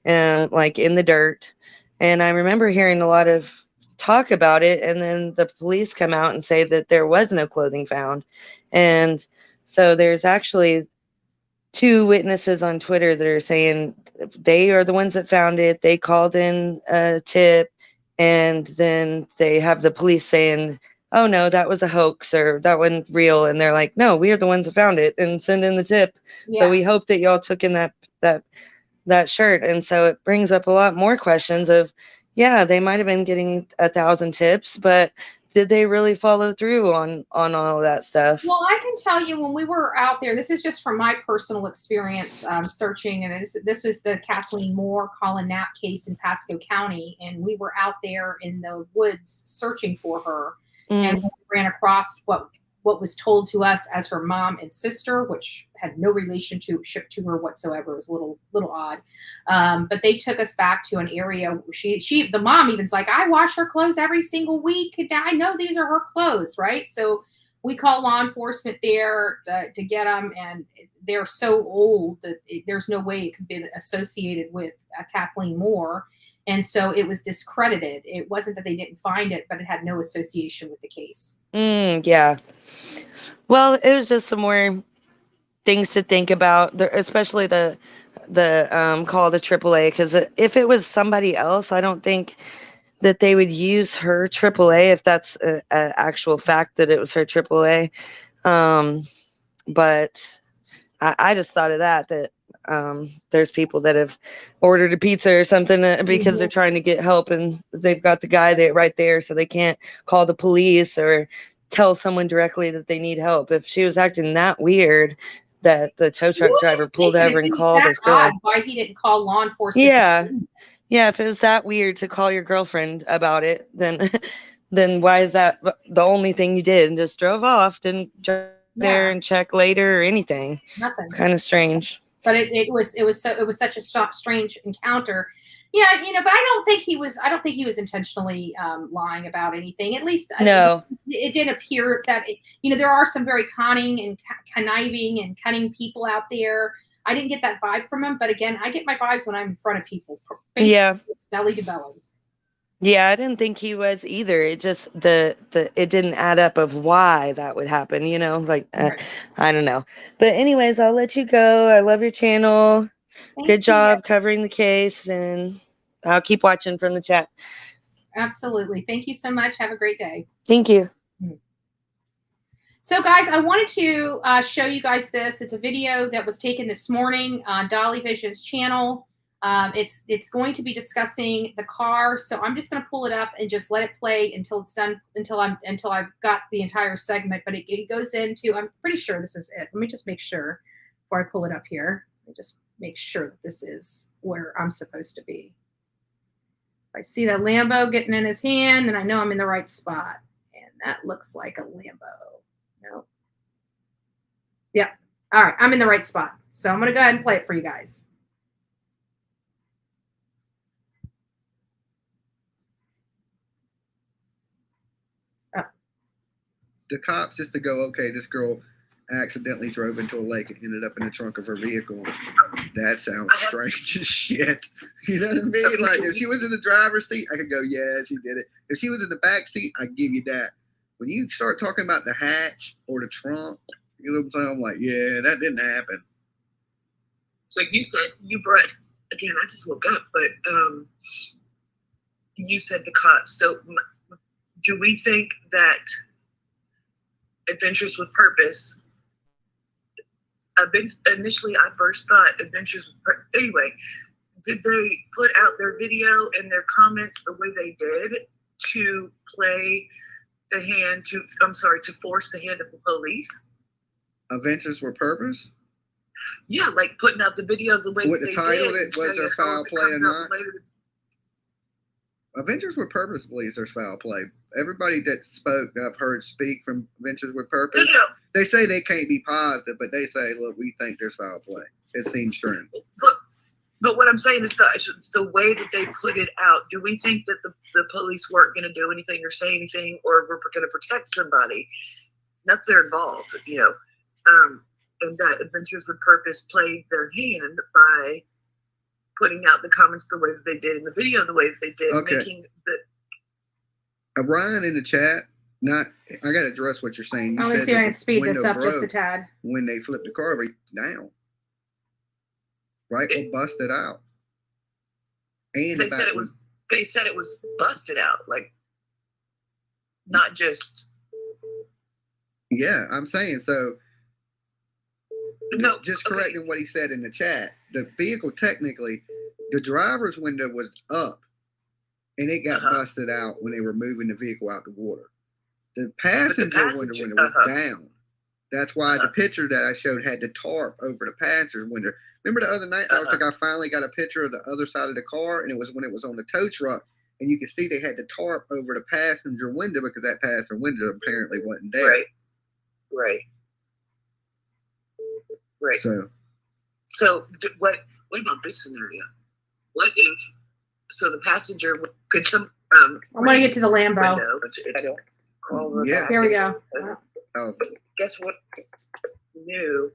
Speaker 3: like in the dirt. And I remember hearing a lot of talk about it, and then the police come out and say that there was no clothing found. And so there's actually 2 witnesses on Twitter that are saying they are the ones that found it. They called in a tip, and then they have the police saying, oh no, that was a hoax, or that wasn't real. And they're like, no, we are the ones that found it, and send in the tip. Yeah. So we hope that y'all took in that shirt. And so it brings up a lot more questions of, yeah, they might have been getting 1,000 tips, but did they really follow through on all of that stuff?
Speaker 4: Well, I can tell you, when we were out there, this is just from my personal experience searching, and this was the Kathleen Moore, Colin Knapp case in Pasco County, and we were out there in the woods searching for her, and we ran across what was told to us as her mom and sister, which had no relationship to her whatsoever. It was a little odd. But they took us back to an area. The mom even's like, I wash her clothes every single week. I know these are her clothes, right? So we call law enforcement there to get them, and they're so old that there's no way it could be associated with Kathleen Moore. And so it was discredited. It wasn't that they didn't find it, but it had no association with the case.
Speaker 3: Yeah. Well, it was just some more things to think about, especially the call to AAA, because if it was somebody else, I don't think that they would use her AAA if that's an actual fact that it was her AAA. But I just thought of that there's people that have ordered a pizza or something because they're trying to get help, and they've got the guy right there, so they can't call the police or tell someone directly that they need help. If she was acting that weird, that the tow truck driver pulled over and called his girl.
Speaker 4: Why he didn't call law enforcement?
Speaker 3: Yeah. If it was that weird to call your girlfriend about it, then why is that the only thing you did? And just drove off, didn't drive there and check later or anything.
Speaker 4: Nothing.
Speaker 3: It's kind of strange.
Speaker 4: But it was such a strange encounter. Yeah, but I don't think he was intentionally lying about anything. At least
Speaker 3: no.
Speaker 4: It did appear that there are some very conning and conniving and cunning people out there. I didn't get that vibe from him, but again, I get my vibes when I'm in front of people. Belly to belly.
Speaker 3: Yeah, I didn't think he was either. It just it didn't add up of why that would happen, right. I don't know. But anyways, I'll let you go. I love your channel. Good job covering the case, and I'll keep watching from the chat.
Speaker 4: Absolutely. Thank you so much. Have a great day.
Speaker 3: Thank you.
Speaker 4: So guys, I wanted to show you guys this. It's a video that was taken this morning on Dolly Vision's channel. It's going to be discussing the car, so I'm just going to pull it up and just let it play until it's done, until I've got the entire segment. But it goes into, I'm pretty sure this is it. Let me just make sure before I pull it up here. Let me just make sure that this is where I'm supposed to be. If I see that Lambo getting in his hand, then I know I'm in the right spot. And that looks like a Lambo. No. Yeah. All right. I'm in the right spot. So I'm going to go ahead and play it for you guys.
Speaker 5: The cops just to go, okay, this girl accidentally drove into a lake and ended up in the trunk of her vehicle. That sounds strange as shit. You know what I mean? Like, if she was in the driver's seat, I could go, yeah, she did it. If she was in the back seat, I'd give you that. When you start talking about the hatch or the trunk, you know what I'm saying? I'm like, yeah, that didn't happen.
Speaker 6: So you said, you brought, again, I just woke up, but you said the cops. So do we think that Adventures with Purpose, initially I first thought Adventures with Purpose, anyway, did they put out their video and their comments the way they did to play the hand to, to force the hand of the police?
Speaker 5: Adventures with Purpose?
Speaker 6: Yeah, like putting out the video the way
Speaker 5: with
Speaker 6: they
Speaker 5: the title,
Speaker 6: did.
Speaker 5: it was there foul play or not? Adventures with Purpose believes there's foul play. Everybody that spoke, I've heard speak from Adventures with Purpose, they say they can't be positive, but they say, look, we think there's foul play. It seems strange.
Speaker 6: But what I'm saying is the way that they put it out. Do we think that the police weren't going to do anything or say anything, or we're going to protect somebody? That's their involved, you know. And that Adventures with Purpose played their hand by putting out the comments the way that they did in the video, the way that they did, making the
Speaker 5: Ryan in the chat. I got to address what you're saying.
Speaker 4: Let me see if I can speed this up just a tad.
Speaker 5: When they flipped the car down, right, or busted out, and
Speaker 6: they said it was. They said it was busted out, like not just.
Speaker 5: Yeah, I'm saying so.
Speaker 6: No,
Speaker 5: just correcting what he said in the chat. The vehicle technically, the driver's window was up, and it got busted out when they were moving the vehicle out the water. The passenger window was down. That's why the picture that I showed had the tarp over the passenger window. Remember the other night I was like, I finally got a picture of the other side of the car, and it was when it was on the tow truck, and you could see they had the tarp over the passenger window because that passenger window apparently wasn't there.
Speaker 6: Right.
Speaker 5: So
Speaker 6: what about this scenario? What if the passenger could some
Speaker 4: I'm gonna get to the Lambo.
Speaker 5: Yeah.
Speaker 4: Here we go.
Speaker 6: Guess what? Knew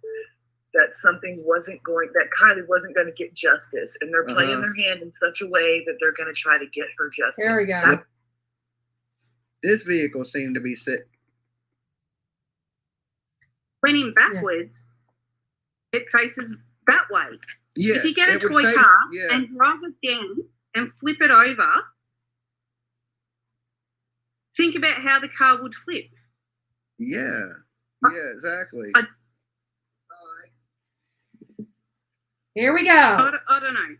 Speaker 6: that something that Kiely wasn't going to get justice, and they're playing their hand in such a way that they're going to try to get her justice.
Speaker 4: There we go.
Speaker 5: This vehicle seemed to be
Speaker 22: pointing backwards. It faces that way.
Speaker 5: Yeah,
Speaker 22: if you get a toy car and drive it down and flip it over, think about how the car would flip.
Speaker 5: Yeah, exactly.
Speaker 4: Here we go.
Speaker 22: I don't know.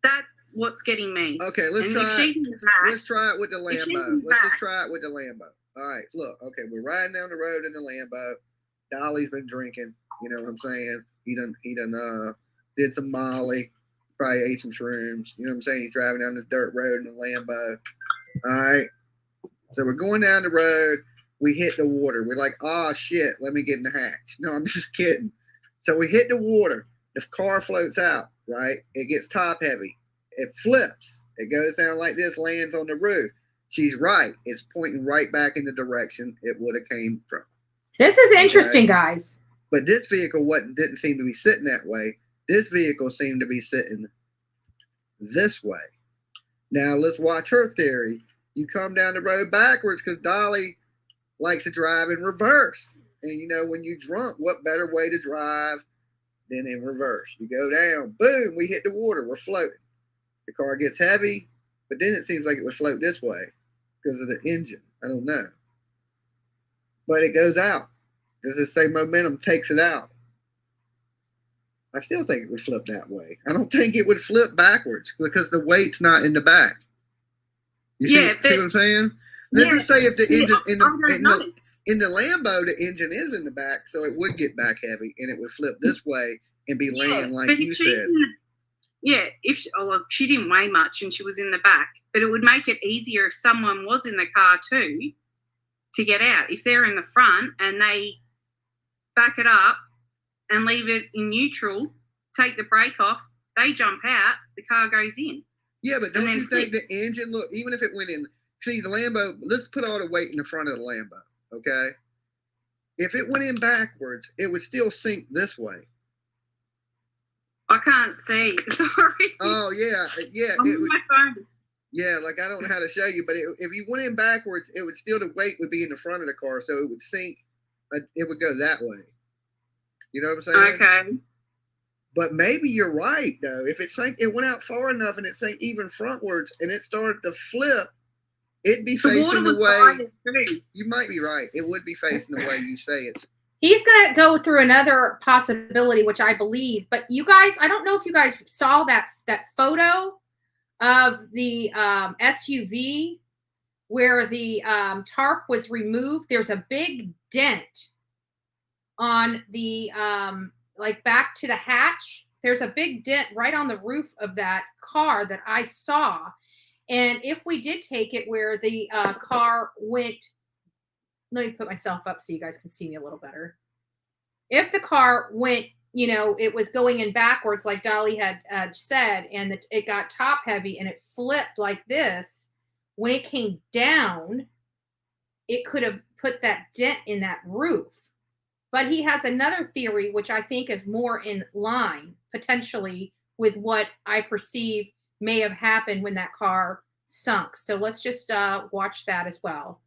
Speaker 22: That's what's getting me.
Speaker 5: Okay, let's try it with the Lambo. Let's just try it with the Lambo. All right, look. Okay, we're riding down the road in the Lambo. Dolly's been drinking. You know what I'm saying? He done did some Molly, probably ate some shrooms. You know what I'm saying? He's driving down this dirt road in a Lambo. All right. So we're going down the road. We hit the water. We're like, oh shit, let me get in the hatch. No, I'm just kidding. So we hit the water. The car floats out, right? It gets top heavy. It flips. It goes down like this, lands on the roof. She's right. It's pointing right back in the direction it would have came from.
Speaker 4: This is interesting, guys.
Speaker 5: But this vehicle didn't seem to be sitting that way. This vehicle seemed to be sitting this way. Now, let's watch her theory. You come down the road backwards because Dolly likes to drive in reverse. And, you know, when you're drunk, what better way to drive than in reverse? You go down, boom, we hit the water. We're floating. The car gets heavy, but then it seems like it would float this way because of the engine. I don't know. But it goes out. Does it say momentum takes it out? I still think it would flip that way. I don't think it would flip backwards because the weight's not in the back. You see what I'm saying? Let's just say if the engine in the Lambo, the engine is in the back, so it would get back heavy and it would flip this way and be laying like you said.
Speaker 22: If she didn't weigh much and she was in the back, but it would make it easier if someone was in the car too to get out. If they're in the front and they back it up and leave it in neutral, take the brake off, they jump out, the car goes in.
Speaker 5: Yeah, but don't you think the engine, look, even if it went in, see the Lambo, let's put all the weight in the front of the Lambo, okay? If it went in backwards, it would still sink this way.
Speaker 22: I can't see. Sorry.
Speaker 5: Oh, yeah.
Speaker 22: I'm on my phone.
Speaker 5: Yeah, like I don't know how to show you, but if you went in backwards, it would still, the weight would be in the front of the car, so it would sink, it would go that way. You know what I'm saying?
Speaker 22: Okay.
Speaker 5: But maybe you're right, though. If it went out far enough and it sank even frontwards and it started to flip, it'd be facing the way. You might be right. It would be facing the way you say it.
Speaker 4: He's going to go through another possibility, which I believe. But you guys, I don't know if you guys saw that photo of the SUV where the tarp was removed. There's a big dent on the like back to the hatch. There's a big dent right on the roof of that car that I saw. And if we did take it where the car went, let me put myself up so you guys can see me a little better. If the car went, you know, it was going in backwards like Dolly had said, and it got top heavy and it flipped like this, when it came down, it could have put that dent in that roof. But he has another theory, which I think is more in line, potentially, with what I perceive may have happened when that car sunk. So let's just watch that as well.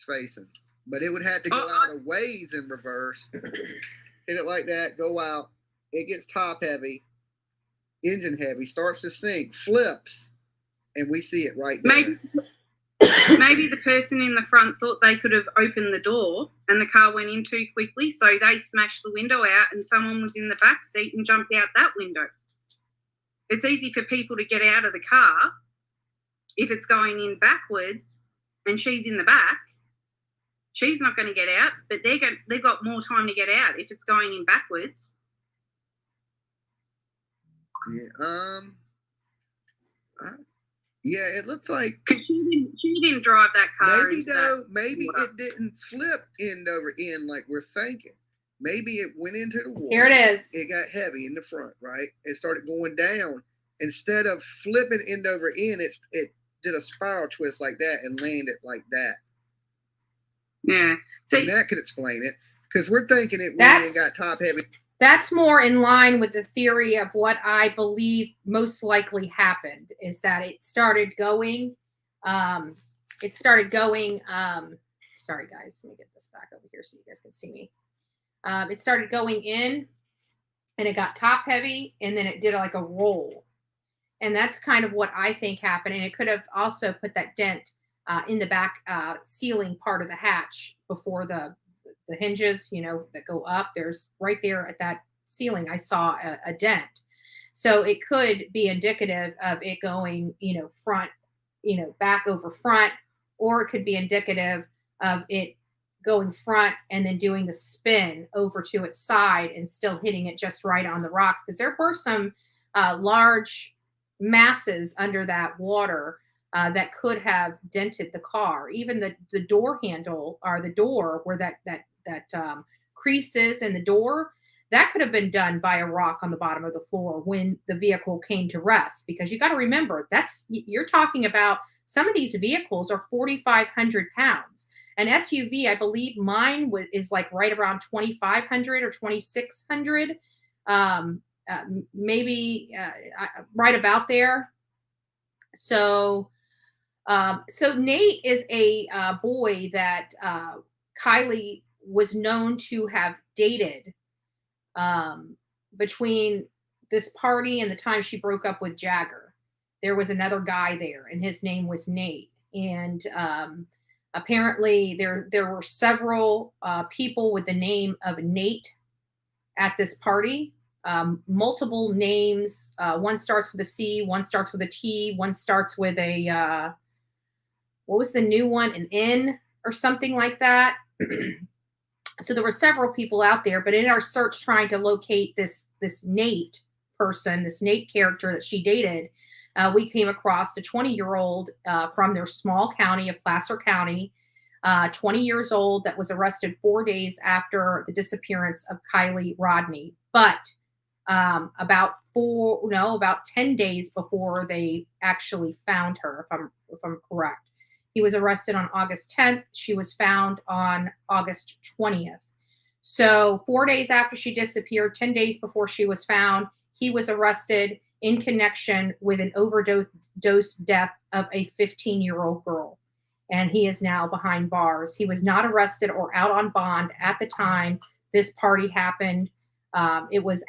Speaker 5: Facing. But it would have to go out a ways in reverse. Hit it like that, go out. It gets top heavy, engine heavy, starts to sink, flips, and we see it right there.
Speaker 22: Maybe the person in the front thought they could have opened the door and the car went in too quickly, so they smashed the window out and someone was in the back seat and jumped out that window. It's easy for people to get out of the car if it's going in backwards and she's in the back. She's not going to get out, but they've got more time to get out if it's going in backwards.
Speaker 5: Yeah, it looks like
Speaker 22: she didn't drive that car.
Speaker 5: Maybe it didn't flip end over end like we're thinking. Maybe it went into the water.
Speaker 4: Here it is.
Speaker 5: It got heavy in the front, right? It started going down. Instead of flipping end over end, it did a spiral twist like that and landed like that.
Speaker 22: Yeah. So
Speaker 5: that could explain it, because we're thinking it went and got top heavy.
Speaker 4: That's more in line with the theory of what I believe most likely happened, is that it started going, sorry guys, let me get this back over here so you guys can see me. It started going in and it got top heavy and then it did like a roll. And that's kind of what I think happened. And it could have also put that dent in the back ceiling part of the hatch before the hinges, you know, that go up. There's right there at that ceiling, I saw a dent. So it could be indicative of it going, you know, front, you know, back over front, or it could be indicative of it going front and then doing the spin over to its side and still hitting it just right on the rocks. Because there were some large masses under that water that could have dented the car. Even the door handle, or the door where that crease is in the door, that could have been done by a rock on the bottom of the floor when the vehicle came to rest. Because you got to remember, you're talking about, some of these vehicles are 4,500 pounds. An SUV, I believe mine is like right around 2,500 or 2,600, maybe right about there. So Nate is a boy that Kiely was known to have dated between this party and the time she broke up with Jagger. There was another guy there, and his name was Nate. And Apparently, there were several people with the name of Nate at this party. Multiple names. One starts with a C, one starts with a T, one starts with a what was the new one? An N or something like that. So there were several people out there, but in our search trying to locate this Nate person, this Nate character that she dated, we came across a 20-year-old from their small county of Placer County, 20 years old, that was arrested 4 days after the disappearance of Kiely Rodni. But about 10 days before they actually found her, if I'm correct. He was arrested on August 10th. She was found on August 20th. So 4 days after she disappeared, 10 days before she was found, he was arrested in connection with an overdose death of a 15-year-old girl. And he is now behind bars. He was not arrested or out on bond at the time this party happened. It was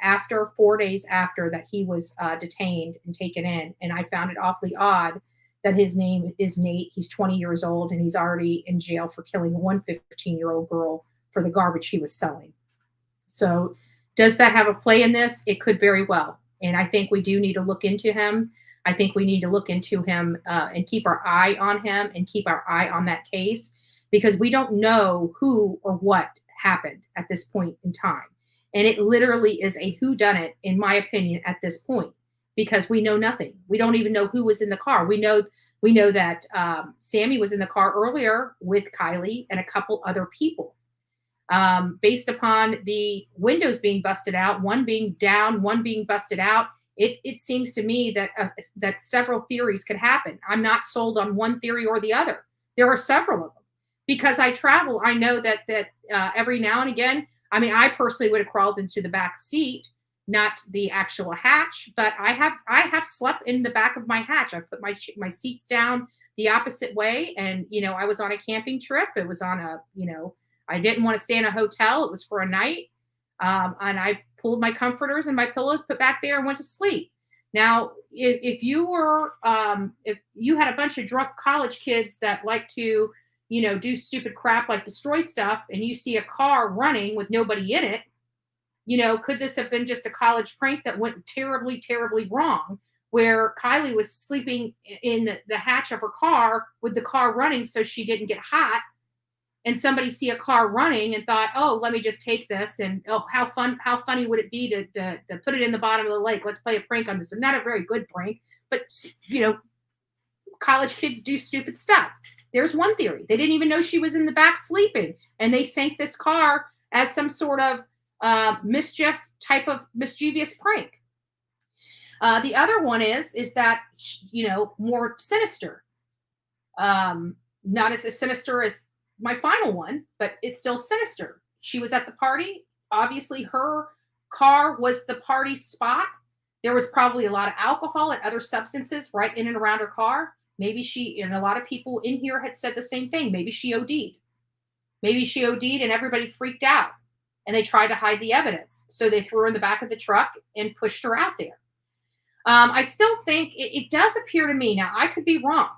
Speaker 4: 4 days after that he was detained and taken in. And I found it awfully odd that his name is Nate. He's 20 years old, and he's already in jail for killing one 15-year-old girl for the garbage he was selling. So does that have a play in this? It could very well. And I think we do need to look into him. I think we need to look into him and keep our eye on him and keep our eye on that case, because we don't know who or what happened at this point in time. And it literally is a whodunit, in my opinion, at this point, because we know nothing. We don't even know who was in the car. We know that Sammy was in the car earlier with Kiely and a couple other people. Based upon the windows being busted out, one being down, one being busted out, it seems to me that several theories could happen. I'm not sold on one theory or the other. There are several of them. Because I travel, I know that every now and again, I mean, I personally would have crawled into the back seat, not the actual hatch, but I have slept in the back of my hatch. I put my seats down the opposite way, and I was on a camping trip. It was on a I didn't want to stay in a hotel. It was for a night, and I pulled my comforters and my pillows, put back there, and went to sleep. Now, if you had a bunch of drunk college kids that like to do stupid crap like destroy stuff, and you see a car running with nobody in it, could this have been just a college prank that went terribly, terribly wrong, where Kiely was sleeping in the hatch of her car with the car running so she didn't get hot, and somebody see a car running and thought, oh, let me just take this, and oh, how funny would it be to put it in the bottom of the lake? Let's play a prank on this. So not a very good prank, but college kids do stupid stuff. There's one theory. They didn't even know she was in the back sleeping, and they sank this car as some sort of mischief type of mischievous prank. The other one is that more sinister. Not as sinister as my final one, but it's still sinister. She was at the party. Obviously, her car was the party spot. There was probably a lot of alcohol and other substances right in and around her car. Maybe and a lot of people in here had said the same thing. Maybe she OD'd. Maybe she OD'd and everybody freaked out and they tried to hide the evidence. So they threw her in the back of the truck and pushed her out there. I still think it does appear to me, now I could be wrong.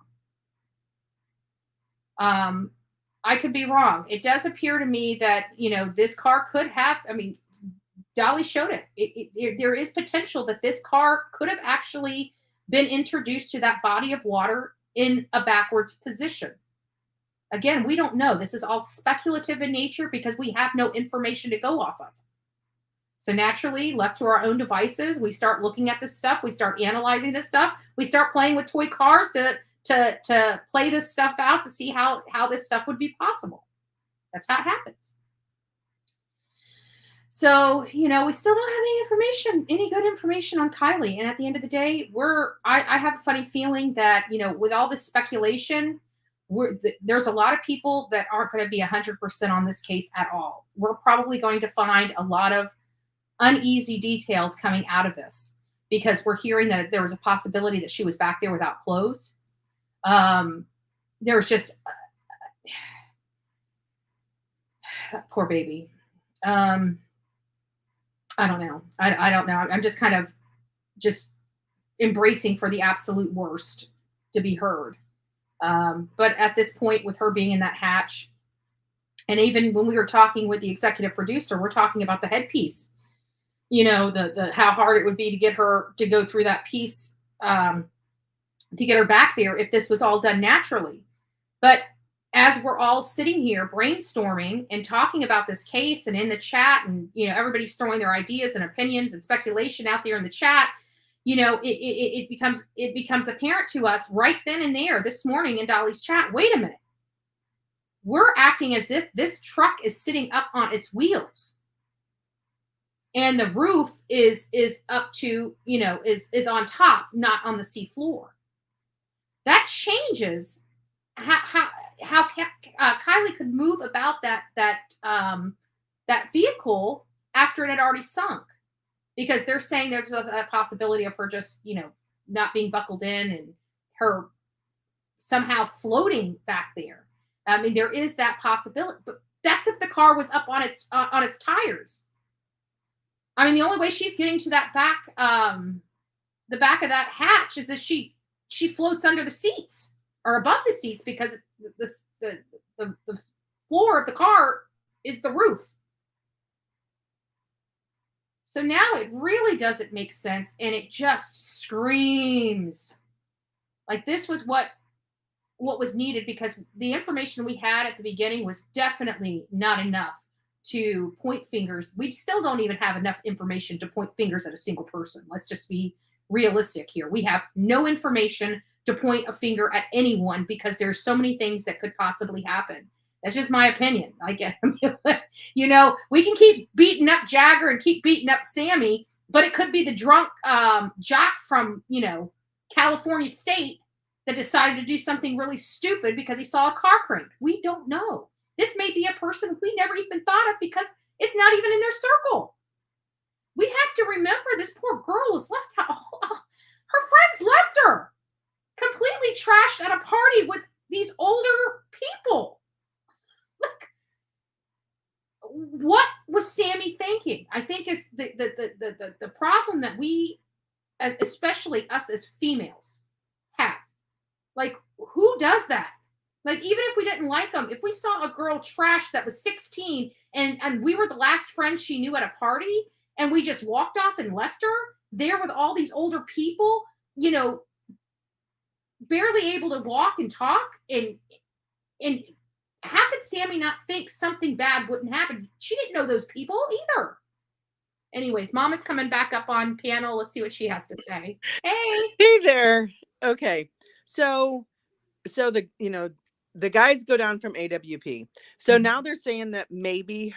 Speaker 4: I could be wrong. It does appear to me that, this car could have, Dolly showed it. There is potential that this car could have actually been introduced to that body of water in a backwards position. Again, we don't know. This is all speculative in nature because we have no information to go off of. So naturally, left to our own devices, we start looking at this stuff. We start analyzing this stuff. We start playing with toy cars to play this stuff out to see how this stuff would be possible. That's how it happens. So, we still don't have any good information on Kiely. And at the end of the day, I have a funny feeling that, with all this speculation, there's a lot of people that aren't going to be 100% on this case at all. We're probably going to find a lot of uneasy details coming out of this because we're hearing that there was a possibility that she was back there without clothes. There was just poor baby. I don't know. I don't know. I'm just kind of just embracing for the absolute worst to be heard. But at this point, with her being in that hatch, and even when we were talking with the executive producer, we're talking about the headpiece. You know, the how hard it would be to get her to go through that piece, to get her back there if this was all done naturally. But as we're all sitting here brainstorming and talking about this case and in the chat, and everybody's throwing their ideas and opinions and speculation out there in the chat, it becomes apparent to us right then and there this morning in Dolly's chat. Wait a minute, we're acting as if this truck is sitting up on its wheels, and the roof is up to is on top, not on the sea floor. That changes how Kiely could move about that vehicle after it had already sunk, because they're saying there's a possibility of her just not being buckled in and her somehow floating back there. I mean, there is that possibility, but that's if the car was up on its tires. I mean, the only way she's getting to that back, the back of that hatch, is if she floats under the seats or above the seats, because the floor of the car is the roof. So now it really doesn't make sense, and it just screams like this was what was needed, because the information we had at the beginning was definitely not enough to point fingers. We still don't even have enough information to point fingers at a single person. Let's just be realistic here. We have no information to point a finger at anyone, because there's so many things that could possibly happen. That's just my opinion. I get, we can keep beating up Jagger and keep beating up Sammy, but it could be the drunk jock from, California State that decided to do something really stupid because he saw a car cranked. We don't know. This may be a person we never even thought of, because it's not even in their circle. We have to remember this poor girl was left out. Her friends left her completely trashed at a party with these older people. Look, what was Sammy thinking? I think is the problem that we, especially us as females, have. Like, who does that? Like, even if we didn't like them, if we saw a girl trash that was 16 and we were the last friends she knew at a party, and we just walked off and left her there with all these older people, barely able to walk and talk, and how could Sammy not think something bad wouldn't happen? She didn't know those people either. Anyways, Mama's coming back up on panel. Let's see what she has to say.
Speaker 9: Hey there. Okay. So the guys go down from AWP. So now they're saying that maybe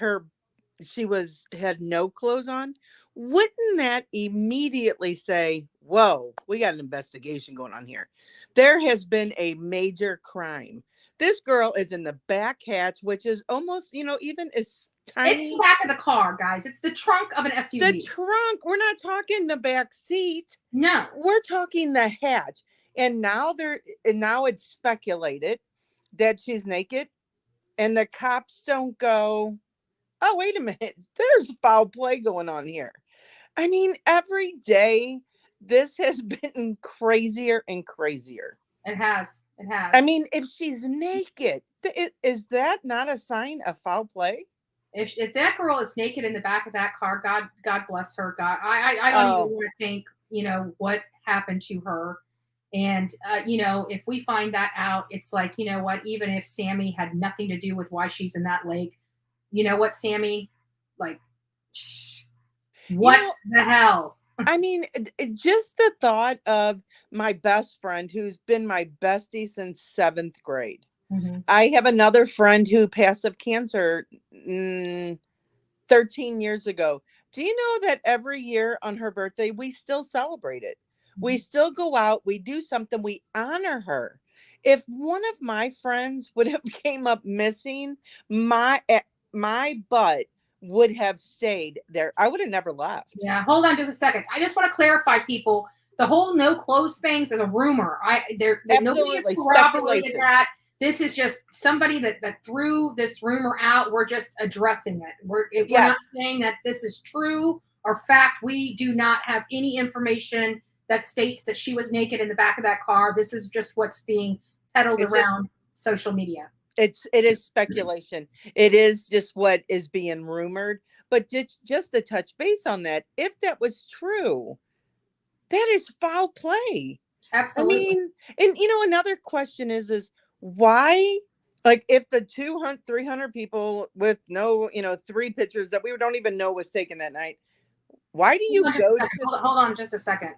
Speaker 9: she had no clothes on. Wouldn't that immediately say, whoa, we got an investigation going on here? There has been a major crime. This girl is in the back hatch, which is almost, even as tiny.
Speaker 4: It's the back of the car, guys. It's the trunk of an SUV.
Speaker 9: The trunk. We're not talking the back seat.
Speaker 4: No.
Speaker 9: We're talking the hatch. And now it's speculated that she's naked, and the cops don't go, oh, wait a minute, there's foul play going on here. I mean, every day this has been crazier and crazier.
Speaker 4: It has.
Speaker 9: I mean, if she's naked, is that not a sign of foul play?
Speaker 4: If that girl is naked in the back of that car, God bless her. God, I don't even want to think, what happened to her. And, if we find that out, it's like, you know what, even if Sammy had nothing to do with why she's in that lake, you know what, Sammy, like, what the hell?
Speaker 9: I mean, just the thought of my best friend, who's been my bestie since 7th grade.
Speaker 4: Mm-hmm.
Speaker 9: I have another friend who passed of cancer 13 years ago. Do you know that every year on her birthday, we still celebrate it? We still go out, we do something, we honor her. If one of my friends would have came up missing, my butt would have stayed there. I would have never left.
Speaker 4: Yeah, hold on just a second. I just want to clarify, people. The whole no clothes things is a rumor. Nobody has corroborated that. This is just somebody that threw this rumor out. We're just addressing it. We're not saying that this is true or fact. We do not have any information that states that she was naked in the back of that car. This is just what's being peddled around social media.
Speaker 9: It is speculation. It is just what is being rumored. But just to touch base on that, if that was true, that is foul play.
Speaker 4: Absolutely.
Speaker 9: I mean, and another question is why, like, if the 200, 300 people with no, 3 pictures that we don't even know was taken that night, why do you go to?
Speaker 4: Hold on just a second.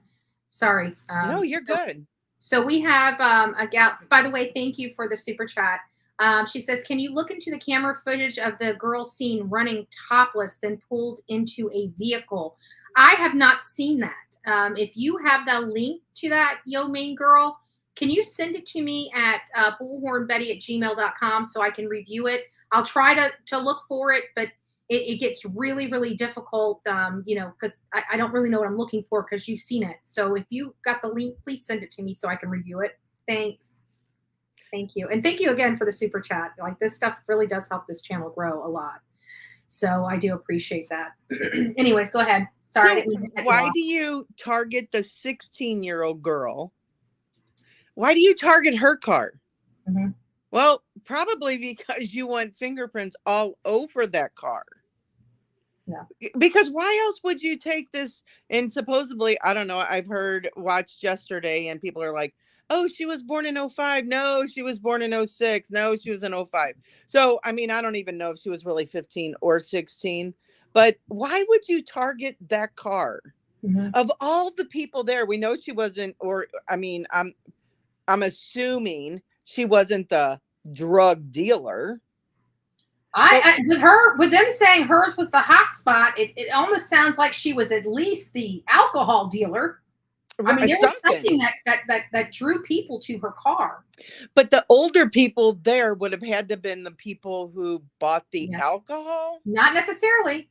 Speaker 4: Sorry.
Speaker 9: No, you're good.
Speaker 4: So we have a gal. By the way, thank you for the super chat. She says, can you look into the camera footage of the girl seen running topless, then pulled into a vehicle? I have not seen that. If you have the link to that, Yo Main Girl, can you send it to me at bullhornbetty@gmail.com so I can review it? I'll try to look for it, but it gets really, really difficult, because I don't really know what I'm looking for because you've seen it. So if you got the link, please send it to me so I can review it. Thanks. Thank you. And thank you again for the super chat. Like, this stuff really does help this channel grow a lot. So I do appreciate that. Anyways, go ahead. Sorry.
Speaker 9: So why do you target the 16-year-old girl? Why do you target her car?
Speaker 4: Mm-hmm.
Speaker 9: Well, probably because you want fingerprints all over that car.
Speaker 4: Yeah.
Speaker 9: Because why else would you take this? And supposedly, I don't know, I've watched yesterday and people are like, oh, she was born in 05. No, she was born in 06. No, she was in 05. So, I mean, I don't even know if she was really 15 or 16. But why would you target that car?
Speaker 4: Mm-hmm.
Speaker 9: Of all the people there, we know she wasn't, or I mean, I'm assuming she wasn't the drug dealer.
Speaker 4: With them saying hers was the hot spot, it almost sounds like she was at least the alcohol dealer. I mean, there was something that drew people to her car.
Speaker 9: But the older people there would have had to have been the people who bought the alcohol?
Speaker 4: Not necessarily.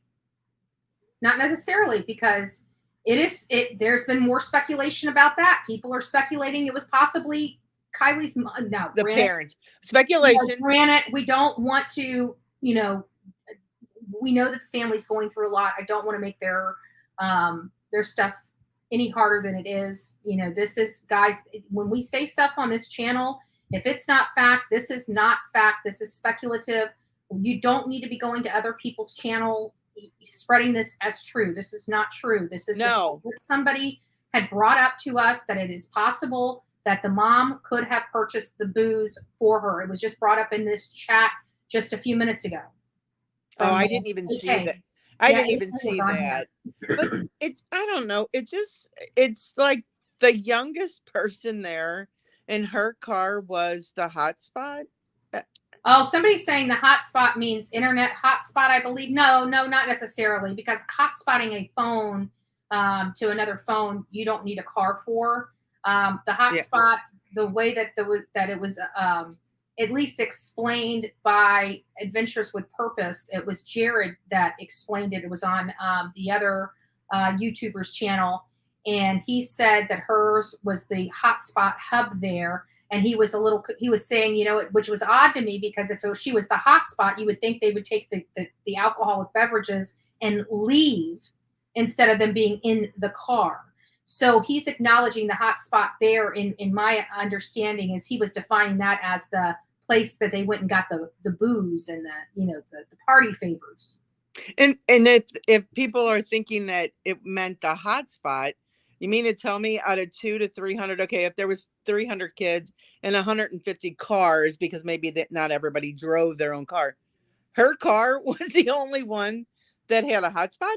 Speaker 4: Not necessarily, because there's been more speculation about that. People are speculating it was possibly Kiely's
Speaker 9: the parents. Speculation.
Speaker 4: Granted, we don't want to, we know that the family's going through a lot. I don't want to make their stuff any harder than it is. This is, guys, when we say stuff on this channel, if it's not fact, this is not fact. This is speculative. You don't need to be going to other people's channel spreading this as true. This is not true. This is just what somebody had brought up to us, that it is possible that the mom could have purchased the booze for her. It was just brought up in this chat just a few minutes ago.
Speaker 9: Oh, I didn't even see that. I didn't even see that. But I don't know. It's like the youngest person there, and her car was the hotspot.
Speaker 4: Oh, somebody's saying the hotspot means internet hotspot, I believe. No, not necessarily, because hotspotting a phone to another phone, you don't need a car for. The hotspot, the way that it was at least explained by Adventures with Purpose. It was Jared that explained it. It was on the other YouTuber's channel. And he said that hers was the hotspot hub there. And he was saying, which was odd to me, because if she was the hotspot, you would think they would take the alcoholic beverages and leave instead of them being in the car. So he's acknowledging the hotspot there. In my understanding, is he was defining that as the place that they went and got the booze and the party favors.
Speaker 9: And if people are thinking that it meant the hotspot, you mean to tell me out of 200 to 300? Okay, if there was 300 kids and 150 cars, because maybe not everybody drove their own car, her car was the only one that had a hotspot.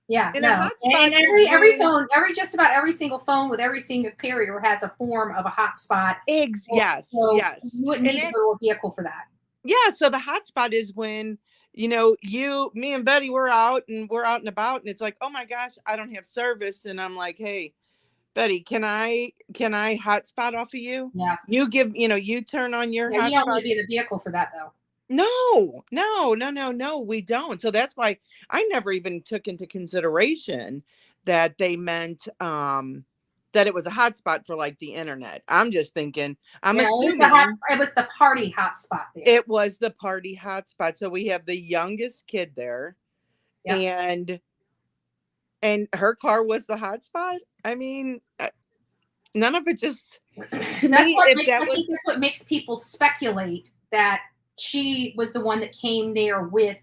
Speaker 4: Yeah,
Speaker 9: and
Speaker 4: no. And just about every single phone with every single carrier has a form of a hotspot.
Speaker 9: Yes.
Speaker 4: You wouldn't need to go to a vehicle for that.
Speaker 9: Yeah, so the hotspot is when me and Betty, we're out and about, and it's like, oh my gosh, I don't have service, and I'm like, hey, Betty, can I hotspot off of you?
Speaker 4: Yeah.
Speaker 9: You you turn on your hotspot.
Speaker 4: You don't need to be in the vehicle for that, though.
Speaker 9: No, we don't. So that's why I never even took into consideration that they meant that it was a hotspot for like the internet. I'm just thinking, assuming
Speaker 4: it was the party hotspot there.
Speaker 9: It was the party hotspot. So we have the youngest kid there, and her car was the hotspot. I mean, none of it just To me, if that
Speaker 4: I
Speaker 9: was
Speaker 4: think that's what makes people speculate that she was the one that came there with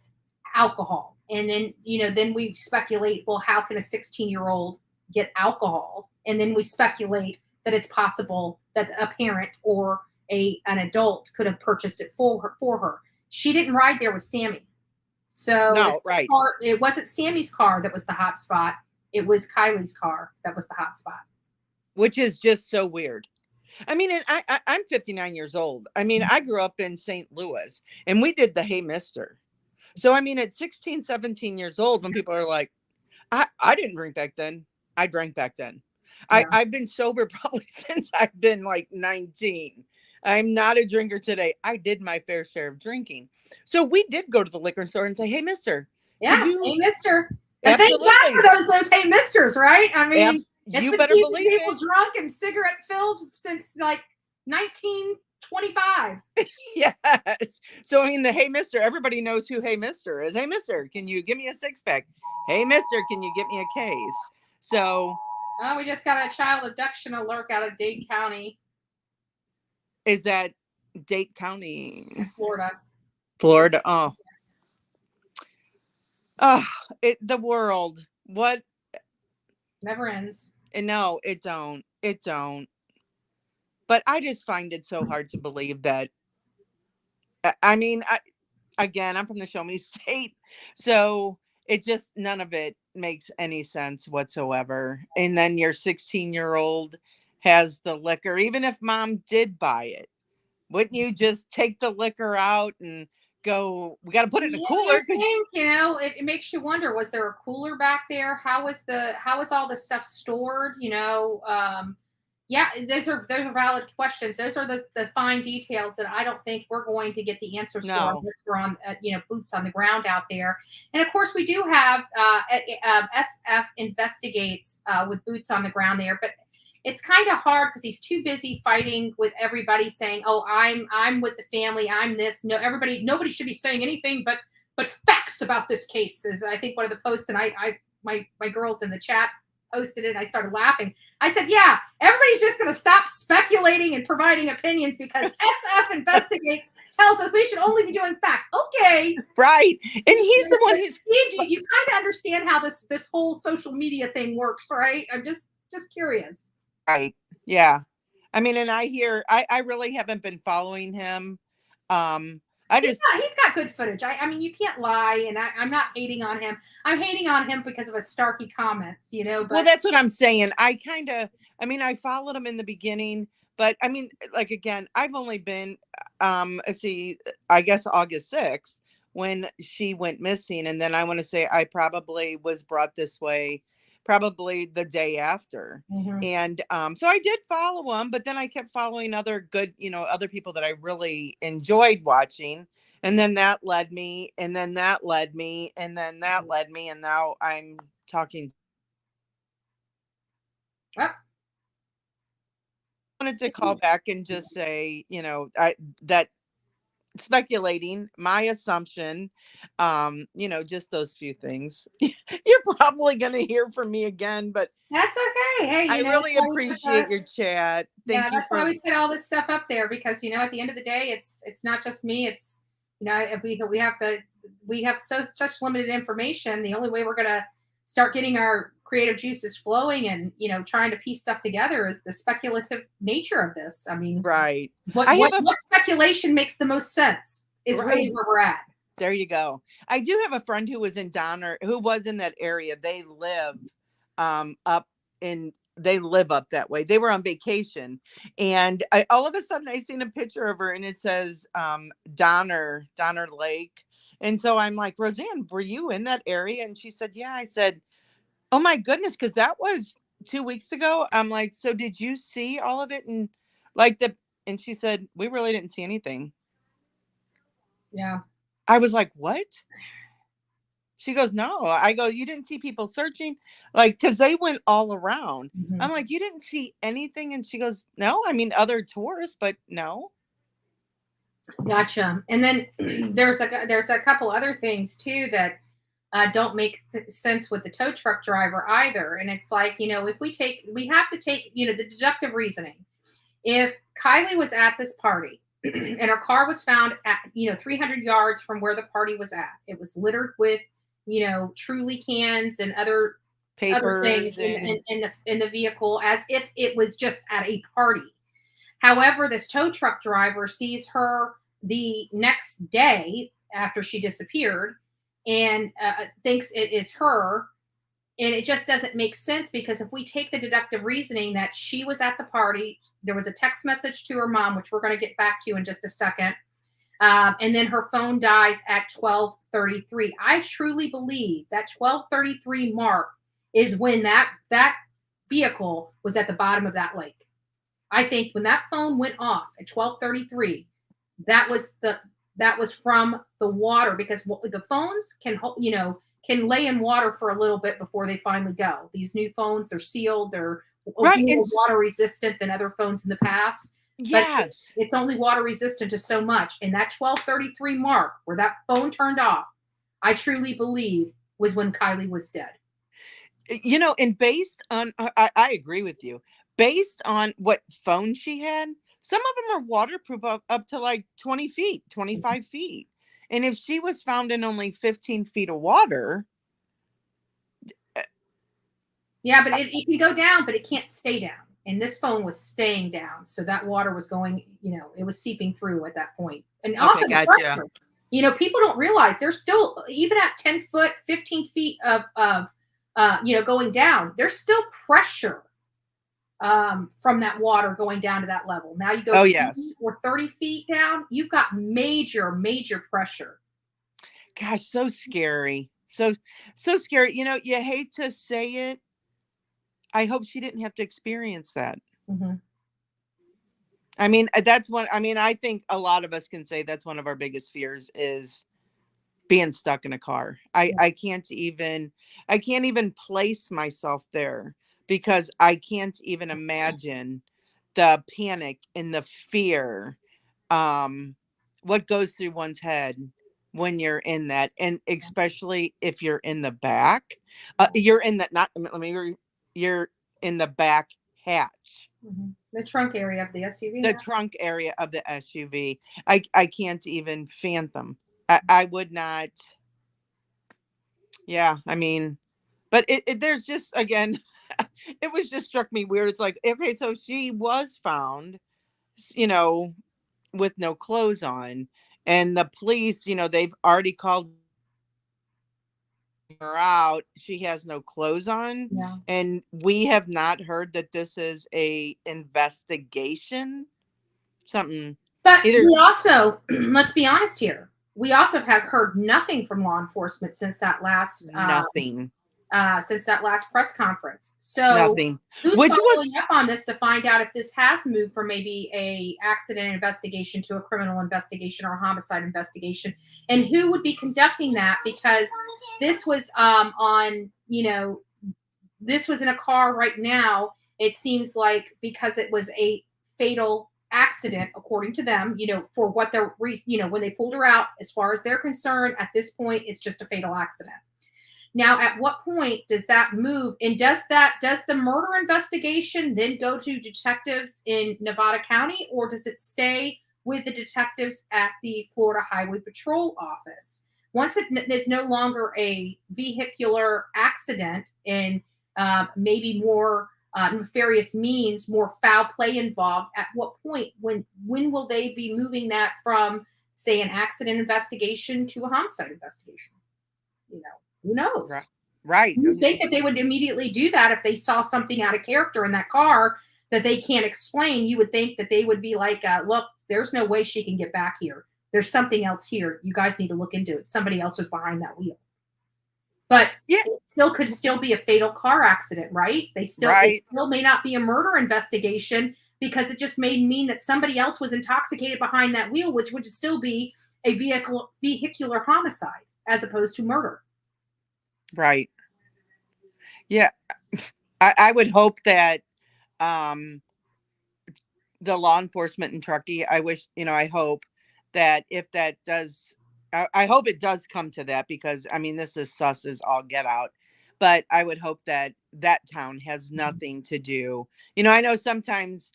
Speaker 4: alcohol. And then, then we speculate, well, how can a 16-year-old get alcohol? And then we speculate that it's possible that a parent or an adult could have purchased it for her. She didn't ride there with Sammy. So
Speaker 9: no, right.
Speaker 4: It wasn't Sammy's car that was the hot spot. It was Kiely's car that was the hot spot.
Speaker 9: Which is just so weird. I mean, and I'm 59 years old. I mean, I grew up in St. Louis and we did the Hey Mister. So, I mean, at 16, 17 years old, when people are like, I didn't drink back then. I drank back then. Yeah. I've been sober probably since I've been like 19. I'm not a drinker today. I did my fair share of drinking. So we did go to the liquor store and say, hey, mister.
Speaker 4: Yeah, hey, mister. And thank God for those hey misters, right? I mean, it's been keeping people drunk and cigarette filled since like 1925.
Speaker 9: Yes. So, I mean, the hey mister, everybody knows who hey mister is. Hey mister, can you give me a 6-pack? Hey mister, can you get me a case? So.
Speaker 4: Oh, we just got a child abduction alert out of Dade County.
Speaker 9: Is that Dade County?
Speaker 4: Florida.
Speaker 9: Oh. The world. What?
Speaker 4: Never ends.
Speaker 9: No, it don't. It don't. But I just find it so hard to believe that. I mean, again, I'm from the Show Me State, so it just, none of it makes any sense whatsoever. And then your 16-year-old has the liquor, even if mom did buy it, wouldn't you just take the liquor out and go, we got to put it in a cooler?
Speaker 4: It makes you wonder, was there a cooler back there? How was all this stuff stored? Yeah, those are valid questions. Those are the fine details that I don't think we're going to get the answers for unless we're on boots on the ground out there. And of course, we do have SF investigates with boots on the ground there, but it's kind of hard because he's too busy fighting with everybody, saying, "Oh, I'm with the family. I'm this." Nobody should be saying anything but facts about this case. Is I think one of the posts, and my girls in the chat posted it, and I started laughing. I said, yeah, everybody's just going to stop speculating and providing opinions because SF investigates tells us we should only be doing facts. Okay.
Speaker 9: Right. And he's the one who's...
Speaker 4: You kind of understand how this whole social media thing works, right? I'm just curious.
Speaker 9: Right. Yeah. I mean, and I really haven't been following him. He's
Speaker 4: got good footage. I mean, you can't lie, and I'm not hating on him. I'm hating on him because of his snarky comments, But,
Speaker 9: well, that's what I'm saying. I followed him in the beginning, but I mean, like, again, I've only been, I guess August 6th when she went missing. And then I want to say I probably was brought this way probably the day after. Mm-hmm. And so I did follow him, but then I kept following other good, other people that I really enjoyed watching. And then that led me, and then that led me, and then that led me. And now I'm talking. I wanted to call back and just say, that speculating, my assumption, just those few things. You're probably going to hear from me again, but
Speaker 4: that's okay. Hey,
Speaker 9: I really appreciate your chat. Thank you.
Speaker 4: That's why we put all this stuff up there, because at the end of the day, it's not just me. It's we have such limited information. The only way we're going to start getting our creative juices flowing and trying to piece stuff together is the speculative nature of this. I mean,
Speaker 9: right.
Speaker 4: What speculation makes the most sense is really where we're at.
Speaker 9: There you go. I do have a friend who was in Donner, who was in that area. They live they live up that way. They were on vacation, and all of a sudden I seen a picture of her, and it says Donner Lake. And so I'm like, Roseanne, were you in that area? And she said, yeah. I said, oh my goodness, because that was 2 weeks ago. I'm like, so did you see all of it? And and she said, we really didn't see anything.
Speaker 4: Yeah.
Speaker 9: I was like, what? She goes, no. I go, you didn't see people searching? Like, because they went all around. Mm-hmm. I'm like, you didn't see anything? And she goes, no, I mean, other tourists, but no.
Speaker 4: Gotcha. And then there's a couple other things too that don't make sense with the tow truck driver either. And it's like, if we have to take, the deductive reasoning. If Kiely was at this party and her car was found at, 300 yards from where the party was at, it was littered with, Truly cans and other things
Speaker 9: Papers
Speaker 4: in the vehicle, as if it was just at a party. However, this tow truck driver sees her the next day after she disappeared and thinks it is her. And it just doesn't make sense, because if we take the deductive reasoning that she was at the party, there was a text message to her mom, which we're going to get back to in just a second. And then her phone dies at 12:33. I truly believe that 12:33 mark is when that vehicle was at the bottom of that lake. I think when that phone went off at 12:33, that was from the water, because the phones can lay in water for a little bit before they finally go. These new phones, they're sealed, they're more water resistant than other phones in the past.
Speaker 9: Yes.
Speaker 4: But it's only water resistant to so much. And that 12:33 mark where that phone turned off, I truly believe was when Kiely was dead.
Speaker 9: And based on, I agree with you, based on what phone she had, some of them are waterproof up to like 20 feet, 25 feet. And if she was found in only 15 feet of water.
Speaker 4: Yeah, but it can go down, but it can't stay down. And this phone was staying down. So that water was going, it was seeping through at that point. And also,
Speaker 9: gotcha.
Speaker 4: pressure, people don't realize there's still, even at 10 foot, 15 feet of going down, there's still pressure from that water going down to that level. Now you go 20 or 30 feet down, you've got major, major pressure.
Speaker 9: Gosh, so scary. So scary. You hate to say it. I hope she didn't have to experience that.
Speaker 4: Mm-hmm.
Speaker 9: I mean, I think a lot of us can say that's one of our biggest fears is being stuck in a car. I can't even place myself there, because I can't even imagine the panic and the fear, what goes through one's head when you're in that, and especially if you're in the back, you're in the back hatch.
Speaker 4: Mm-hmm. The trunk area of the SUV.
Speaker 9: The trunk area of the SUV. I can't even fathom. I would not. Yeah, I mean, but there's just, again, it was just struck me weird. It's like, okay, so she was found, with no clothes on, and the police, they've already called her out. She has no clothes on.
Speaker 4: Yeah.
Speaker 9: And we have not heard that this is a investigation. Something.
Speaker 4: But we also, let's be honest here, we also have heard nothing from law enforcement since that last since that last press conference. So
Speaker 9: nothing.
Speaker 4: Who's following up on this to find out if this has moved from maybe a accident investigation to a criminal investigation or a homicide investigation, and who would be conducting that? Because this was this was in a car right now. It seems like, because it was a fatal accident, according to them, for what they're, when they pulled her out, as far as they're concerned, at this point, it's just a fatal accident. Now, at what point does that move? And does the murder investigation then go to detectives in Nevada County, or does it stay with the detectives at the Florida Highway Patrol office? Once it is no longer a vehicular accident and maybe more nefarious means, more foul play involved, at what point, when will they be moving that from, say, an accident investigation to a homicide investigation? Who knows?
Speaker 9: Right.
Speaker 4: You think that they would immediately do that if they saw something out of character in that car that they can't explain? You would think that they would be like, look, there's no way she can get back here. There's something else here. You guys need to look into it. Somebody else was behind that wheel. But it could still be a fatal car accident, right? It still may not be a murder investigation, because it just may mean that somebody else was intoxicated behind that wheel, which would still be a vehicular homicide as opposed to murder.
Speaker 9: Right. Yeah. I would hope that the law enforcement in Truckee, I wish, I hope that if that does, I hope it does come to that, because I mean, this is sus as all get out, but I would hope that that town has nothing to do. I know sometimes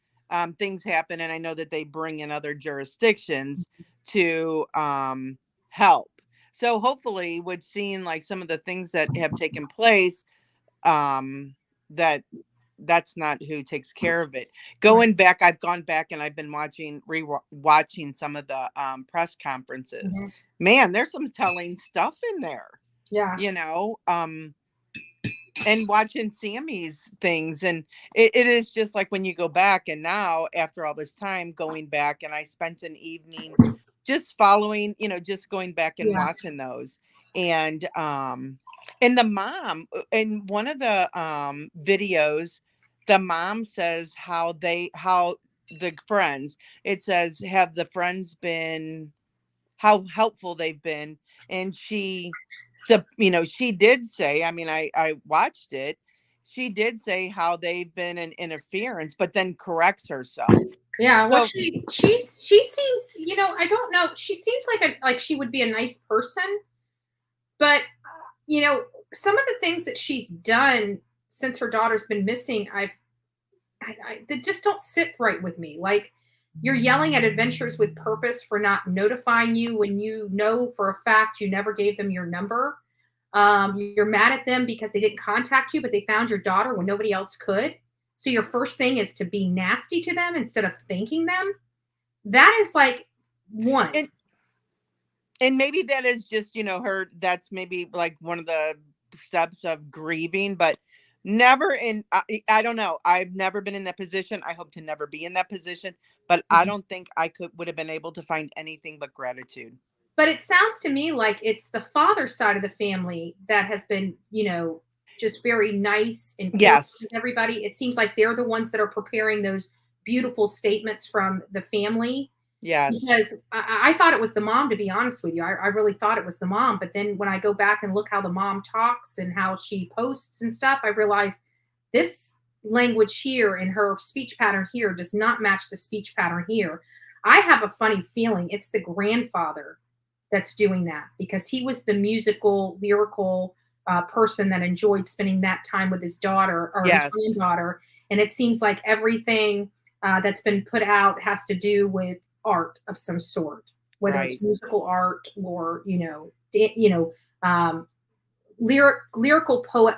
Speaker 9: things happen, and I know that they bring in other jurisdictions to help. So hopefully with seeing like some of the things that have taken place, that's not who takes care of it. Going back, I've gone back and I've been watching some of the press conferences. Man, there's some telling stuff in there.
Speaker 4: Yeah.
Speaker 9: You know, and watching Sammy's things, and it is just like when you go back, and now after all this time going back, and I spent an evening just following, you know, just going back and watching those, and the mom in one of the videos, the mom says how the friends, it says, have the friends been, how helpful they've been, and she, so you know, she did say, I mean, I watched it, she did say how they've been an interference, but then corrects herself.
Speaker 4: Yeah, well,
Speaker 9: So,
Speaker 4: she seems, you know, I don't know, she seems like she would be a nice person, but you know, some of the things that she's done since her daughter's been missing, I that just don't sit right with me. Like, you're yelling at Adventures with Purpose for not notifying you when you know for a fact you never gave them your number. You're mad at them because they didn't contact you, but they found your daughter when nobody else could. So your first thing is to be nasty to them instead of thanking them. That is like one.
Speaker 9: And maybe that is just, you know, that's maybe like one of the steps of grieving, but never in, I don't know. I've never been in that position. I hope to never be in that position, but I don't think I would have been able to find anything but gratitude.
Speaker 4: But it sounds to me like it's the father's side of the family that has been, you know, just very nice and
Speaker 9: yes,
Speaker 4: with everybody. It seems like they're the ones that are preparing those beautiful statements from the family.
Speaker 9: Yes.
Speaker 4: Because I thought it was the mom, to be honest with you. I really thought it was the mom. But then when I go back and look how the mom talks and how she posts and stuff, I realized this language here and her speech pattern here does not match the speech pattern here. I have a funny feeling it's the grandfather that's doing that, because he was the musical, lyrical person that enjoyed spending that time with his daughter or his granddaughter. And it seems like everything that's been put out has to do with art of some sort, whether it's musical art or, lyrical poet,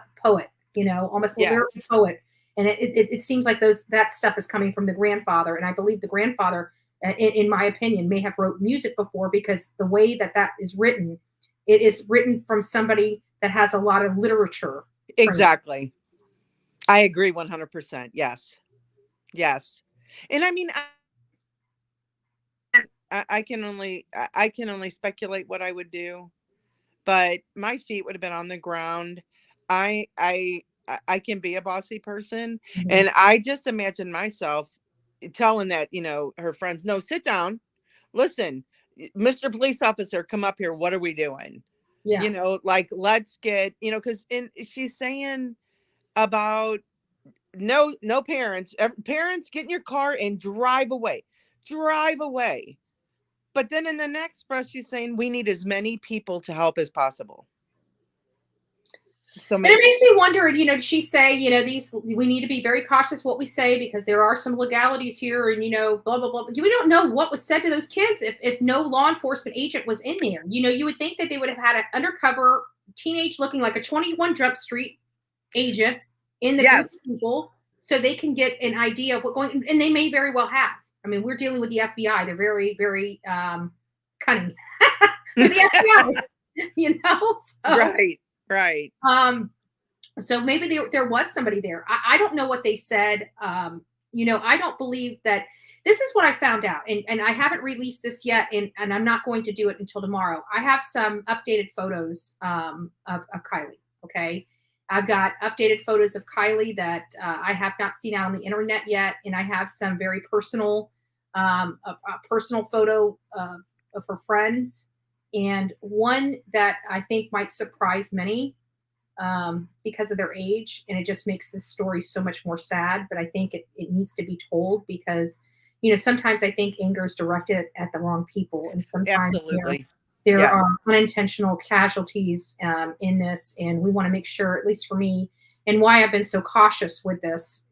Speaker 4: almost lyrical poet. And it seems like that stuff is coming from the grandfather. And I believe the grandfather, in my opinion, may have wrote music before, because the way that is written, it is written from somebody that has a lot of literature training.
Speaker 9: Exactly. I agree 100%. Yes. Yes. And I mean, I can only speculate what I would do, but my feet would have been on the ground. I can be a bossy person, and I just imagine myself telling that, you know, her friends, no, sit down, listen, Mr. Police Officer, come up here. What are we doing?
Speaker 4: Yeah.
Speaker 9: You know, like, let's get, you know, because she's saying about no parents, get in your car and drive away. But then in the next breath, she's saying we need as many people to help as possible. So
Speaker 4: and it makes me wonder, did she say, we need to be very cautious what we say, because there are some legalities here, and, blah, blah, blah. We don't know what was said to those kids if no law enforcement agent was in there. You would think that they would have had an undercover teenage looking like a 21 Jump Street agent in the group of people, so they can get an idea of what's going, and they may very well have. I mean, we're dealing with the FBI. They're very, very cunning. The FBI, so,
Speaker 9: Right.
Speaker 4: So maybe there was somebody there. I don't know what they said. I don't believe that. This is what I found out, and I haven't released this yet, and I'm not going to do it until tomorrow. I have some updated photos of Kiely. Okay. I've got updated photos of Kiely that I have not seen out on the internet yet, and I have some very personal, a personal photo of her friends, and one that I think might surprise many because of their age, and it just makes this story so much more sad. But I think it needs to be told, because sometimes I think anger is directed at the wrong people, and sometimes there are unintentional casualties in this, and we want to make sure, at least for me, and why I've been so cautious with this,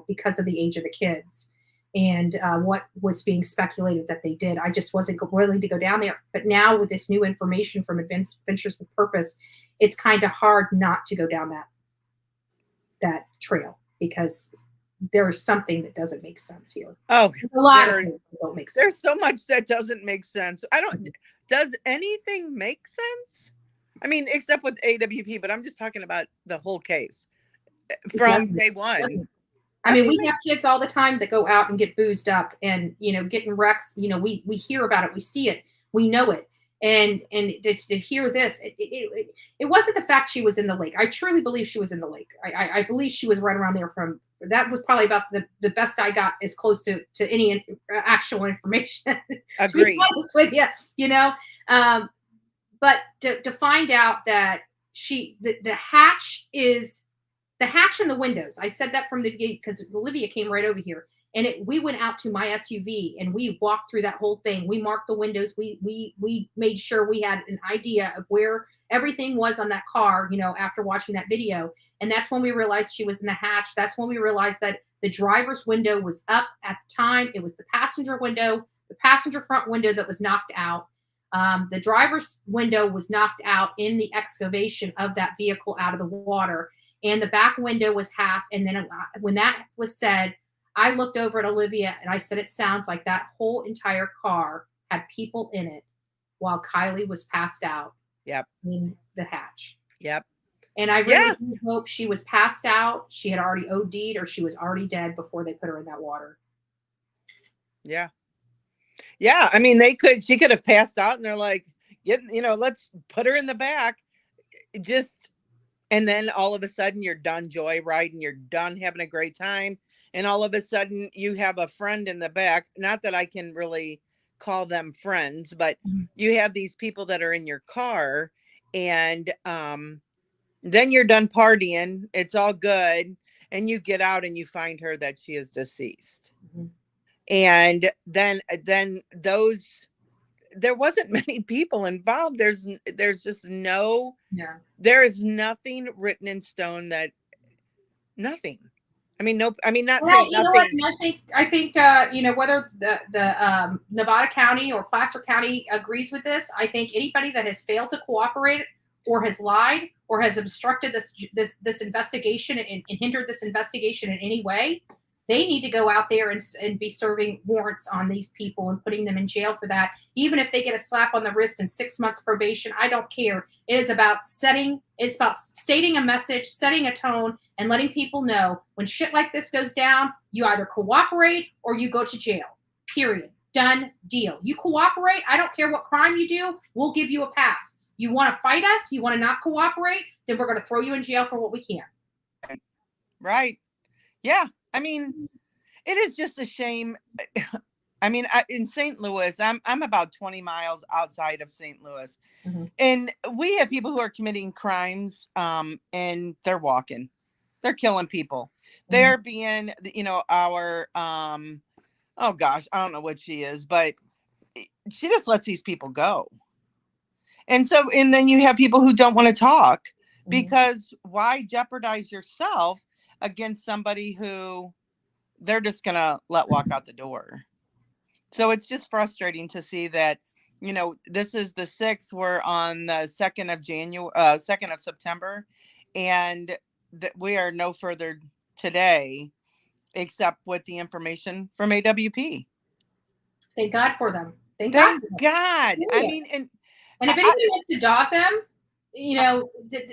Speaker 4: because of the age of the kids. and what was being speculated that they did. I just wasn't willing to go down there. But now with this new information from Adventures with Purpose, it's kind of hard not to go down that trail, because there's something that doesn't make sense here.
Speaker 9: Oh,
Speaker 4: a lot of things that don't make sense.
Speaker 9: There's so much that doesn't make sense. Does anything make sense? I mean, except with AWP, but I'm just talking about the whole case from day one.
Speaker 4: I mean, we have kids all the time that go out and get boozed up and, get in wrecks. We hear about it. We see it. We know it. And to hear this, it wasn't the fact she was in the lake. I truly believe she was in the lake. I believe she was right around there that was probably about the best I got as close to any actual information.
Speaker 9: Agreed.
Speaker 4: To be honest with you, but to find out that the hatch in the windows. I said that from the beginning because Olivia came right over here, and we went out to my SUV and we walked through that whole thing. We marked the windows. We made sure we had an idea of where everything was on that car, after watching that video. And that's when we realized she was in the hatch. That's when we realized that the driver's window was up at the time. It was the passenger window, the passenger front window that was knocked out. The driver's window was knocked out in the excavation of that vehicle out of the water. And the back window was half. And then when that was said, I looked over at Olivia and I said, it sounds like that whole entire car had people in it while Kiely was passed out.
Speaker 9: Yep.
Speaker 4: In the hatch.
Speaker 9: Yep.
Speaker 4: And I really do hope she was passed out. She had already OD'd, or she was already dead before they put her in that water.
Speaker 9: Yeah. Yeah. I mean, she could have passed out and they're like, let's put her in the back. And then all of a sudden you're done joyriding, you're done having a great time. And all of a sudden you have a friend in the back. Not that I can really call them friends, but you have these people that are in your car, and then you're done partying. It's all good. And you get out and you find her that she is deceased. Mm-hmm. And then there wasn't many people involved. There's just there is nothing written in stone that nothing. I mean, nope. I mean, not saying nothing.
Speaker 4: What? And I think whether the Nevada County or Placer County agrees with this, I think anybody that has failed to cooperate or has lied or has obstructed this investigation and hindered this investigation in any way, they need to go out there and be serving warrants on these people and putting them in jail for that. Even if they get a slap on the wrist and 6 months probation, I don't care. It's about stating a message, setting a tone, and letting people know when shit like this goes down, you either cooperate or you go to jail. Period. Done deal. You cooperate, I don't care what crime you do, we'll give you a pass. You want to fight us, you want to not cooperate, then we're going to throw you in jail for what we can.
Speaker 9: Right. Yeah. I mean, it is just a shame. I mean, in St. Louis, I'm about 20 miles outside of St. Louis, and we have people who are committing crimes, and they're walking, they're killing people. They're being, our, oh gosh, I don't know what she is, but she just lets these people go. And then you have people who don't want to talk, because why jeopardize yourself against somebody who they're just going to let walk out the door. So it's just frustrating to see that, this is the 6th, we're on the 2nd of September, and that we are no further today, except with the information from AWP.
Speaker 4: Thank God for them. Thank
Speaker 9: God.
Speaker 4: Yeah.
Speaker 9: I mean, and
Speaker 4: if anybody wants to dog them,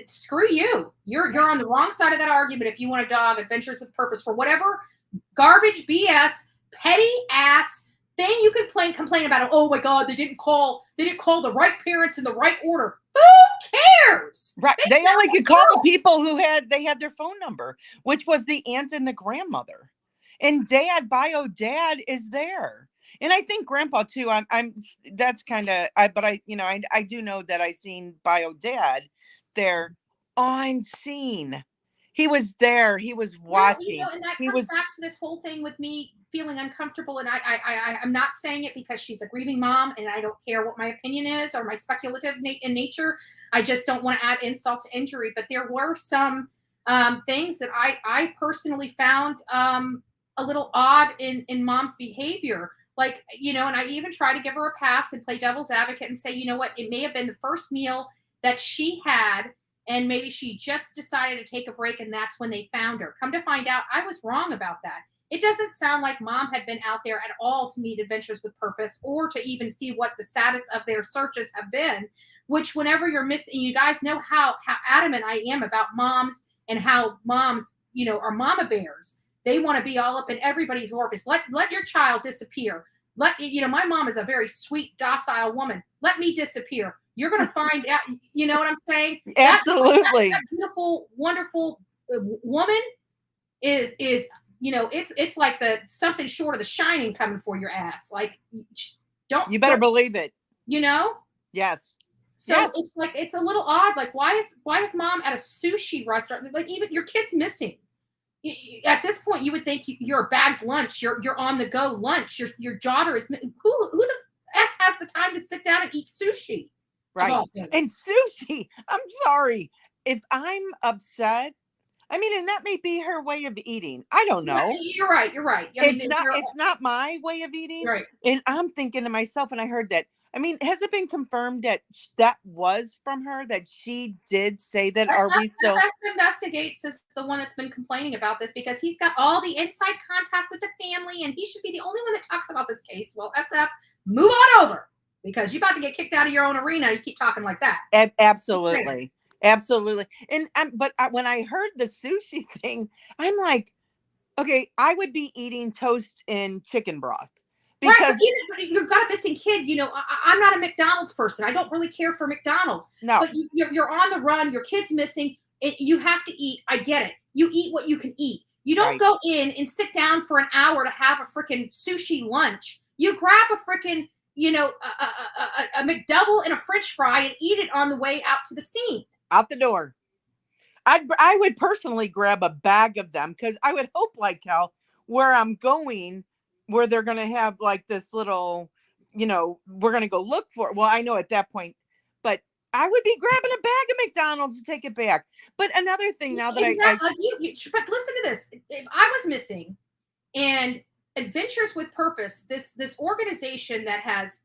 Speaker 4: screw you. You're on the wrong side of that argument if you want to dog Adventures with Purpose for whatever garbage, BS, petty ass thing you could complain about. Oh my God, they didn't call the right parents in the right order. Who cares?
Speaker 9: Right. They only could call the people who had their phone number, which was the aunt and the grandmother. And bio dad is there. And I think grandpa too. That's kind of, but I do know that I seen bio dad there on scene. He was there. He was watching.
Speaker 4: And that comes back to this whole thing with me feeling uncomfortable. And I'm not saying it because she's a grieving mom, and I don't care what my opinion is or my speculative in nature. I just don't want to add insult to injury. But there were some things that I personally found a little odd in mom's behavior. Like, you know, and I even try to give her a pass and play devil's advocate and say, you know what, it may have been the first meal that she had, and maybe she just decided to take a break, and that's when they found her. Come to find out, I was wrong about that. It doesn't sound like mom had been out there at all to meet Adventures with Purpose or to even see what the status of their searches have been, which whenever you're missing, you guys know how adamant I am about moms and how moms, you know, are mama bears. They want to be all up in everybody's orifice. Let your child disappear. You know, my mom is a very sweet, docile woman. Let me disappear. You're going to find out, you know what I'm saying?
Speaker 9: Absolutely.
Speaker 4: That beautiful, wonderful woman is, you know, it's like the something short of The Shining coming for your ass. Like,
Speaker 9: you better believe it.
Speaker 4: You know?
Speaker 9: Yes.
Speaker 4: So it's like, it's a little odd. Like, why is mom at a sushi restaurant? Like, even your kid's missing. At this point, you would think you're a bagged lunch. You're on the go lunch. Your daughter is who the F has the time to sit down and eat sushi?
Speaker 9: Right. And sushi, I'm sorry. If I'm upset, I mean, and that may be her way of eating. I don't know.
Speaker 4: You're right. I mean,
Speaker 9: it's not my way of eating.
Speaker 4: Right.
Speaker 9: And I'm thinking to myself, and I heard that. I mean, has it been confirmed that that was from her, that she did say that? Are we still?
Speaker 4: SF Investigates is the one that's been complaining about this because he's got all the inside contact with the family, and he should be the only one that talks about this case. Well, SF, move on over because you're about to get kicked out of your own arena. You keep talking like that.
Speaker 9: Absolutely. Absolutely. And but when I heard the sushi thing, I'm like, okay, I would be eating toast in chicken broth. Because
Speaker 4: right, you've got a missing kid. You know, I'm not a McDonald's person. I don't really care for McDonald's.
Speaker 9: No.
Speaker 4: But you're on the run. Your kid's missing. You have to eat. I get it. You eat what you can eat. You don't go in and sit down for an hour to have a freaking sushi lunch. You grab a freaking, you know, a McDouble and a French fry and eat it on the way out to the scene.
Speaker 9: Out the door. I would personally grab a bag of them because I would hope, like Cal, where I'm going, where they're going to have like this little, you know, we're going to go look for it. Well, I know at that point, but I would be grabbing a bag of McDonald's to take it back. But another thing now that
Speaker 4: but listen to this. If I was missing and Adventures with Purpose, this organization that has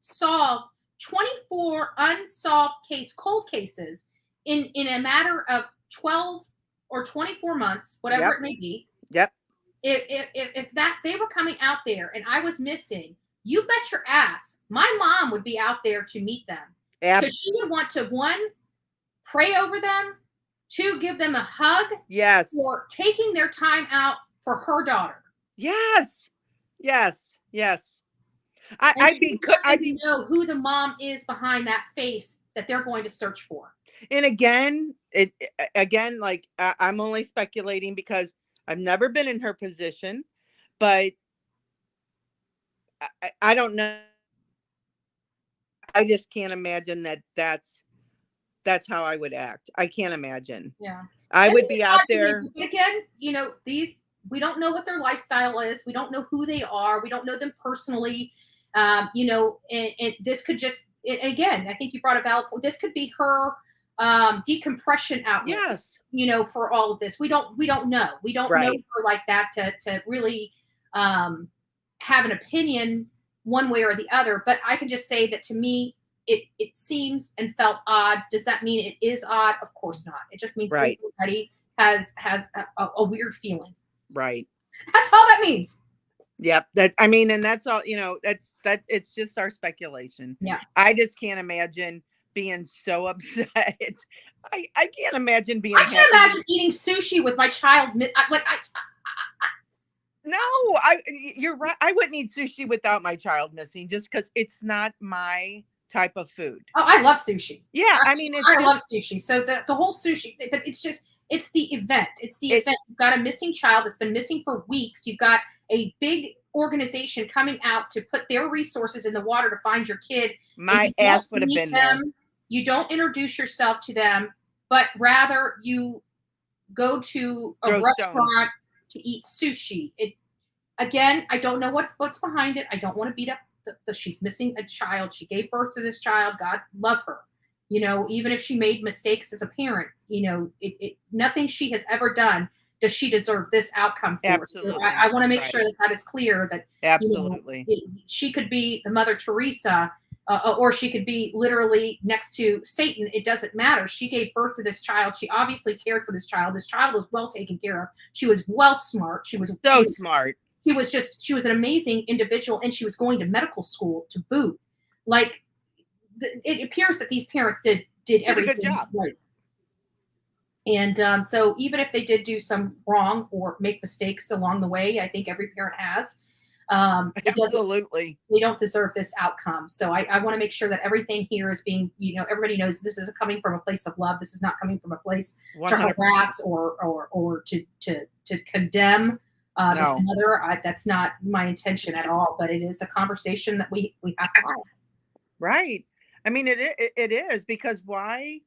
Speaker 4: solved 24 unsolved cold cases in a matter of 12 or 24 months, whatever it may be.
Speaker 9: Yep.
Speaker 4: If that they were coming out there and I was missing, you bet your ass my mom would be out there to meet them. Because she would want to, one, pray over them, two, give them a hug.
Speaker 9: Yes.
Speaker 4: For taking their time out for her daughter.
Speaker 9: Yes.
Speaker 4: I'd be know who the mom is behind that face that they're going to search for.
Speaker 9: And again, like I'm only speculating because I've never been in her position, but I don't know. I just can't imagine that's how I would act. I can't imagine.
Speaker 4: Yeah.
Speaker 9: I would be out there.
Speaker 4: Again, you know, we don't know what their lifestyle is. We don't know who they are. We don't know them personally. You know, and this could just, again, I think you brought a valid point. This could be her decompression outlet.
Speaker 9: Yes.
Speaker 4: You know, for all of this, we don't know. We don't know her like that to really have an opinion one way or the other. But I can just say that to me, it seems and felt odd. Does that mean it is odd? Of course not. It just means everybody has a weird feeling.
Speaker 9: Right.
Speaker 4: That's all that means.
Speaker 9: Yep. And that's all, you know, it's just our speculation.
Speaker 4: Yeah.
Speaker 9: I just can't imagine being so upset. I can't imagine being
Speaker 4: I can't imagine eating sushi with my child.
Speaker 9: You're right. I wouldn't eat sushi without my child missing just because it's not my type of food.
Speaker 4: Oh, I love sushi.
Speaker 9: Yeah. I
Speaker 4: love sushi. So the whole sushi, but it's the event. It's the event. You've got a missing child that's been missing for weeks. You've got a big organization coming out to put their resources in the water to find your kid.
Speaker 9: My ass would have been there.
Speaker 4: You don't introduce yourself to them, but rather you go to a restaurant to eat sushi. Again, I don't know what's behind it. I don't want to beat up she's missing a child. She gave birth to this child. God love her. You know, even if she made mistakes as a parent, you know, nothing she has ever done does she deserve this outcome for?
Speaker 9: Absolutely.
Speaker 4: So I want to make
Speaker 9: Right.
Speaker 4: sure that is clear, that
Speaker 9: Absolutely.
Speaker 4: she could be the Mother Teresa, or she could be literally next to Satan. It doesn't matter. She gave birth to this child. She obviously cared for this child. This child was well taken care of. She was well smart. She was
Speaker 9: so smart.
Speaker 4: She was an amazing individual, and she was going to medical school to boot. Like, it appears that these parents did everything
Speaker 9: a good job.
Speaker 4: right. And so even if they did do some wrong or make mistakes along the way, I think every parent has.
Speaker 9: Absolutely.
Speaker 4: They don't deserve this outcome. So I want to make sure that everything here is being, everybody knows this is coming from a place of love. This is not coming from a place
Speaker 9: 100%.
Speaker 4: to harass or to condemn this mother. That's not my intention at all. But it is a conversation that we have to have.
Speaker 2: Right. I mean, it is, because why?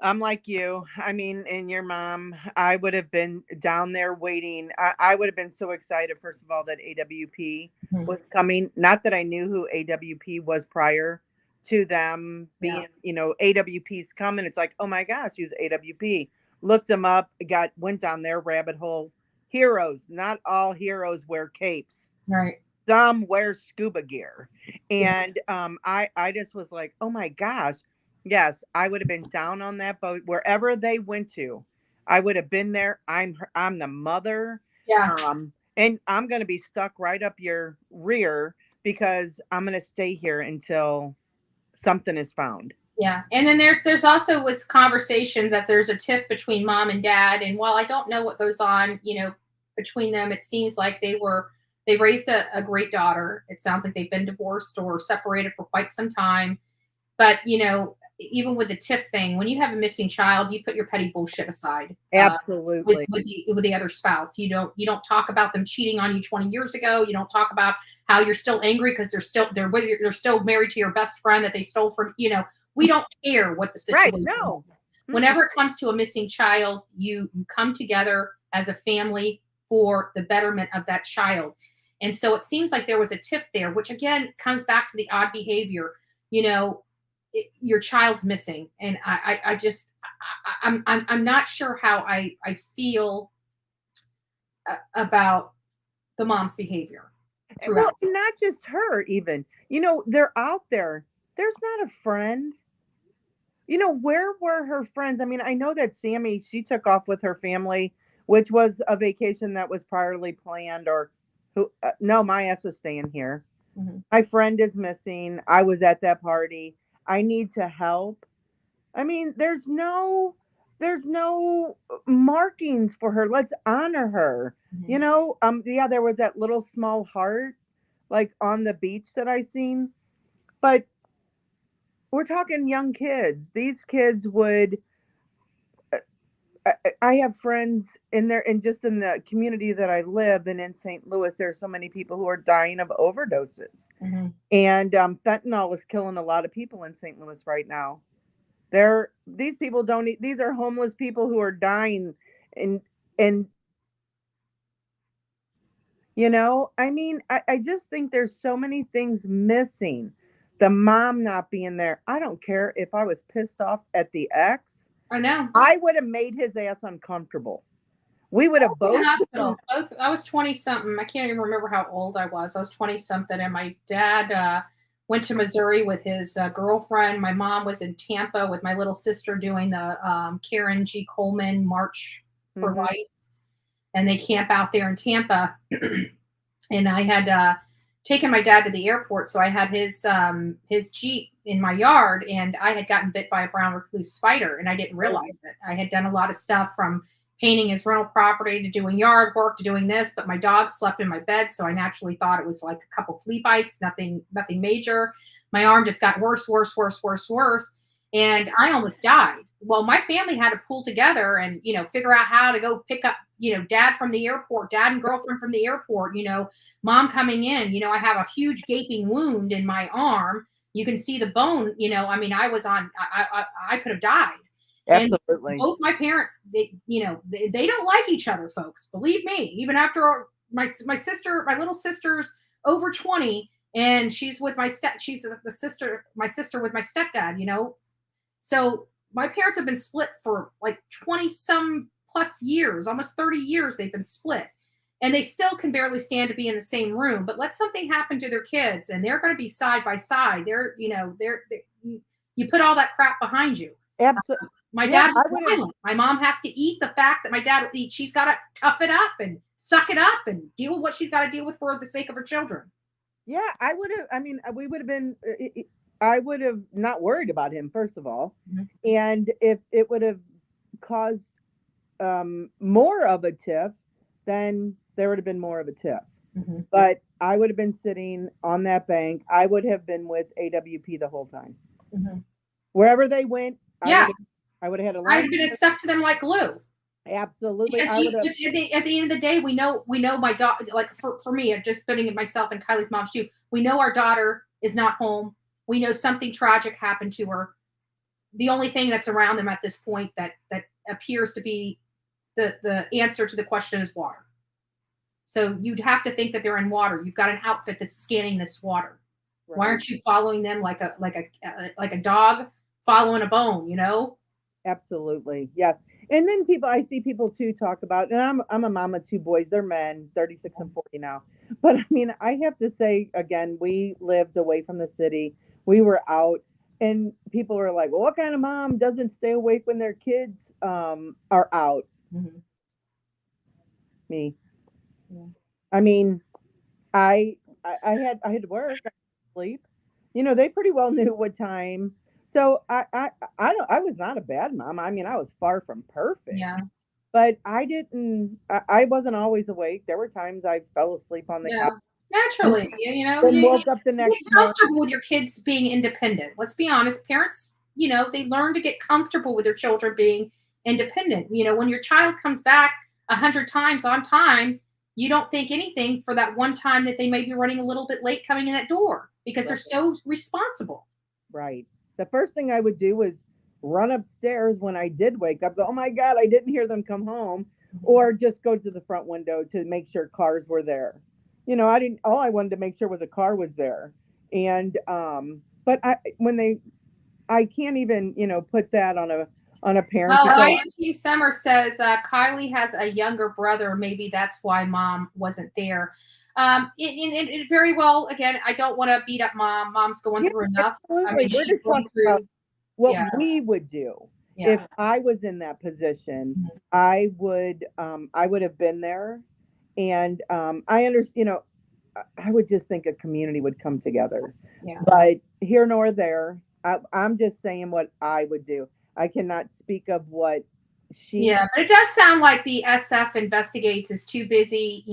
Speaker 2: I'm like you. I mean, and your mom, I would have been down there waiting. I would have been so excited, first of all, that AWP was coming. Not that I knew who AWP was prior to them being, AWP's coming. It's like, oh my gosh, use AWP. Looked them up, went down their rabbit hole. Heroes. Not all heroes wear capes.
Speaker 4: Right.
Speaker 2: Some wear scuba gear. And I just was like, oh my gosh. Yes, I would have been down on that boat wherever they went to. I would have been there. I'm the mother.
Speaker 4: Yeah.
Speaker 2: And I'm going to be stuck right up your rear, because I'm going to stay here until something is found.
Speaker 4: Yeah. And then there's also was conversations that there's a tiff between mom and dad. And while I don't know what goes on, between them, it seems like they raised a great daughter. It sounds like they've been divorced or separated for quite some time. But, even with the tiff thing, when you have a missing child, you put your petty bullshit aside.
Speaker 2: Absolutely.
Speaker 4: With the other spouse. You don't talk about them cheating on you 20 years ago. You don't talk about how you're still angry because they're still married to your best friend that they stole from, we don't care what the situation
Speaker 2: right, no.
Speaker 4: is. Whenever it comes to a missing child, you come together as a family for the betterment of that child. And so it seems like there was a tiff there, which again comes back to the odd behavior. Your child's missing, and I'm not sure how I feel about the mom's behavior.
Speaker 2: Well, not just her, even. They're out there. There's not a friend. Where were her friends? I mean, I know that Sammy, she took off with her family, which was a vacation that was priorly planned. Or no, my ass is staying here. Mm-hmm. My friend is missing. I was at that party. I need to help. I mean, there's no markings for her. Let's honor her. Mm-hmm. Yeah, there was that little small heart like on the beach that I seen, but we're talking young kids. These kids would, I have friends in there, and just in the community that I live in St. Louis, there are so many people who are dying of overdoses. Mm-hmm. And fentanyl is killing a lot of people in St. Louis right now. These people these are homeless people who are dying. And I mean, I just think there's so many things missing. The mom not being there. I don't care if I was pissed off at the ex.
Speaker 4: I know.
Speaker 2: I would have made his ass uncomfortable. We would have both.
Speaker 4: Hospital. I was 20 something. I can't even remember how old I was. I was 20 something, and my dad went to Missouri with his girlfriend. My mom was in Tampa with my little sister doing the Karen G. Coleman March for Life, and they camp out there in Tampa. And I had taken my dad to the airport, so I had his Jeep in my yard, and I had gotten bit by a brown recluse spider, and I didn't realize it. I had done a lot of stuff, from painting his rental property to doing yard work to doing this, but my dog slept in my bed, so I naturally thought it was like a couple flea bites, nothing major. My arm just got worse, and I almost died. Well, my family had to pull together and, figure out how to go pick up, dad from the airport, dad and girlfriend from the airport, mom coming in. I have a huge gaping wound in my arm. You can see the bone, I mean, I could have died.
Speaker 2: Absolutely.
Speaker 4: And both my parents, they don't like each other, folks. Believe me, even after my little sister's over 20, and she's with my sister with my stepdad, So my parents have been split for like 20 some plus years, almost 30 years they've been split. And they still can barely stand to be in the same room. But let something happen to their kids, and they're going to be side by side. You put all that crap behind you.
Speaker 2: Absolutely.
Speaker 4: My dad was violent. My mom has to eat the fact that my dad will eat. She's got to tough it up and suck it up and deal with what she's got to deal with for the sake of her children.
Speaker 2: Yeah, I would have. I mean, we would have been. I would have not worried about him, first of all, and if it would have caused more of a tiff, then there would have been more of a tiff. But I would have been sitting on that bank. I would have been with AWP the whole time. Wherever they went, I would have had a line.
Speaker 4: I would have been stuck to them like glue.
Speaker 2: Absolutely.
Speaker 4: Because at the end of the day, we know my daughter, like for me, I'm just putting myself in Kylie's mom's shoe. We know our daughter is not home. We know something tragic happened to her. The only thing that's around them at this point that appears to be the answer to the question is water. So you'd have to think that they're in water. You've got an outfit that's scanning this water. Right. Why aren't you following them like a dog following a bone?
Speaker 2: Absolutely, yes. And then I see people too talk about, and I'm a mom of 2 boys. They're men, 36 and 40 now. But I mean, I have to say again, we lived away from the city. We were out, and people were like, "Well, what kind of mom doesn't stay awake when their kids are out?" Me. Yeah. I mean, I had to work, I had to sleep. They pretty well knew what time. So I was not a bad mom. I mean, I was far from perfect.
Speaker 4: Yeah.
Speaker 2: But I wasn't always awake. There were times I fell asleep on the couch.
Speaker 4: Naturally,
Speaker 2: and woke up the next
Speaker 4: get comfortable with your kids being independent. Let's be honest, parents, they learn to get comfortable with their children being independent. When your child comes back 100 times on time, you don't think anything for that one time that they may be running a little bit late coming in that door because they're so responsible.
Speaker 2: Right. The first thing I would do was run upstairs when I did wake up. Oh my God, I didn't hear them come home, or just go to the front window to make sure cars were there. All I wanted to make sure was a car was there. And, but I can't even, put that on a parent.
Speaker 4: IMT Summer says Kiely has a younger brother. Maybe that's why mom wasn't there. It very well, again, I don't want to beat up mom. Mom's going through enough.
Speaker 2: Absolutely.
Speaker 4: I mean,
Speaker 2: we're just talking about what we would do. If I was in that position, I would have been there. And I understand, I would just think a community would come together. Yeah. But here nor there, I'm just saying what I would do. I cannot speak of what she.
Speaker 4: Yeah, but it does sound like the SF investigates is too busy,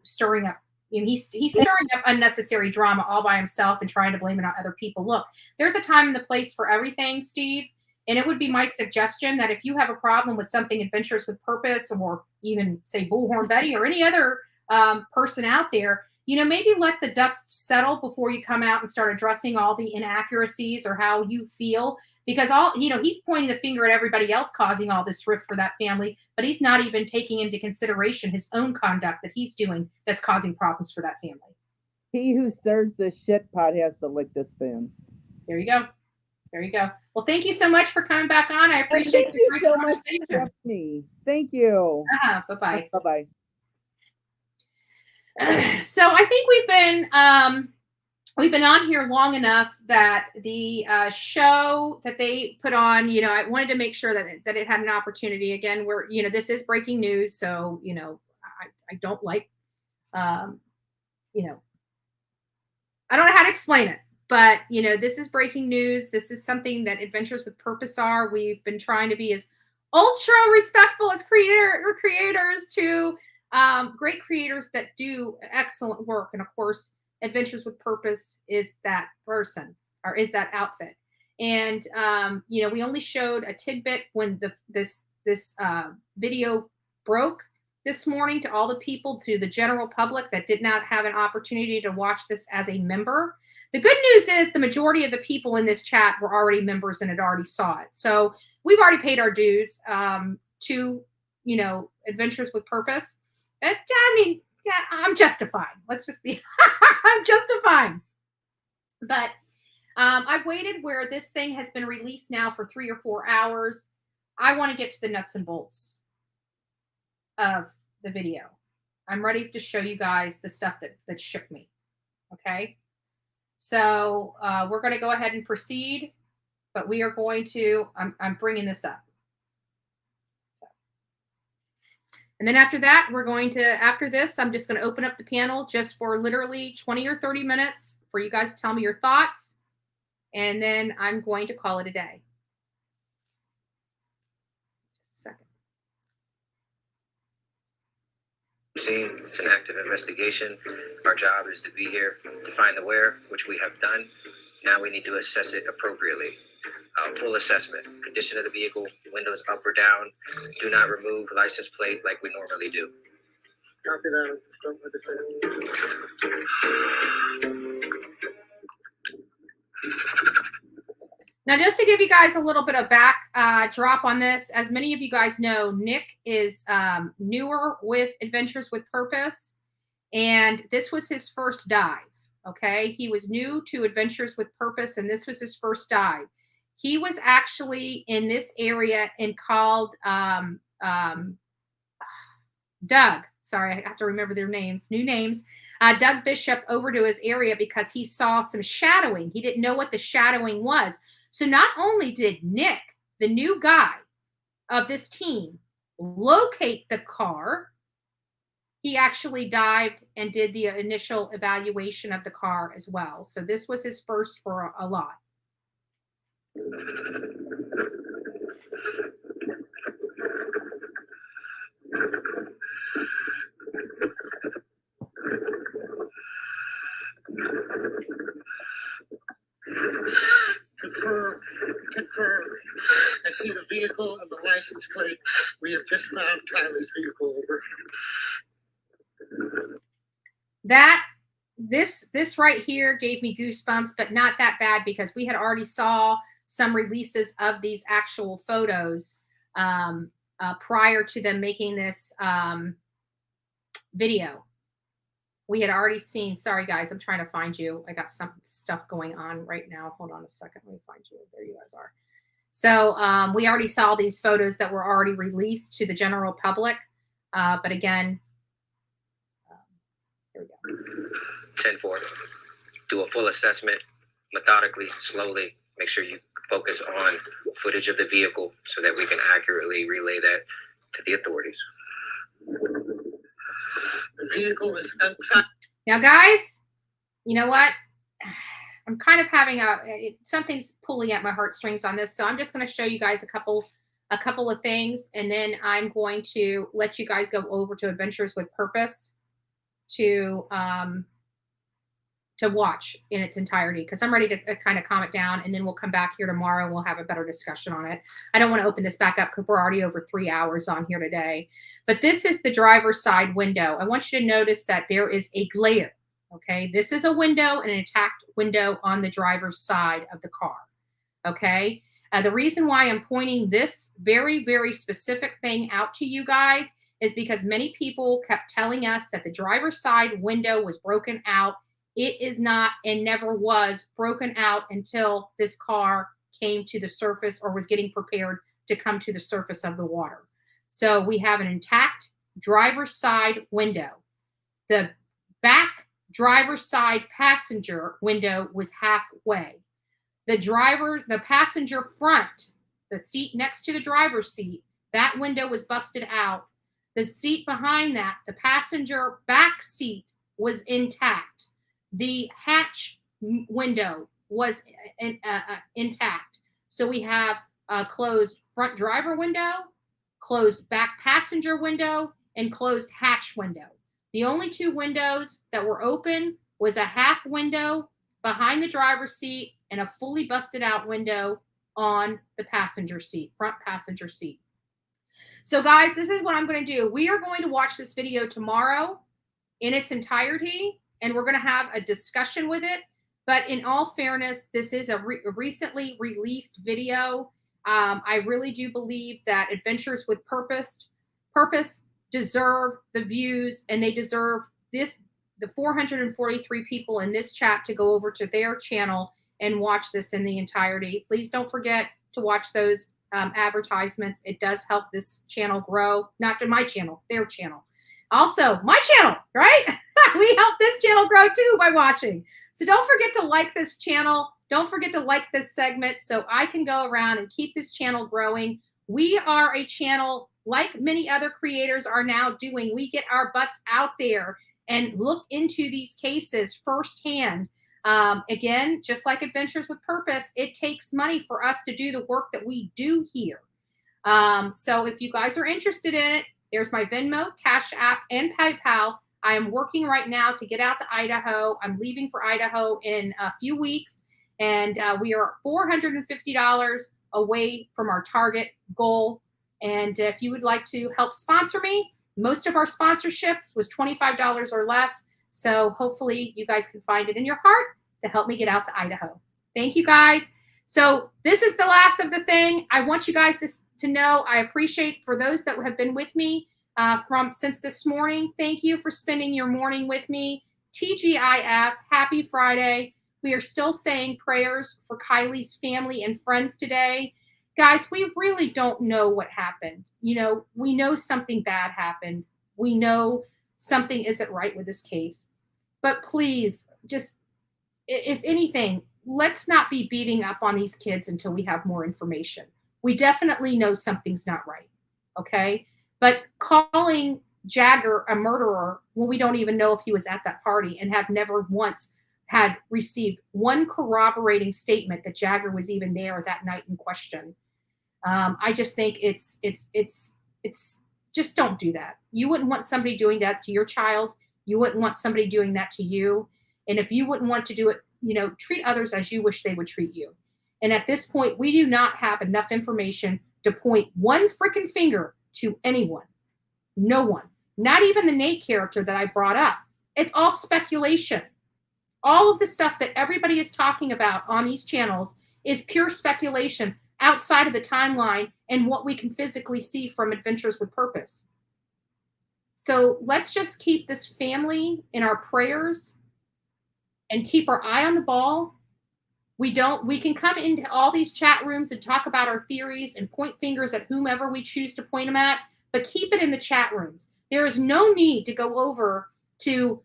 Speaker 4: stirring up. He's stirring up unnecessary drama all by himself and trying to blame it on other people. Look, there's a time and the place for everything, Steve. And it would be my suggestion that if you have a problem with something Adventures with Purpose, or even say Bullhorn Betty or any other person out there, maybe let the dust settle before you come out and start addressing all the inaccuracies or how you feel. Because he's pointing the finger at everybody else causing all this rift for that family, but he's not even taking into consideration his own conduct that he's doing that's causing problems for that family.
Speaker 2: He who stirs the shit pot has to lick the spoon.
Speaker 4: There you go. There you go. Well, thank you so much for coming back on. I appreciate the great conversation.
Speaker 2: Thank you.
Speaker 4: Bye-bye.
Speaker 2: Bye-bye.
Speaker 4: So I think we've been on here long enough that the show that they put on, I wanted to make sure that it had an opportunity. Again, this is breaking news. So, I don't like, I don't know how to explain it, but, this is breaking news. This is something that Adventures with Purpose are. We've been trying to be as ultra respectful as creators to great creators that do excellent work. And of course, Adventures with Purpose is that person, or is that outfit. And, we only showed a tidbit when this video broke this morning to all the people, to the general public that did not have an opportunity to watch this as a member. The good news is the majority of the people in this chat were already members and had already saw it. So we've already paid our dues to, Adventures with Purpose. I'm justifying. Let's just be, I'm justifying. But I've waited where this thing has been released now for 3 or 4 hours. I want to get to the nuts and bolts. of the video. I'm ready to show you guys the stuff that shook me. Okay. So we're going to go ahead and proceed, but we are going to, I'm bringing this up. So. And then after that, we're going to, after this, I'm just going to open up the panel just for literally 20 or 30 minutes for you guys to tell me your thoughts. And then I'm going to call it a day. Just a second.
Speaker 8: Scene. It's an active investigation. Our job is to be here to find the where, which we have done. Now we need to assess it appropriately. Full assessment. Condition of the vehicle, windows up or down. Do not remove license plate like we normally do. Copy that.
Speaker 4: Now, just to give you guys a little bit of drop on this, as many of you guys know, Nick is newer with Adventures with Purpose, and this was his first dive, okay? He was new to Adventures with Purpose, and this was his first dive. He was actually in this area and called Doug. Sorry, I have to remember their names, new names. Doug Bishop over to his area because he saw some shadowing. He didn't know what the shadowing was. So not only did Nick, the new guy of this team, locate the car, he actually dived and did the initial evaluation of the car as well. So this was his first for a lot.
Speaker 10: Confirm. I see the vehicle and the license plate. We have just found Kiely's vehicle. Over.
Speaker 4: This right here gave me goosebumps, but not that bad because we had already saw some releases of these actual photos prior to them making this video. We had already seen, sorry guys, I'm trying to find you. I got some stuff going on right now. Hold on a second, let me find you. There you guys are. So we already saw these photos that were already released to the general public. But again, here we go.
Speaker 8: 10-4. Do a full assessment methodically, slowly. Make sure you focus on footage of the vehicle so that we can accurately relay that to the authorities.
Speaker 10: The vehicle is outside.
Speaker 4: Now, guys, you know what? I'm kind of having something's pulling at my heartstrings on this, so I'm just going to show you guys a couple of things, and then I'm going to let you guys go over to Adventures with Purpose to watch in its entirety, because I'm ready to kind of calm it down, and then we'll come back here tomorrow and we'll have a better discussion on it. I don't want to open this back up because we're already over 3 hours on here today. But this is the driver's side window. I want you to notice that there is a glare, okay? This is a window and an attacked window on the driver's side of the car, okay? The reason why I'm pointing this very, very specific thing out to you guys is because many people kept telling us that the driver's side window was broken out. It is not and never was broken out until this car came to the surface or was getting prepared to come to the surface of the water. So we have an intact driver's side window. The back driver's side passenger window was halfway. The passenger front, the seat next to the driver's seat, that window was busted out. The seat behind that, the passenger back seat, was intact. The hatch window was intact. So we have a closed front driver window, closed back passenger window, and closed hatch window. The only two windows that were open was a half window behind the driver's seat and a fully busted out window on the passenger seat, front passenger seat. So guys, this is what I'm going to do. We are going to watch this video tomorrow in its entirety, and we're going to have a discussion with it. But in all fairness, this is a recently released video. I really do believe that Adventures with Purpose deserve the views, and they deserve the 443 people in this chat to go over to their channel and watch this in the entirety. Please don't forget to watch those advertisements. It does help this channel grow, not to my channel, their channel. Also, my channel, right? We help this channel grow too by watching. So don't forget to like this channel. Don't forget to like this segment so I can go around and keep this channel growing. We are a channel like many other creators are now doing. We get our butts out there and look into these cases firsthand. Again, just like Adventures with Purpose, it takes money for us to do the work that we do here. So if you guys are interested in it, there's my Venmo, Cash App, and PayPal. I am working right now to get out to Idaho. I'm leaving for Idaho in a few weeks, and we are $450 away from our target goal. And if you would like to help sponsor me, most of our sponsorship was $25 or less. So hopefully you guys can find it in your heart to help me get out to Idaho. Thank you, guys. So this is the last of the thing. I want you guys to know I appreciate for those that have been with me since this morning. Thank you for spending your morning with me. TGIF, happy Friday. We are still saying prayers for Kiely's family and friends today. Guys, we really don't know what happened. You know, we know something bad happened. We know something isn't right with this case. But please, just, if anything, let's not be beating up on these kids until we have more information. We definitely know something's not right, okay? But calling Jagger a murderer when we don't even know if he was at that party and have never once had received one corroborating statement that Jagger was even there that night in question. I just think it's just don't do that. You wouldn't want somebody doing that to your child. You wouldn't want somebody doing that to you. And if you wouldn't want to do it, you know, treat others as you wish they would treat you. And at this point, we do not have enough information to point one freaking finger to anyone. No one. Not even the Nate character that I brought up. It's all speculation. All of the stuff that everybody is talking about on these channels is pure speculation outside of the timeline and what we can physically see from Adventures with Purpose. So let's just keep this family in our prayers and keep our eye on the ball. We can come into all these chat rooms and talk about our theories and point fingers at whomever we choose to point them at, but keep it in the chat rooms. There is no need to go over to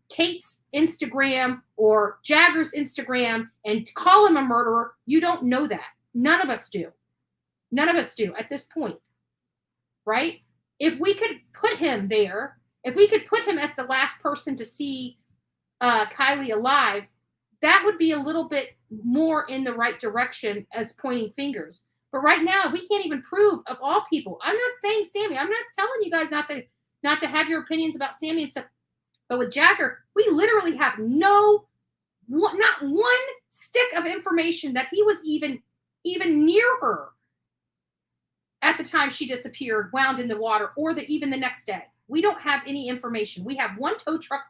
Speaker 4: Kate's Instagram or Jagger's Instagram and call him a murderer. You don't know that. None of us do. None of us do at this point, right? If we could put him there, if we could put him as the last person to see Kiely alive, that would be a little bit more in the right direction as pointing fingers. But right now, we can't even prove of all people. I'm not saying Sammy. I'm not telling you guys not to have your opinions about Sammy and stuff. But with Jagger, we literally have not one stick of information that he was even near her at the time she disappeared, wound in the water, or even the next day. We don't have any information. We have one tow truck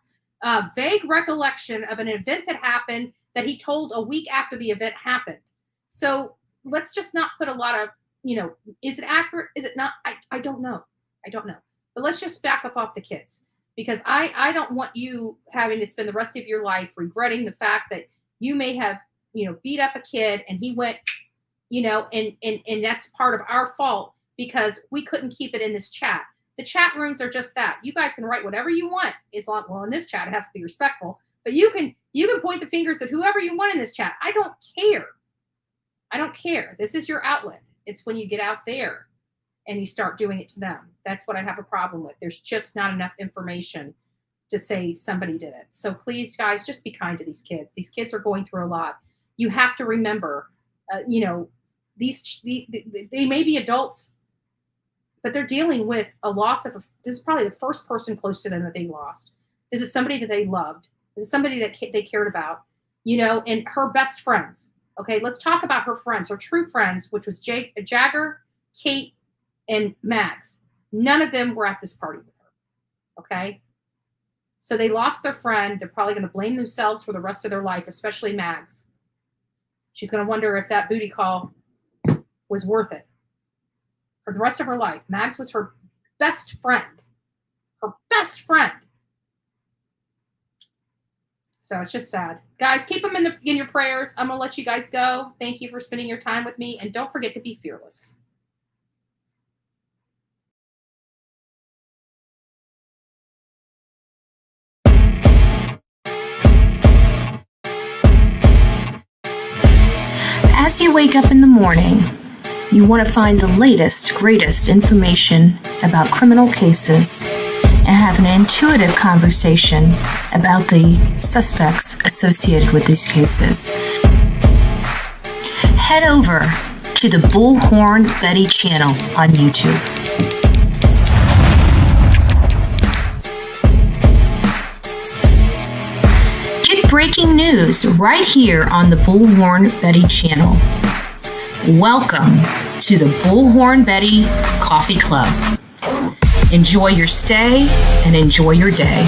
Speaker 4: vague recollection of an event that happened that he told a week after the event happened. So let's just not put a lot of, is it accurate? Is it not? I don't know. I don't know. But let's just back up off the kids, because I don't want you having to spend the rest of your life regretting the fact that you may have, beat up a kid and he went, and that's part of our fault because we couldn't keep it in this chat. The chat rooms are just that. You guys can write whatever you want. Well, in this chat, it has to be respectful, but you can point the fingers at whoever you want in this chat. I don't care. I don't care. This is your outlet. It's when you get out there and you start doing it to them. That's what I have a problem with. There's just not enough information to say somebody did it. So please, guys, just be kind to these kids. These kids are going through a lot. You have to remember, they may be adults, but they're dealing with a loss of, this is probably the first person close to them that they lost. This is somebody that they loved. This is somebody that they cared about, and her best friends. Okay, let's talk about her friends, her true friends, which was Jagger, Kate, and Mags. None of them were at this party with her, okay? So they lost their friend. They're probably going to blame themselves for the rest of their life, especially Mags. She's going to wonder if that booty call was worth it for the rest of her life. Mags was her best friend. Her best friend. So it's just sad. Guys, keep them in your prayers. I'm going to let you guys go. Thank you for spending your time with me. And don't forget to be fearless.
Speaker 7: As you wake up in the morning, you want to find the latest, greatest information about criminal cases and have an intuitive conversation about the suspects associated with these cases. Head over to the Bullhorn Betty channel on YouTube. Get breaking news right here on the Bullhorn Betty channel. Welcome to the Bullhorn Betty Coffee Club. Enjoy your stay and enjoy your day.